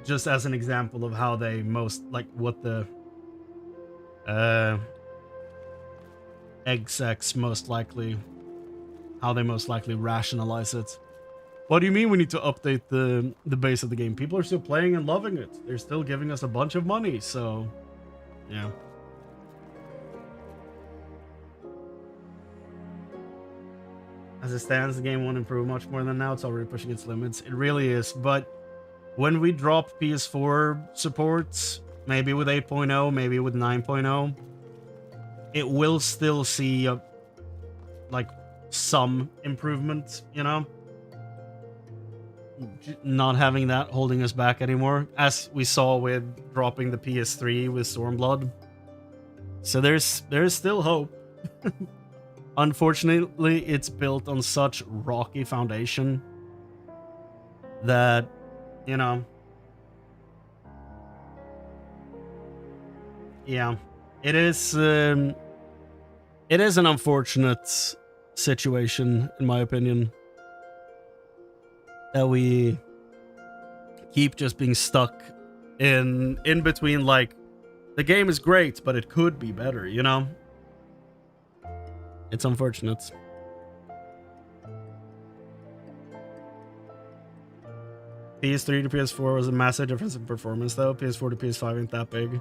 just as an example of how they what the execs how they most likely rationalize it. What do you mean we need to update the base of the game? People are still playing and loving it. They're still giving us a bunch of money, so yeah. As it stands, the game won't improve much more than now. It's already pushing its limits. It really is, but when we drop PS4 support, maybe with 8.0, maybe with 9.0, it will still see some improvement, Not having that holding us back anymore, as we saw with dropping the PS3 with Stormblood. So there's still hope. Unfortunately, it's built on such rocky foundation that, yeah, it is an unfortunate situation, in my opinion. that we keep just being stuck in between, like, the game is great, but it could be better, you know? It's unfortunate. PS3 to PS4 was a massive difference in performance, though. PS4 to PS5 ain't that big.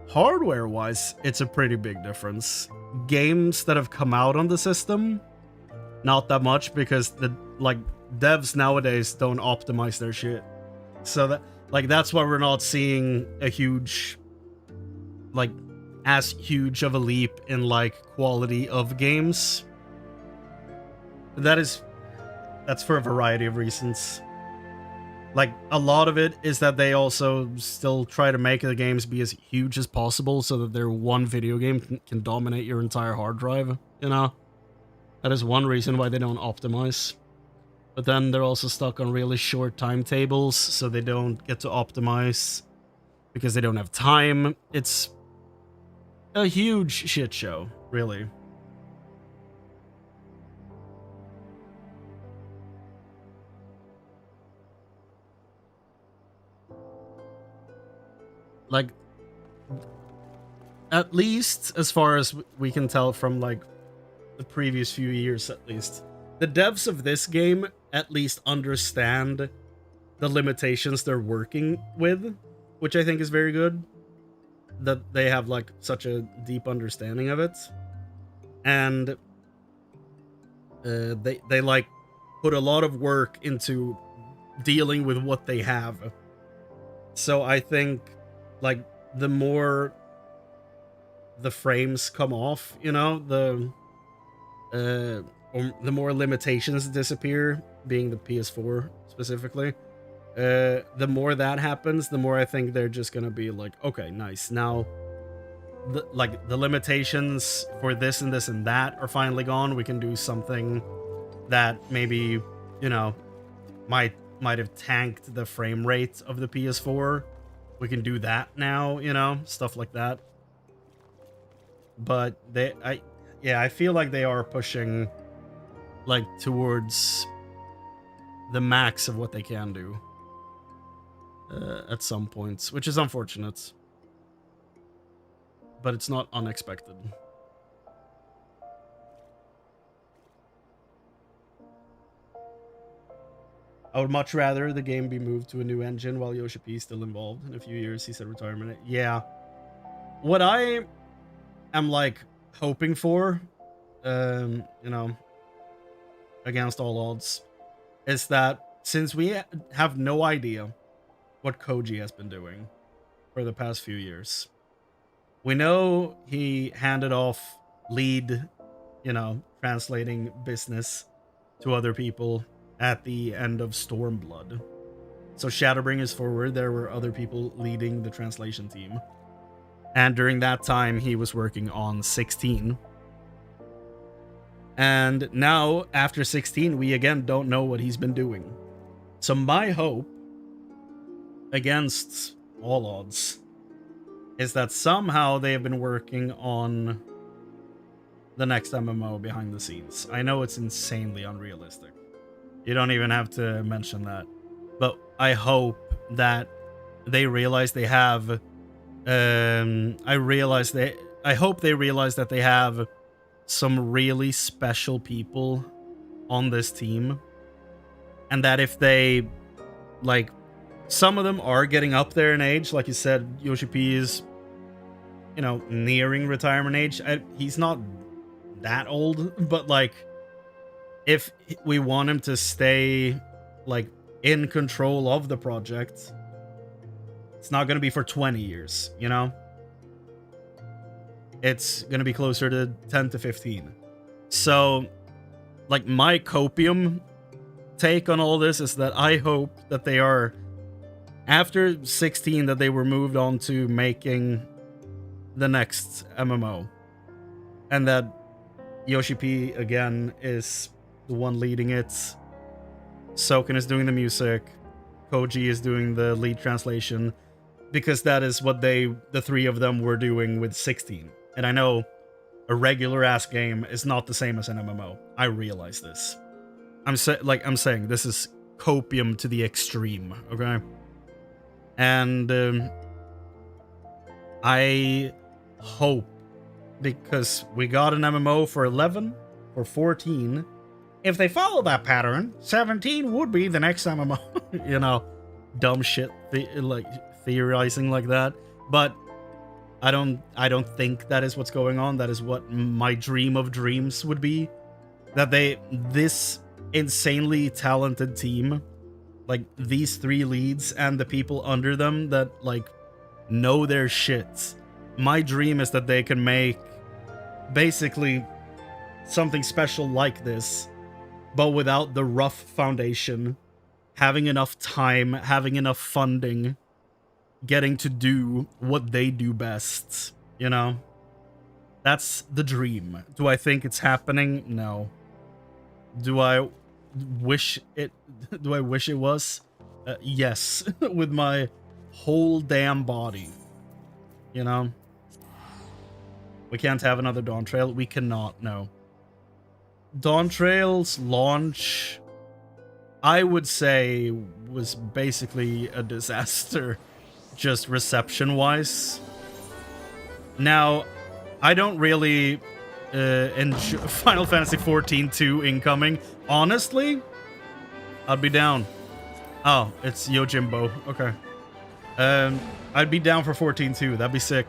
Hardware-wise, it's a pretty big difference. Games that have come out on the system, not that much, because the devs nowadays don't optimize their shit. So that that's why we're not seeing a huge, as huge of a leap in quality of games. That's for a variety of reasons. A lot of it is that they also still try to make the games be as huge as possible so that their one video game can dominate your entire hard drive, you know? That is one reason why they don't optimize. But then they're also stuck on really short timetables, so they don't get to optimize because they don't have time. It's a huge shit show, really. At least as far as we can tell from the previous few years, at least, the devs of this game at least understand the limitations they're working with, which I think is very good, that they have such a deep understanding of it, and they put a lot of work into dealing with what they have. So I think the more the frames come off, you know, or the more limitations disappear, being the PS4 specifically, the more that happens, the more I think they're just gonna be okay, nice, now the limitations for this and this and that are finally gone. We can do something that maybe, you know, might have tanked the frame rate of the PS4. We can do that now, you know, stuff like that. But I feel like they are pushing towards the max of what they can do at some points, which is unfortunate, but it's not unexpected. I would much rather the game be moved to a new engine while Yoshi P is still involved. In a few years, he said retirement. Yeah. What I am hoping for, you know, against all odds, is that since we have no idea what Koji has been doing for the past few years, we know he handed off lead, you know, translating business to other people at the end of Stormblood. So Shadowbringers forward, there were other people leading the translation team. And during that time, he was working on 16. And now, after 16, we again don't know what he's been doing. So my hope, against all odds, is that somehow they have been working on the next MMO behind the scenes. I know it's insanely unrealistic. You don't even have to mention that. But I hope that they realize they have... I hope they realize that they have some really special people on this team. And that if they... some of them are getting up there in age. Like you said, Yoshi P is, you know, nearing retirement age. He's not that old, but if we want him to stay in control of the project, it's not going to be for 20 years, you know? It's going to be closer to 10 to 15. So, my copium take on all this is that I hope that they are, after 16, that they were moved on to making the next MMO. And that Yoshi P, again, is the one leading it. Soken is doing the music. Koji is doing the lead translation. Because that is what the three of them were doing with 16. And I know a regular ass game is not the same as an MMO. I realize this. I'm saying this is copium to the extreme, okay? And I hope, because we got an MMO for 11, for 14. If they follow that pattern, 17 would be the next MMO. You know, dumb shit, like theorizing like that. But I don't think that is what's going on. That is what my dream of dreams would be. That this insanely talented team, like these 3 leads and the people under them that like know their shit. My dream is that they can make basically something special like this, but without the rough foundation, having enough time, having enough funding, getting to do what they do best, you know? That's the dream. Do I think it's happening? No. Do I wish it was? Yes, with my whole damn body. You know? We can't have another Dawn Trail. We cannot, no. Dawn Trail's launch, I would say, was basically a disaster, just reception-wise. Now, I don't really enjoy Final Fantasy XIV 2 incoming. Honestly, I'd be down. Oh, it's Yojimbo. Okay. I'd be down for 14 too. That'd be sick.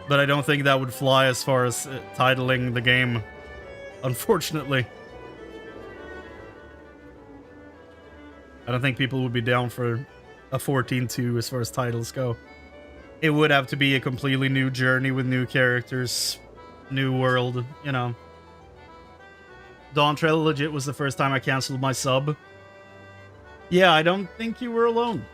But I don't think that would fly as far as titling the game, unfortunately. I don't think people would be down for a 14-2 as far as titles go. It would have to be a completely new journey with new characters, new world, you know. Dawn Trail legit was the first time I canceled my sub. Yeah, I don't think you were alone.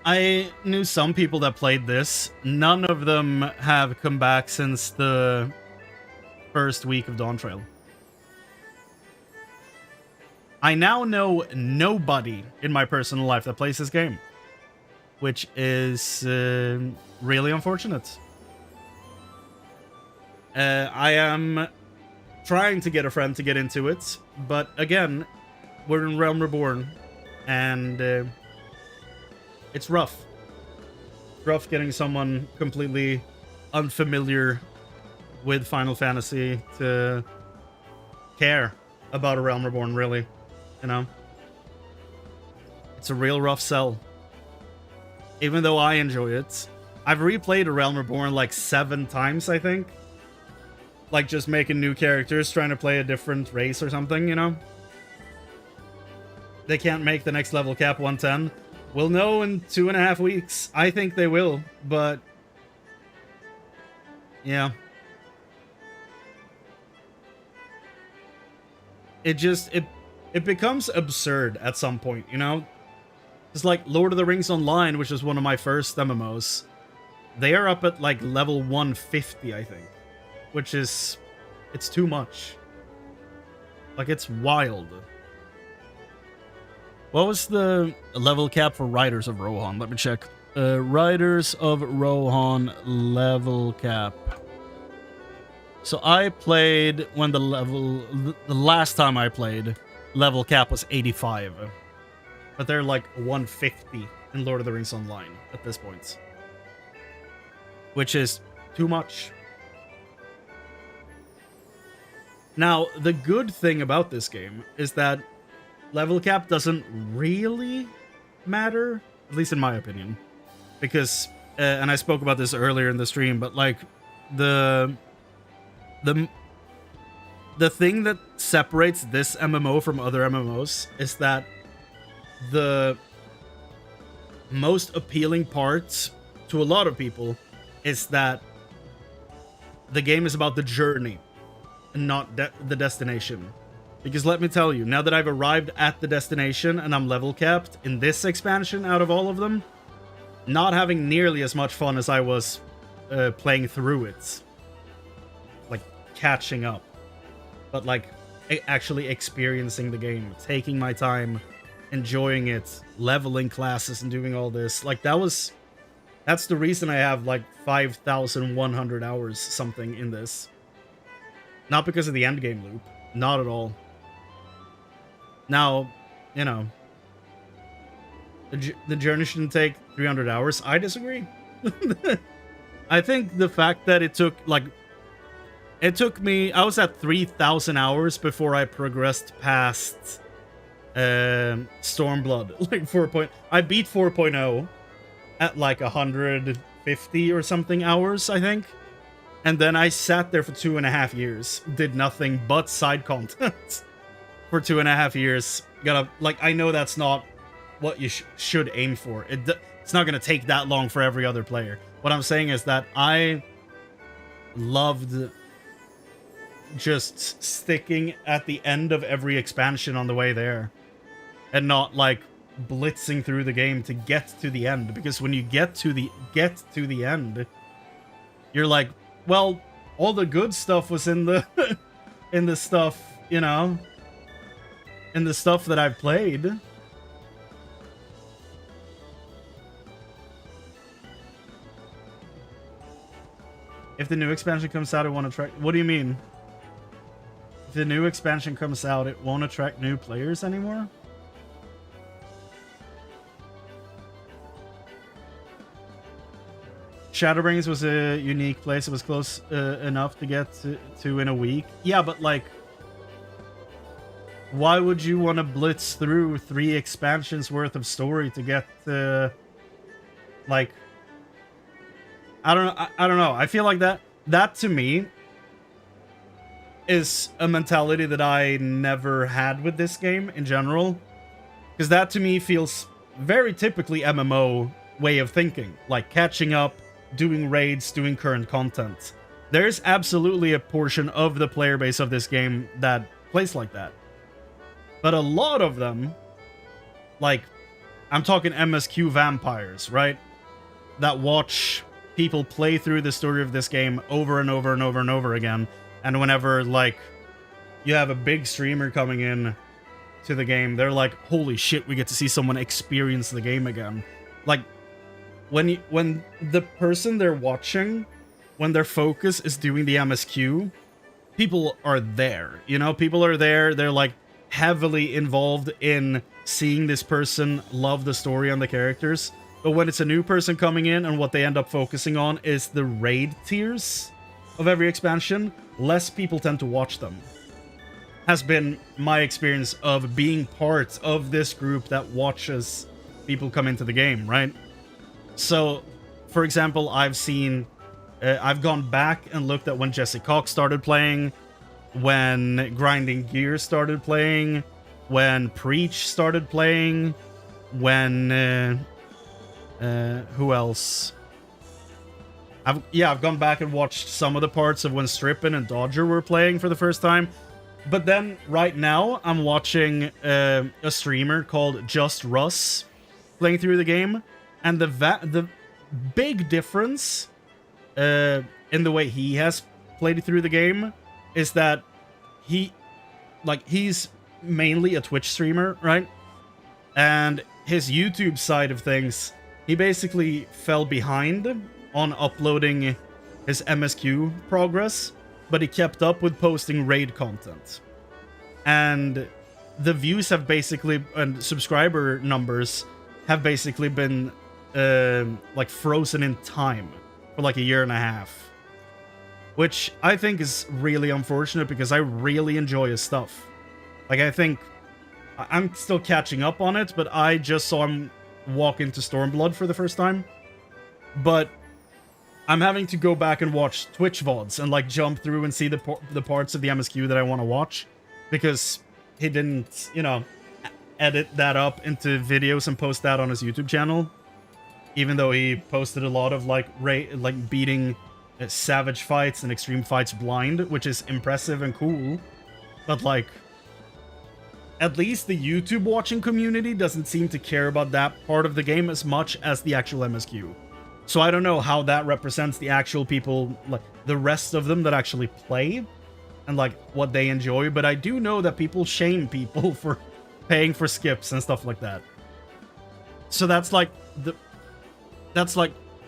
I knew some people that played this. None of them have come back since the first week of Dawn Trail. I now know nobody in my personal life that plays this game, which is really unfortunate. I am trying to get a friend to get into it, but again, we're in Realm Reborn, and it's rough. It's rough getting someone completely unfamiliar with Final Fantasy to care about a Realm Reborn, really. You know? It's a real rough sell. Even though I enjoy it. I've replayed a Realm Reborn like 7 times, I think. Like just making new characters, trying to play a different race or something, you know? They can't make the next level cap 110. We'll know in 2.5 weeks. I think they will, but yeah. It becomes absurd at some point, you know? It's like Lord of the Rings Online, which is one of my first MMOs. They are up at like level 150, I think. Which is... it's too much. Like, it's wild. What was the level cap for Riders of Rohan? Let me check. Riders of Rohan level cap. So I played when the last time I played, level cap was 85. But they're like 150 in Lord of the Rings Online at this point. Which is too much. Now, the good thing about this game is that level cap doesn't really matter, at least in my opinion. Because, and I spoke about this earlier in the stream, but like, the thing that separates this MMO from other MMOs is that the most appealing part to a lot of people is that the game is about the journey and not the destination. Because let me tell you, now that I've arrived at the destination and I'm level capped in this expansion out of all of them, not having nearly as much fun as I was playing through it. Like, catching up. But like, actually experiencing the game, taking my time, enjoying it, leveling classes and doing all this. Like, that's the reason I have like 5,100 hours something in this. Not because of the endgame loop. Not at all. Now, you know, the journey shouldn't take 300 hours. I disagree. I think the fact that it took me, I was at 3,000 hours before I progressed past Stormblood. Like 4. I beat 4.0 at like 150 or something hours, I think. And then I sat there for 2.5 years, did nothing but side content for 2.5 years. I know that's not what you should aim for. It's not going to take that long for every other player. What I'm saying is that I loved just sticking at the end of every expansion on the way there, and not like blitzing through the game to get to the end. Because when you get to the end, you're like, well, all the good stuff was in the in the stuff, you know, in the stuff that I've played. If the new expansion comes out, it won't attract... What do you mean? If the new expansion comes out, it won't attract new players anymore? Shadowbringers was a unique place. It was close enough to get to in a week. Yeah, but like, why would you want to blitz through 3 expansions worth of story to get like, I don't know. I feel like that to me is a mentality that I never had with this game in general, because that to me feels very typically MMO way of thinking, like catching up, doing raids, doing current content. There's absolutely a portion of the player base of this game that plays like that. But a lot of them, like, I'm talking MSQ vampires, right? That watch people play through the story of this game over and over and over and over again. And whenever, like, you have a big streamer coming in to the game, they're like, holy shit, we get to see someone experience the game again. Like, when the person they're watching, when their focus is doing the MSQ, people are there, you know? People are there, they're like heavily involved in seeing this person love the story and the characters. But when it's a new person coming in and what they end up focusing on is the raid tiers of every expansion, less people tend to watch them. Has been my experience of being part of this group that watches people come into the game, right? So, for example, I've gone back and looked at when Jesse Cox started playing, when Grinding Gears started playing, when Preach started playing, when, who else? I've gone back and watched some of the parts of when Strippin and Dodger were playing for the first time. But then, right now, I'm watching a streamer called Just Russ playing through the game. And the big difference in the way he has played through the game is that he's mainly a Twitch streamer, right? And his YouTube side of things, he basically fell behind on uploading his MSQ progress, but he kept up with posting raid content. And the views have basically, and subscriber numbers have basically been like frozen in time for like 1.5 years, which I think is really unfortunate because I really enjoy his stuff. Like, I think I'm still catching up on it, but I just saw him walk into Stormblood for the first time. But I'm having to go back and watch Twitch VODs and like jump through and see the parts of the MSQ that I want to watch, because he didn't, you know, edit that up into videos and post that on his YouTube channel. Even though he posted a lot of like beating savage fights and extreme fights blind, which is impressive and cool. But like, at least the YouTube watching community doesn't seem to care about that part of the game as much as the actual MSQ. So I don't know how that represents the actual people, like the rest of them that actually play and like what they enjoy. But I do know that people shame people for paying for skips and stuff like that. So that's like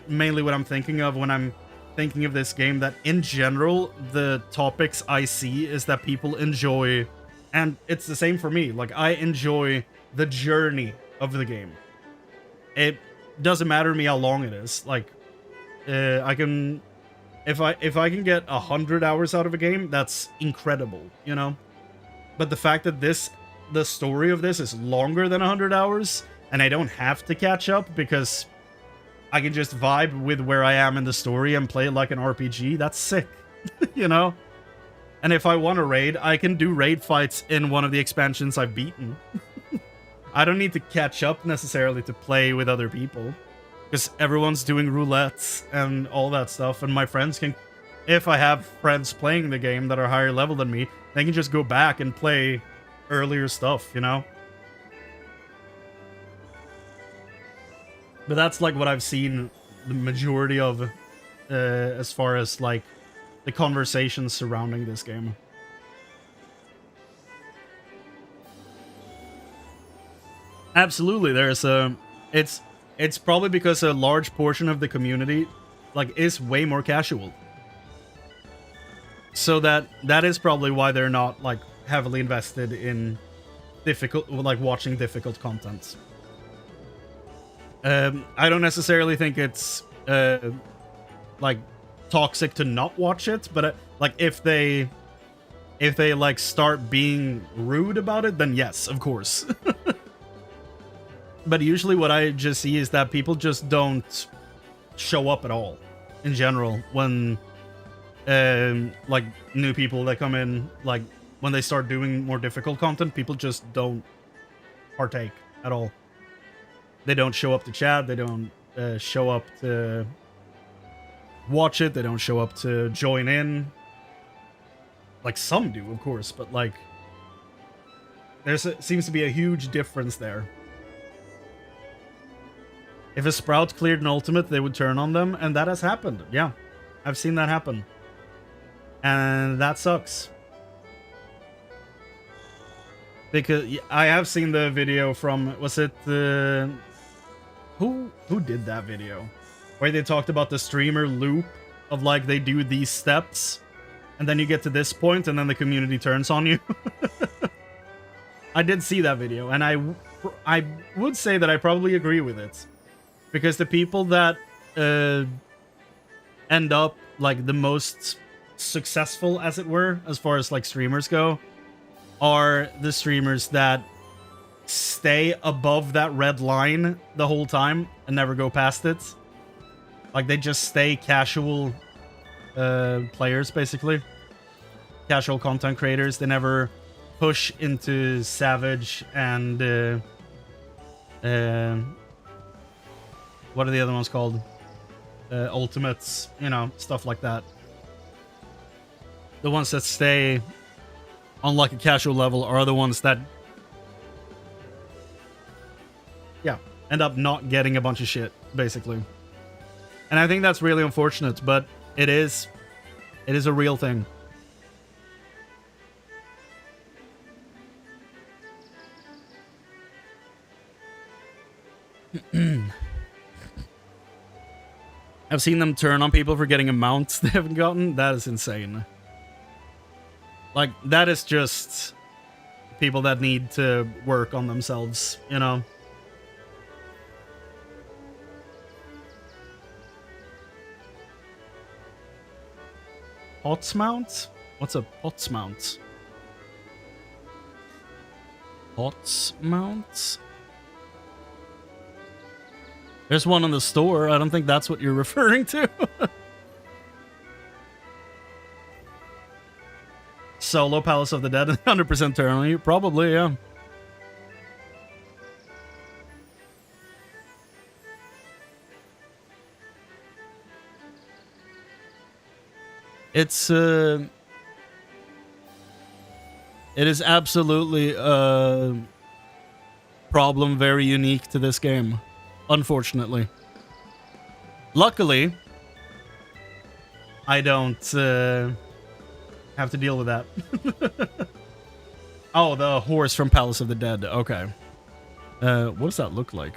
mainly what I'm thinking of when I'm thinking of this game that in general, the topics I see is that people enjoy, and it's the same for me. Like, I enjoy the journey of the game. It doesn't matter to me how long it is. Like, I can, if I can get 100 hours out of a game, that's incredible, you know? But the fact that the story of this is longer than 100 hours, and I don't have to catch up because I can just vibe with where I am in the story and play it like an RPG, that's sick, you know? And if I want to raid, I can do raid fights in one of the expansions I've beaten. I don't need to catch up necessarily to play with other people, because everyone's doing roulettes and all that stuff, and my friends can, if I have friends playing the game that are higher level than me, they can just go back and play earlier stuff, you know? But that's like what I've seen the majority of as far as like the conversations surrounding this game. Absolutely, there's a it's probably because a large portion of the community like is way more casual. So that is probably why they're not like heavily invested in difficult, like watching difficult content. I don't necessarily think it's like toxic to not watch it, but like if they like start being rude about it, then yes, of course. But usually what I just see is that people just don't show up at all in general when like new people that come in, like when they start doing more difficult content, people just don't partake at all. They don't show up to chat, they don't show up to watch it, they don't show up to join in. Like some do, of course, but like seems to be a huge difference there. If a Sprout cleared an ultimate, they would turn on them, and that has happened. Yeah, I've seen that happen. And that sucks. Because I have seen the video from, was it the... Who did that video? Where they talked about the streamer loop of like they do these steps, and then you get to this point, and then the community turns on you. I did see that video, and I would say that I probably agree with it. Because the people that end up like the most successful, as it were, as far as like streamers go, are the streamers that stay above that red line the whole time and never go past it. Like they just stay casual players, basically. Casual content creators. They never push into Savage and what are the other ones called? Ultimates, you know, stuff like that. The ones that stay on like a casual level are the ones that, yeah, end up not getting a bunch of shit, basically. And I think that's really unfortunate, but it is a real thing. I've seen them turn on people for getting a mount they haven't gotten. That is insane. Like, that is just people that need to work on themselves, you know? Pots mount? What's a pots mount? Pots mount? There's one in the store. I don't think that's what you're referring to. Solo Palace of the Dead, 100% turn on you. Probably, yeah. It's, it is absolutely a problem very unique to this game. Unfortunately. Luckily, I don't have to deal with that. Oh, the horse from Palace of the Dead. Okay. What does that look like?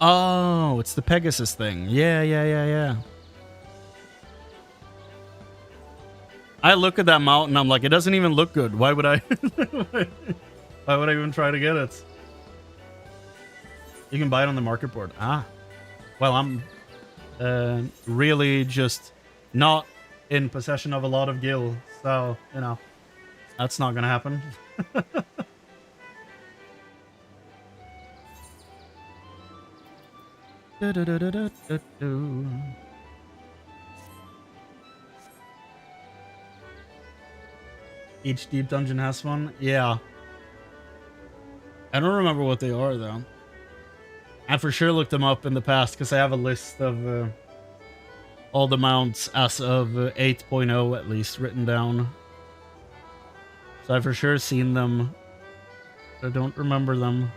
Oh, it's the Pegasus thing. Yeah. I look at that mountain, I'm like, it doesn't even look good. Why would I? Why would I even try to get it? You can buy it on the market board. Ah. Well, I'm really just not in possession of a lot of gil. So, you know, that's not going to happen. Each deep dungeon has one. Yeah. I don't remember what they are, though. I for sure looked them up in the past because I have a list of all the mounts as of 8.0 at least written down. So I've for sure seen them. I don't remember them.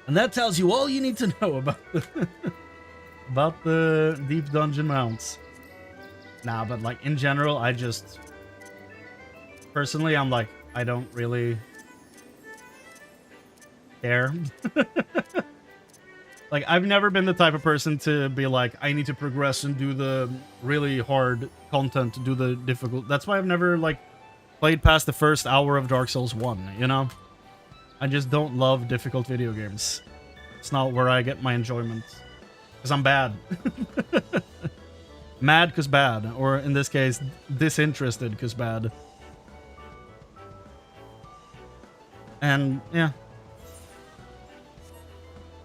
And that tells you all you need to know about about the deep dungeon mounts. Nah, but like in general, I just... Personally, I'm like, I don't really care. Like, I've never been the type of person to be like, I need to progress and do the really hard content to do the difficult. That's why I've never, like, played past the first hour of Dark Souls 1, you know? I just don't love difficult video games. It's not where I get my enjoyment. Because I'm bad. Mad because bad. Or, in this case, disinterested because bad. And, yeah.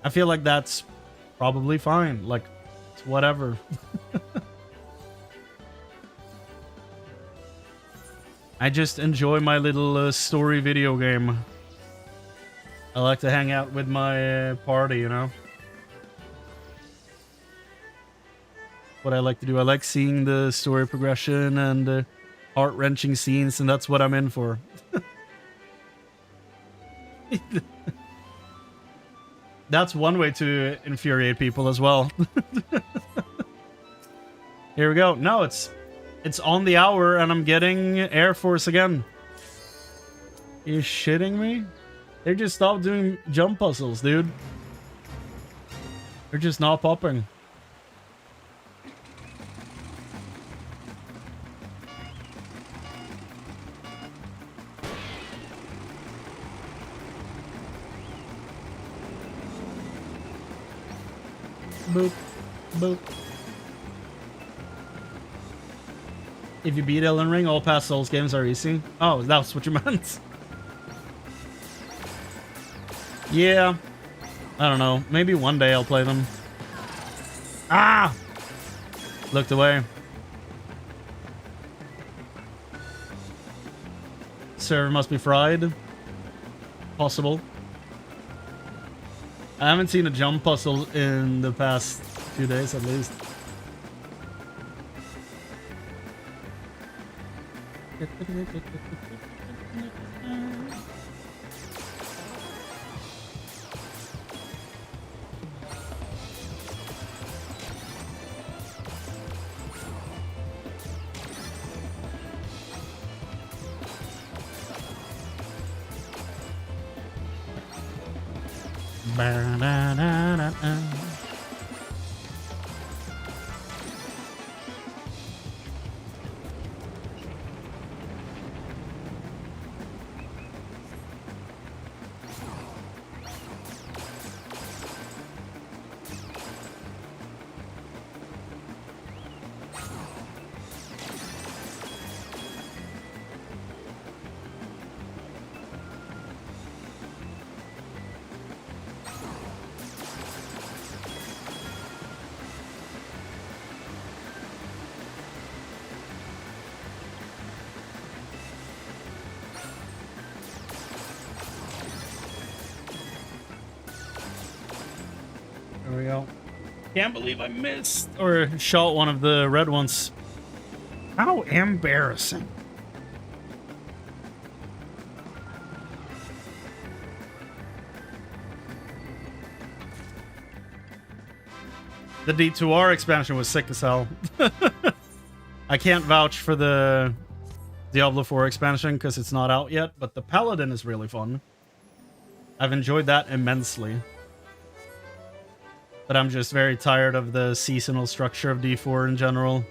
I feel like that's probably fine. Like, it's whatever. I just enjoy my little story video game. I like to hang out with my party, you know? What I like to do. I like seeing the story progression and heart-wrenching scenes, and that's what I'm in for. That's one way to infuriate people as well. Here we go. No, it's on the hour and I'm getting Air Force again. Are you shitting me? They just stopped doing jump puzzles, dude. They're just not popping. Boop. Boop. If you beat Elden Ring, all past Souls games are easy. Oh, that's what you meant. Yeah. I don't know. Maybe one day I'll play them. Ah! Looked away. Server must be fried. Possible. I haven't seen a jump puzzle in the past 2 days, at least. There we go. Can't believe I missed or shot one of the red ones. How embarrassing. The D2R expansion was sick as hell. I can't vouch for the Diablo 4 expansion because it's not out yet, but the Paladin is really fun. I've enjoyed that immensely. but I'm just very tired of the seasonal structure of D4 in general.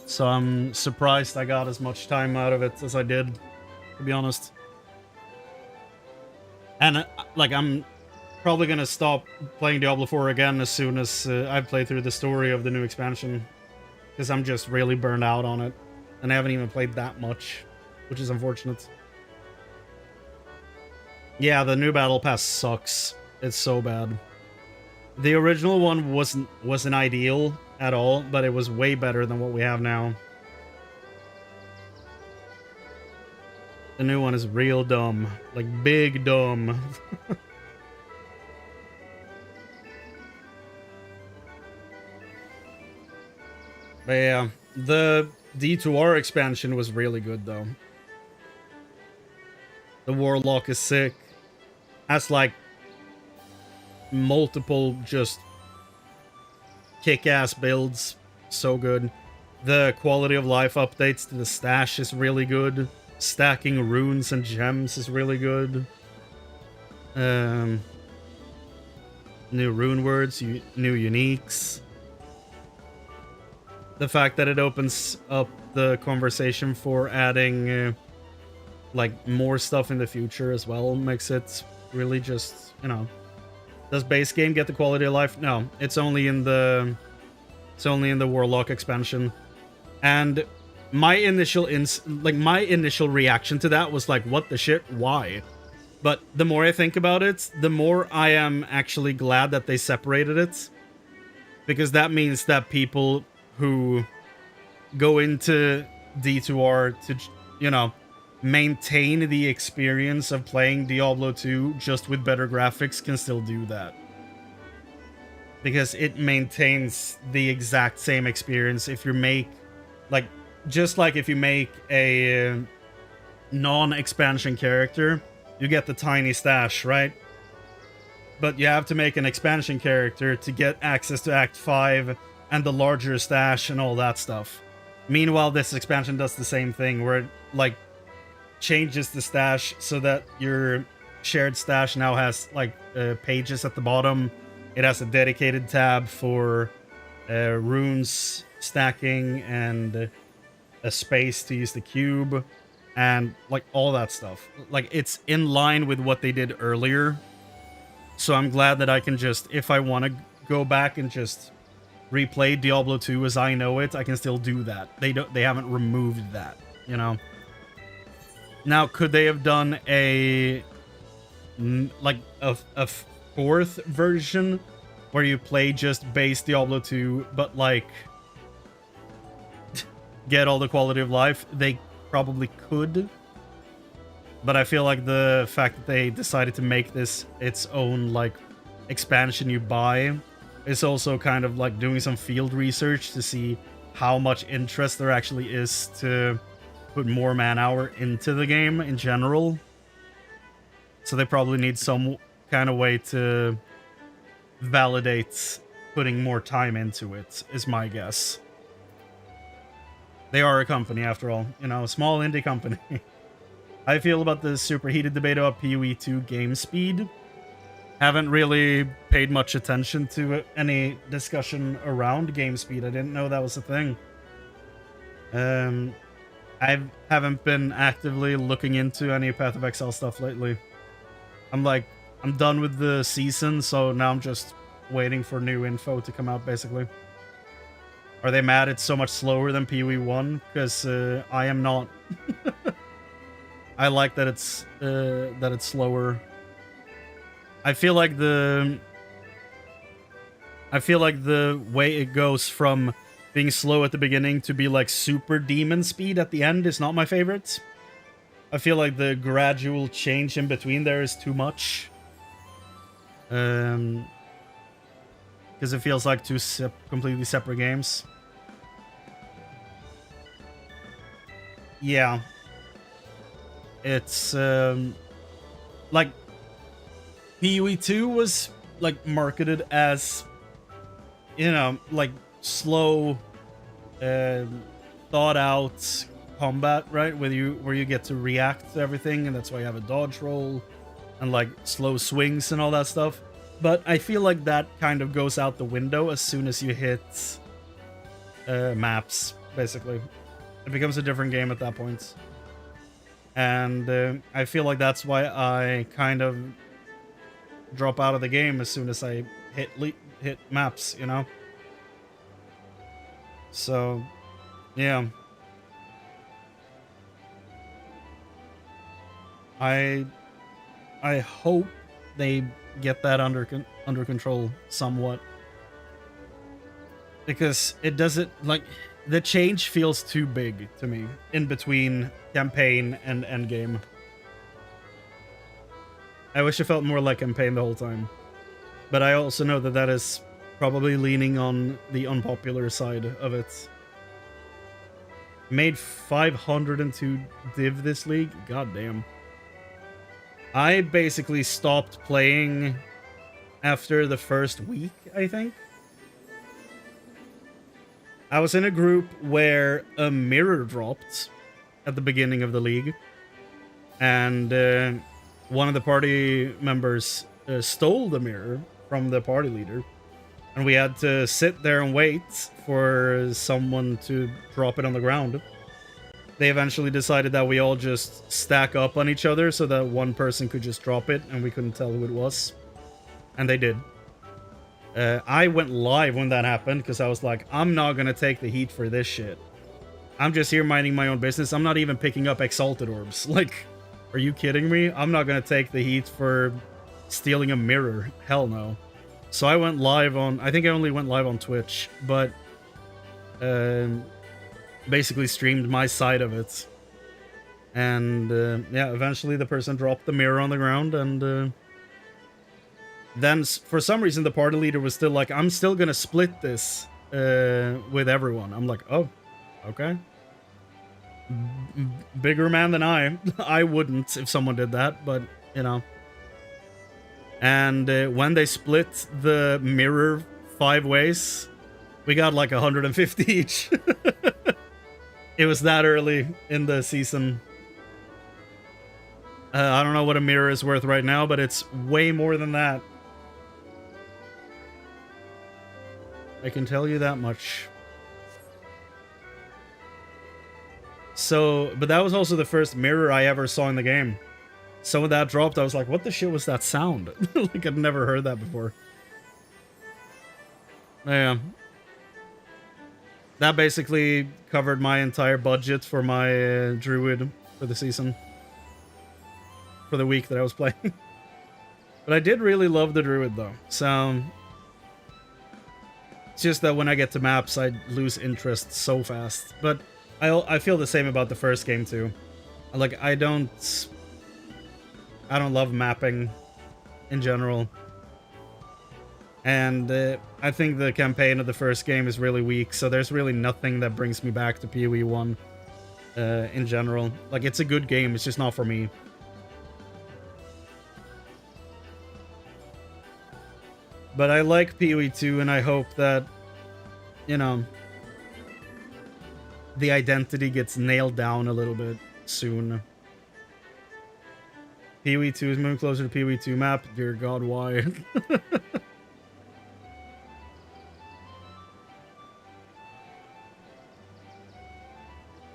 So I'm surprised I got as much time out of it as I did, to be honest. And like, I'm probably gonna stop playing Diablo 4 again as soon as I play through the story of the new expansion, because I'm just really burned out on it, and I haven't even played that much, which is unfortunate. Yeah, the new battle pass sucks. It's so bad. The original one wasn't ideal at all, but it was way better than what we have now. The new one is real dumb, like big dumb. But yeah, the D2R expansion was really good though. The Warlock is sick. Has like multiple just kick-ass builds. So good. The quality of life updates to the stash is really good. Stacking runes and gems is really good. New rune words, new uniques. The fact that it opens up the conversation for adding like more stuff in the future as well makes it really just, you know. Does base game get the quality of life? No, it's only in the Warlock expansion. And my initial reaction to that was like, what the shit? Why? But the more I think about it, the more I am actually glad that they separated it, because that means that people who go into D2R to, you know, maintain the experience of playing Diablo 2 just with better graphics can still do that. Because it maintains the exact same experience if you make, like, just like if you make a non-expansion character, you get the tiny stash, right? But you have to make an expansion character to get access to Act 5 and the larger stash and all that stuff. Meanwhile, this expansion does the same thing, where it, like, changes the stash so that your shared stash now has, like, pages at the bottom. It has a dedicated tab for runes stacking and a space to use the cube and, like, all that stuff. Like, it's in line with what they did earlier. So I'm glad that I can just, if I want to go back and just replay Diablo 2 as I know it, I can still do that. They haven't removed that, you know. Now, could they have done a fourth version where you play just base Diablo 2, but like get all the quality of life? They probably could. But I feel like the fact that they decided to make this its own like expansion you buy is also kind of like doing some field research to see how much interest there actually is to put more man-hour into the game in general. So they probably need some kind of way to validate putting more time into it, is my guess. They are a company, after all. You know, a small indie company. How I feel about the super heated debate about PoE 2 game speed. Haven't really paid much attention to any discussion around game speed. I didn't know that was a thing. I haven't been actively looking into any Path of Exile stuff lately. I'm done with the season, so now I'm just waiting for new info to come out, basically. Are they mad it's so much slower than PoE 1? Because I am not. I like that it's slower. I feel like the way it goes from being slow at the beginning to be like super demon speed at the end is not my favorite. I feel like the gradual change in between there is too much. Because it feels like two completely separate games. Yeah. It's like PoE 2 was like marketed as, you know, like slow, thought out combat, right? Where you get to react to everything, and that's why you have a dodge roll and like slow swings and all that stuff. But I feel like that kind of goes out the window as soon as you hit maps, basically. It becomes a different game at that point. And I feel like that's why I kind of drop out of the game as soon as I hit maps, you know? So, yeah. I hope they get that under control somewhat, because it doesn't, like, the change feels too big to me in between campaign and endgame. I wish it felt more like campaign the whole time, but I also know that that is probably leaning on the unpopular side of it. Made 502 div this league? God damn. I basically stopped playing after the first week, I think. I was in a group where a mirror dropped at the beginning of the league, and one of the party members stole the mirror from the party leader, and we had to sit there and wait for someone to drop it on the ground. They eventually decided that we all just stack up on each other so that one person could just drop it and we couldn't tell who it was. And they did. I went live when that happened because I was like, I'm not going to take the heat for this shit. I'm just here minding my own business. I'm not even picking up exalted orbs. Like, are you kidding me? I'm not going to take the heat for stealing a mirror. Hell no. So I went live on, I think I only went live on Twitch, but basically streamed my side of it. And yeah, eventually the person dropped the mirror on the ground, and then for some reason the party leader was still like, I'm still gonna split this with everyone. I'm like, oh, okay. Bigger man than I. I wouldn't if someone did that, but you know. And when they split the mirror 5 ways, we got like 150 each. It was that early in the season. I don't know what a mirror is worth right now, but it's way more than that. I can tell you that much. So, but that was also the first mirror I ever saw in the game. So when that dropped, I was like, what the shit was that sound? Like, I'd never heard that before. Yeah. That basically covered my entire budget for my druid for the season. For the week that I was playing. But I did really love the druid though. So it's just that when I get to maps, I lose interest so fast. But I feel the same about the first game too. Like, I don't love mapping in general. And I think the campaign of the first game is really weak, so there's really nothing that brings me back to PoE 1 in general. Like, it's a good game, it's just not for me. But I like PoE 2, and I hope that, you know, the identity gets nailed down a little bit soon. PoE 2 is moving closer to PoE 2 map. Dear God, why?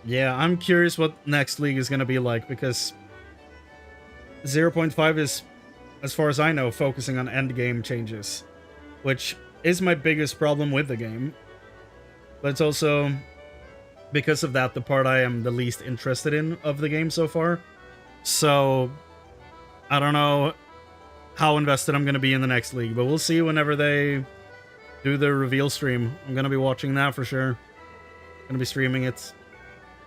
Yeah, I'm curious what next league is going to be like, because 0.5 is, as far as I know, focusing on endgame changes, which is my biggest problem with the game. But it's also, because of that, the part I am the least interested in of the game so far. So, I don't know how invested I'm going to be in the next league, but we'll see whenever they do the reveal stream. I'm going to be watching that for sure. Going to be streaming it.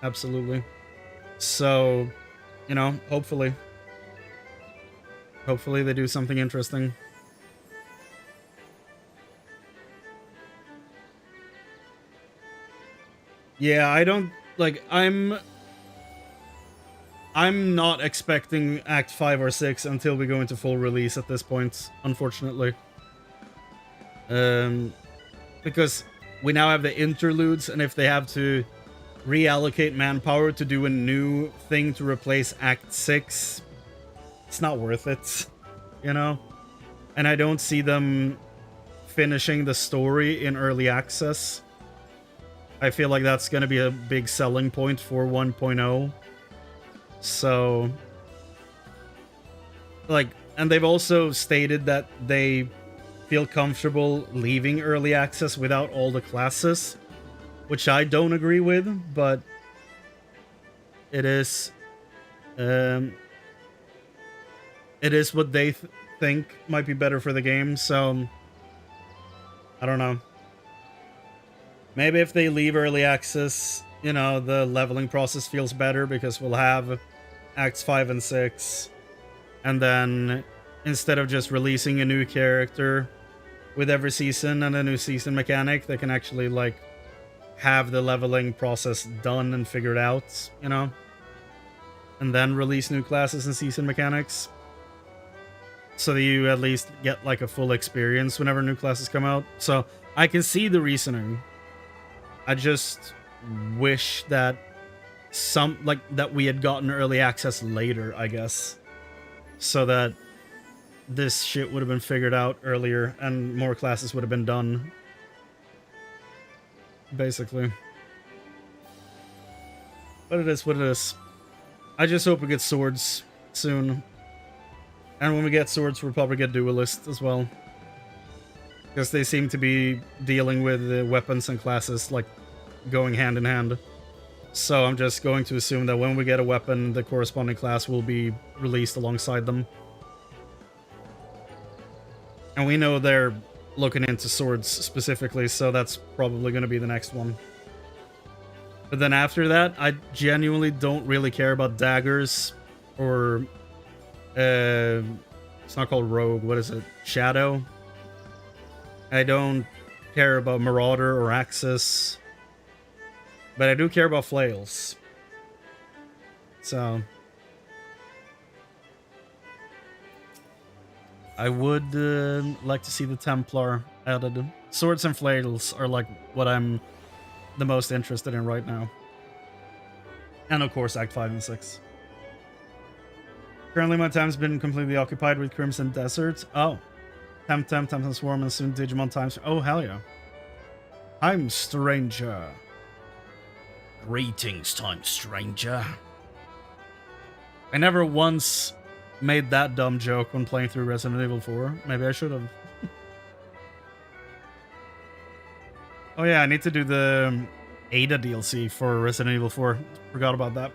Absolutely. So, you know, hopefully they do something interesting. Yeah, I don't, like, I'm not expecting Act 5 or 6 until we go into full release at this point, unfortunately. Because we now have the interludes, and if they have to reallocate manpower to do a new thing to replace Act 6, it's not worth it, you know? And I don't see them finishing the story in early access. I feel like that's going to be a big selling point for 1.0. So, like, and they've also stated that they feel comfortable leaving early access without all the classes, which I don't agree with, but it is what they think might be better for the game. So I don't know. Maybe if they leave early access, you know, the leveling process feels better because we'll have Acts 5 and 6. And then instead of just releasing a new character with every season and a new season mechanic, they can actually, like, have the leveling process done and figured out, you know? And then release new classes and season mechanics. So that you at least get, like, a full experience whenever new classes come out. So I can see the reasoning. I just wish that that we had gotten early access later, I guess. So that this shit would have been figured out earlier and more classes would have been done. Basically. But it is what it is. I just hope we get swords soon. And when we get swords, we'll probably get duelists as well. Because they seem to be dealing with the weapons and classes, like, going hand in hand. So I'm just going to assume that when we get a weapon, the corresponding class will be released alongside them. And we know they're looking into swords specifically, so that's probably going to be the next one. But then after that, I genuinely don't really care about daggers or... it's not called Rogue, what is it? Shadow? I don't care about Marauder or Axis. But I do care about flails. So... I would like to see the Templar added. Swords and flails are like what I'm the most interested in right now. And of course Act 5 and 6. Currently my time's been completely occupied with Crimson Desert. Oh. Tempt, and Swarm, and soon Digimon Times. Oh, hell yeah. I'm Stranger. Greetings, Time Stranger. I never once made that dumb joke when playing through Resident Evil 4. Maybe I should have. Oh yeah, I need to do the Ada DLC for Resident Evil 4. Forgot about that.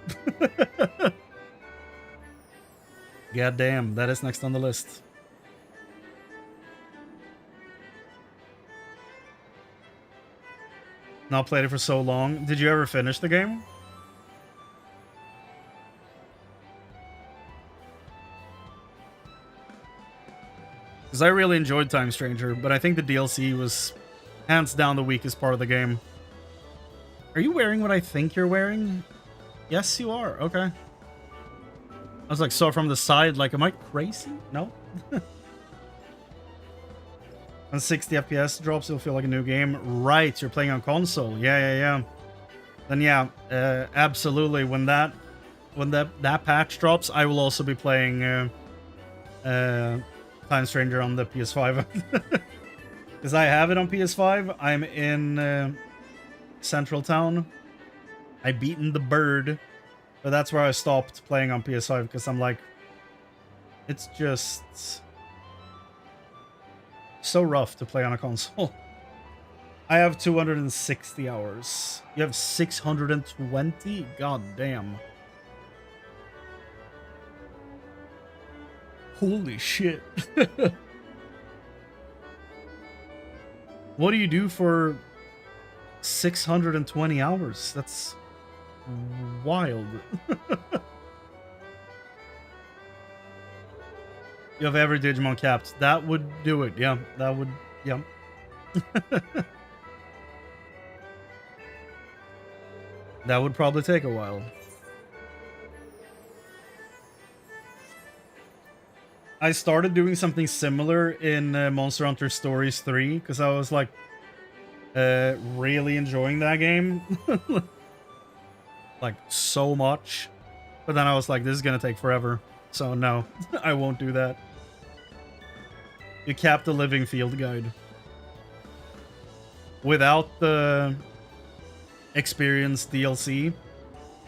God damn, that is next on the list. Not played it for so long. Did you ever finish the game? Because I really enjoyed Time Stranger, but I think the DLC was hands down the weakest part of the game. Are you wearing what I think you're wearing? Yes, you are. Okay. I was like, so from the side, like, am I crazy? No? On 60 FPS drops, it'll feel like a new game. Right, you're playing on console. Yeah. Then yeah, absolutely. When that patch drops, I will also be playing Time Stranger on the PS5. Because I have it on PS5. I'm in Central Town. I've beaten the bird. But that's where I stopped playing on PS5. Because I'm like, it's just so rough to play on a console. I have 260 hours. You have 620? God damn. Holy shit. What do you do for 620 hours? That's wild. You have every Digimon capped. That would do it. Yeah, that would... Yeah. That would probably take a while. I started doing something similar in Monster Hunter Stories 3 because I was like really enjoying that game. Like so much. But then I was like, this is gonna take forever. So no, I won't do that. You cap the living field guide. Without the experience DLC,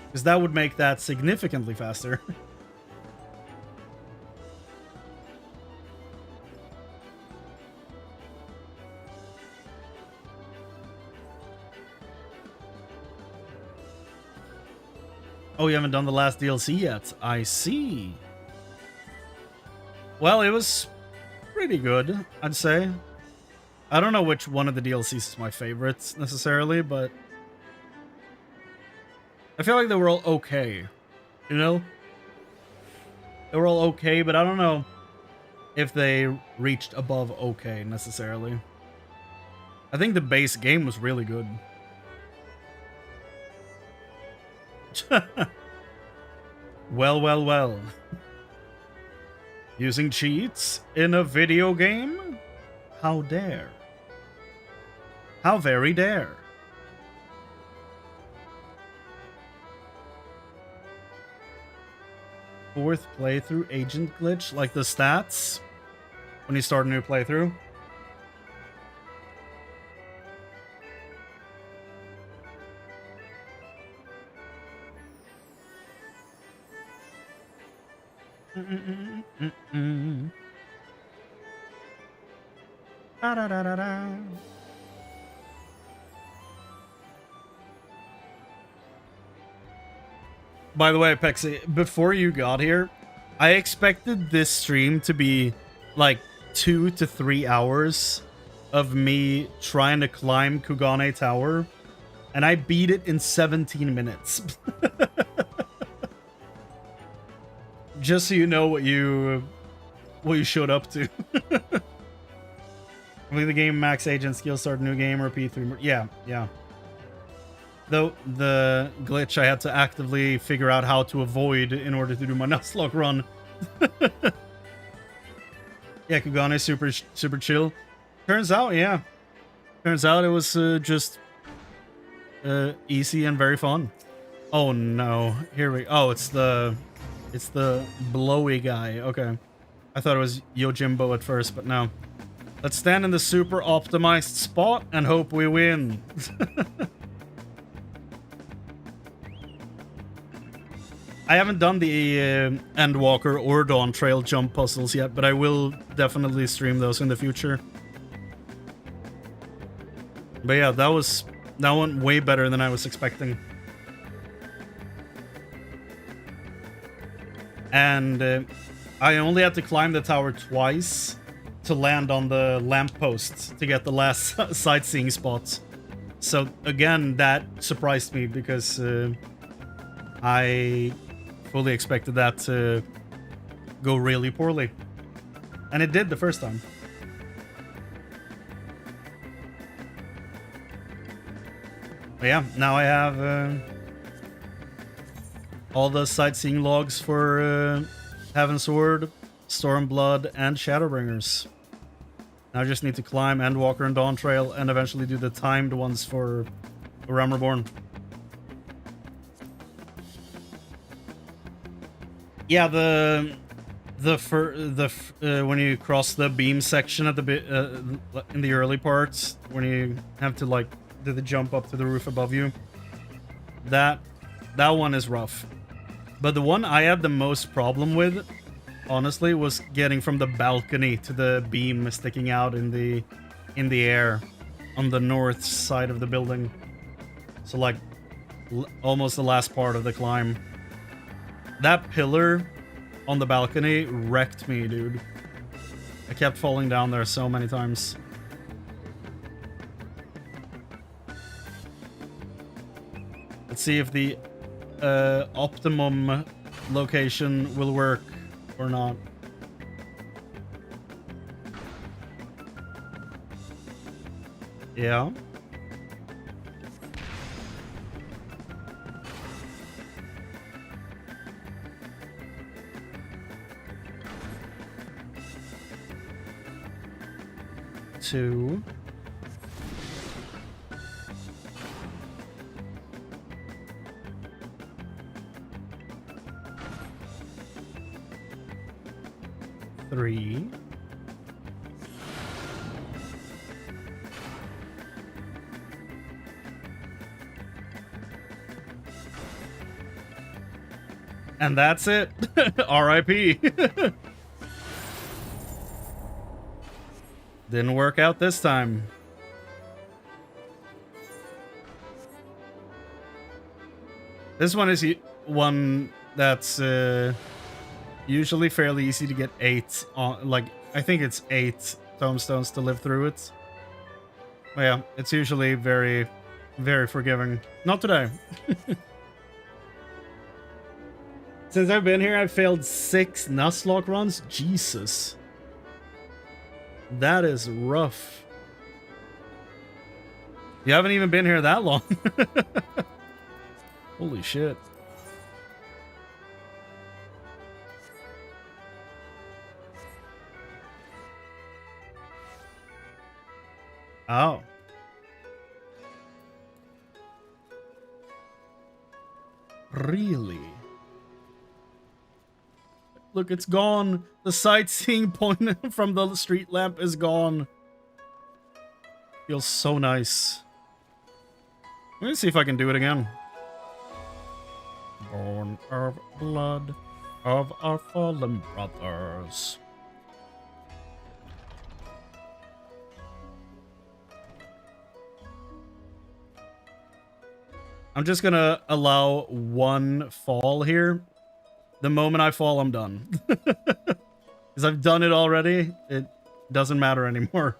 because that would make that significantly faster. Oh, you haven't done the last DLC yet. I see. Well, it was pretty good, I'd say. I don't know which one of the DLCs is my favorite, necessarily, but I feel like they were all okay. You know? They were all okay, but I don't know if they reached above okay, necessarily. I think the base game was really good. Well. Using cheats in a video game? How dare? How very dare? Fourth playthrough agent glitch, like the stats when you start a new playthrough. By the way, Pexi, before you got here, I expected this stream to be like 2 to 3 hours of me trying to climb Kugane Tower, and I beat it in 17 minutes. Just so you know what you showed up to. Complete the game, max agent skill, start new game, repeat 3 more. Yeah. Though the glitch I had to actively figure out how to avoid in order to do my Nuzlocke run. Yeah, Kugane super chill. Turns out it was just easy and very fun. Oh no, here we. Oh, it's the blowy guy. Okay, I thought it was Yojimbo at first, but no. Let's stand in the super optimized spot and hope we win. I haven't done the Endwalker or Dawn Trail jump puzzles yet, but I will definitely stream those in the future. But yeah, that went way better than I was expecting. And I only had to climb the tower twice to land on the lamppost to get the last sightseeing spot. So again, that surprised me because I fully expected that to go really poorly. And it did the first time. But yeah, now I have all the sightseeing logs for Heavensward, Stormblood, and Shadowbringers. Now I just need to climb Endwalker and Dawn Trail and eventually do the timed ones for Realm Reborn. Yeah, when you cross the beam section at the in the early parts, when you have to like do the jump up to the roof above you, that one is rough. But the one I had the most problem with, honestly, was getting from the balcony to the beam sticking out in the air on the north side of the building. So like almost the last part of the climb. That pillar on the balcony wrecked me, dude. I kept falling down there so many times. Let's see if the optimum location will work or not. Yeah. Two. Three. And that's it. R.I.P. Didn't work out this time. This one is one that's usually fairly easy to get 8 on. Like, I think it's 8 tombstones to live through it. But yeah, it's usually very, very forgiving. Not today. Since I've been here, I've failed 6 Nuzlocke runs. Jesus. That is rough. You haven't even been here that long. Holy shit. Oh. Really? Look, it's gone. The sightseeing point from the street lamp is gone. Feels so nice. Let me see if I can do it again. Born of blood of our fallen brothers. I'm just gonna allow one fall here. The moment I fall, I'm done. Because I've done it already. It doesn't matter anymore.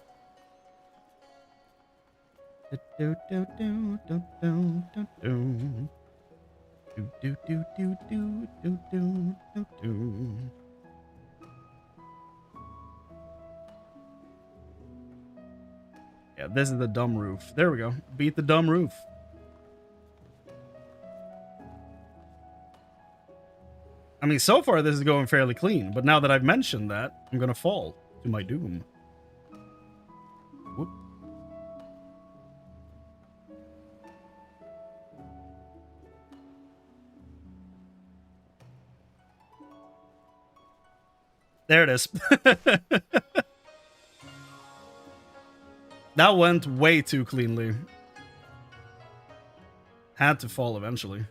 Yeah, this is the dumb roof. There we go. Beat the dumb roof. I mean, so far this is going fairly clean, but now that I've mentioned that, I'm gonna fall to my doom. Whoop. There it is. That went way too cleanly. Had to fall eventually.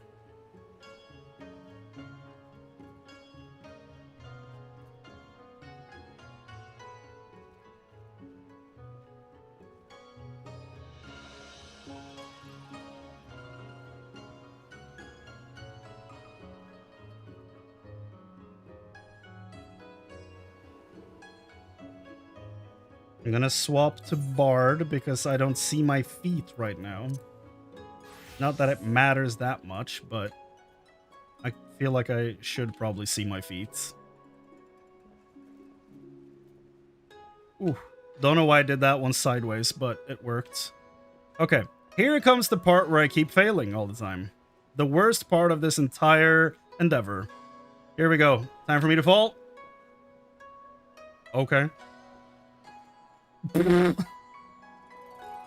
I'm gonna swap to Bard because I don't see my feet right now. Not that it matters that much, but I feel like I should probably see my feet. Ooh, don't know why I did that one sideways, but it worked. Okay, here comes the part where I keep failing all the time. The worst part of this entire endeavor. Here we go. Time for me to fall. Okay.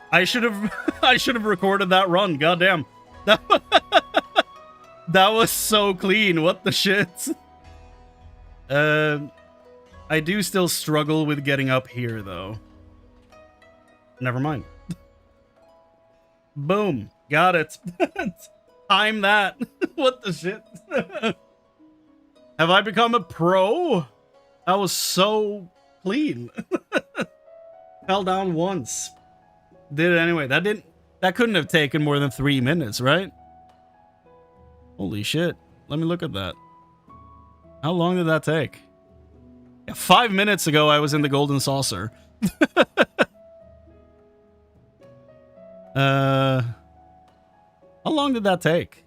I should have recorded that run. Goddamn. That was so clean. What the shit? I do still struggle with getting up here though. Never mind. Boom. Got it. Time that. What the shit? Have I become a pro? That was so clean. Fell down once. Did it anyway. That couldn't have taken more than 3 minutes, right? Holy shit. Let me look at that. How long did that take? Yeah, 5 minutes ago I was in the golden saucer. How long did that take?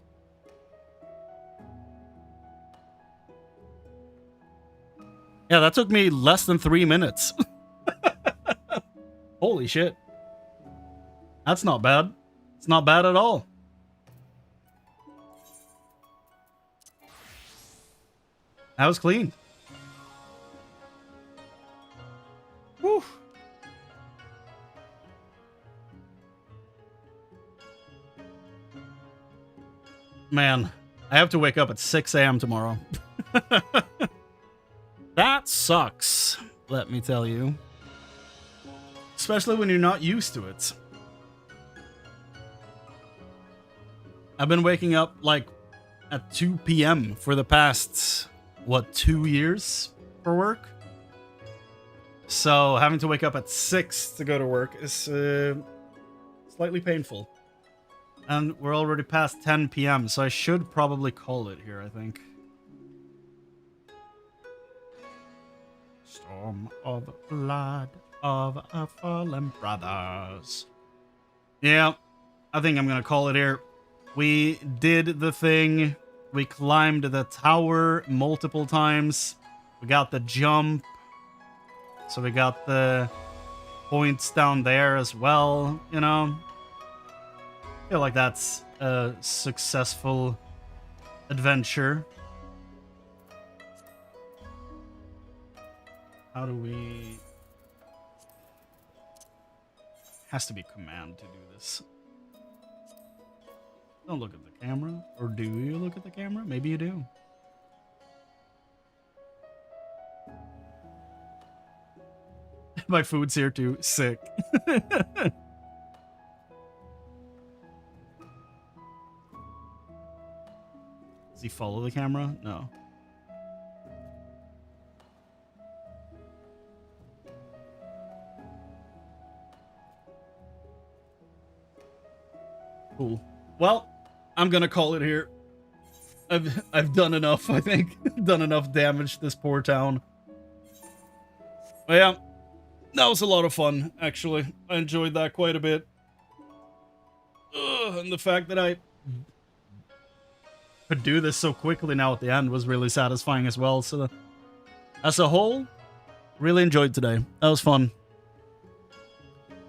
Yeah, that took me less than 3 minutes. Holy shit. That's not bad. It's not bad at all. That was clean. Whew. Man, I have to wake up at 6 a.m. tomorrow. That sucks, let me tell you. Especially when you're not used to it. I've been waking up like at 2 p.m. for the past, what, 2 years for work? So having to wake up at 6 to go to work is slightly painful. And we're already past 10 p.m., so I should probably call it here, I think. Storm of blood of our fallen brothers. Yeah, I think I'm gonna call it here. We did the thing. We climbed the tower multiple times. We got the jump. So we got the points down there as well, you know. I feel like that's a successful adventure. How do we... Has to be command to do this. Don't look at the camera. Or do you look at the camera? Maybe you do. My food's here too. Sick. Does he follow the camera? No. Cool. Well, I'm gonna call it here. I've done enough, I think. Done enough damage to this poor town. But yeah, that was a lot of fun, actually. I enjoyed that quite a bit. And the fact that I could do this so quickly now at the end was really satisfying as well. So, as a whole, really enjoyed today. That was fun.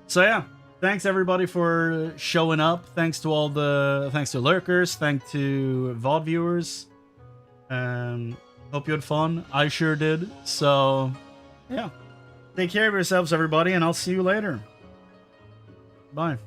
So yeah, thanks everybody for showing up. Thanks to lurkers. Thanks to VOD viewers. Hope you had fun. I sure did. So, yeah. Take care of yourselves, everybody, and I'll see you later. Bye.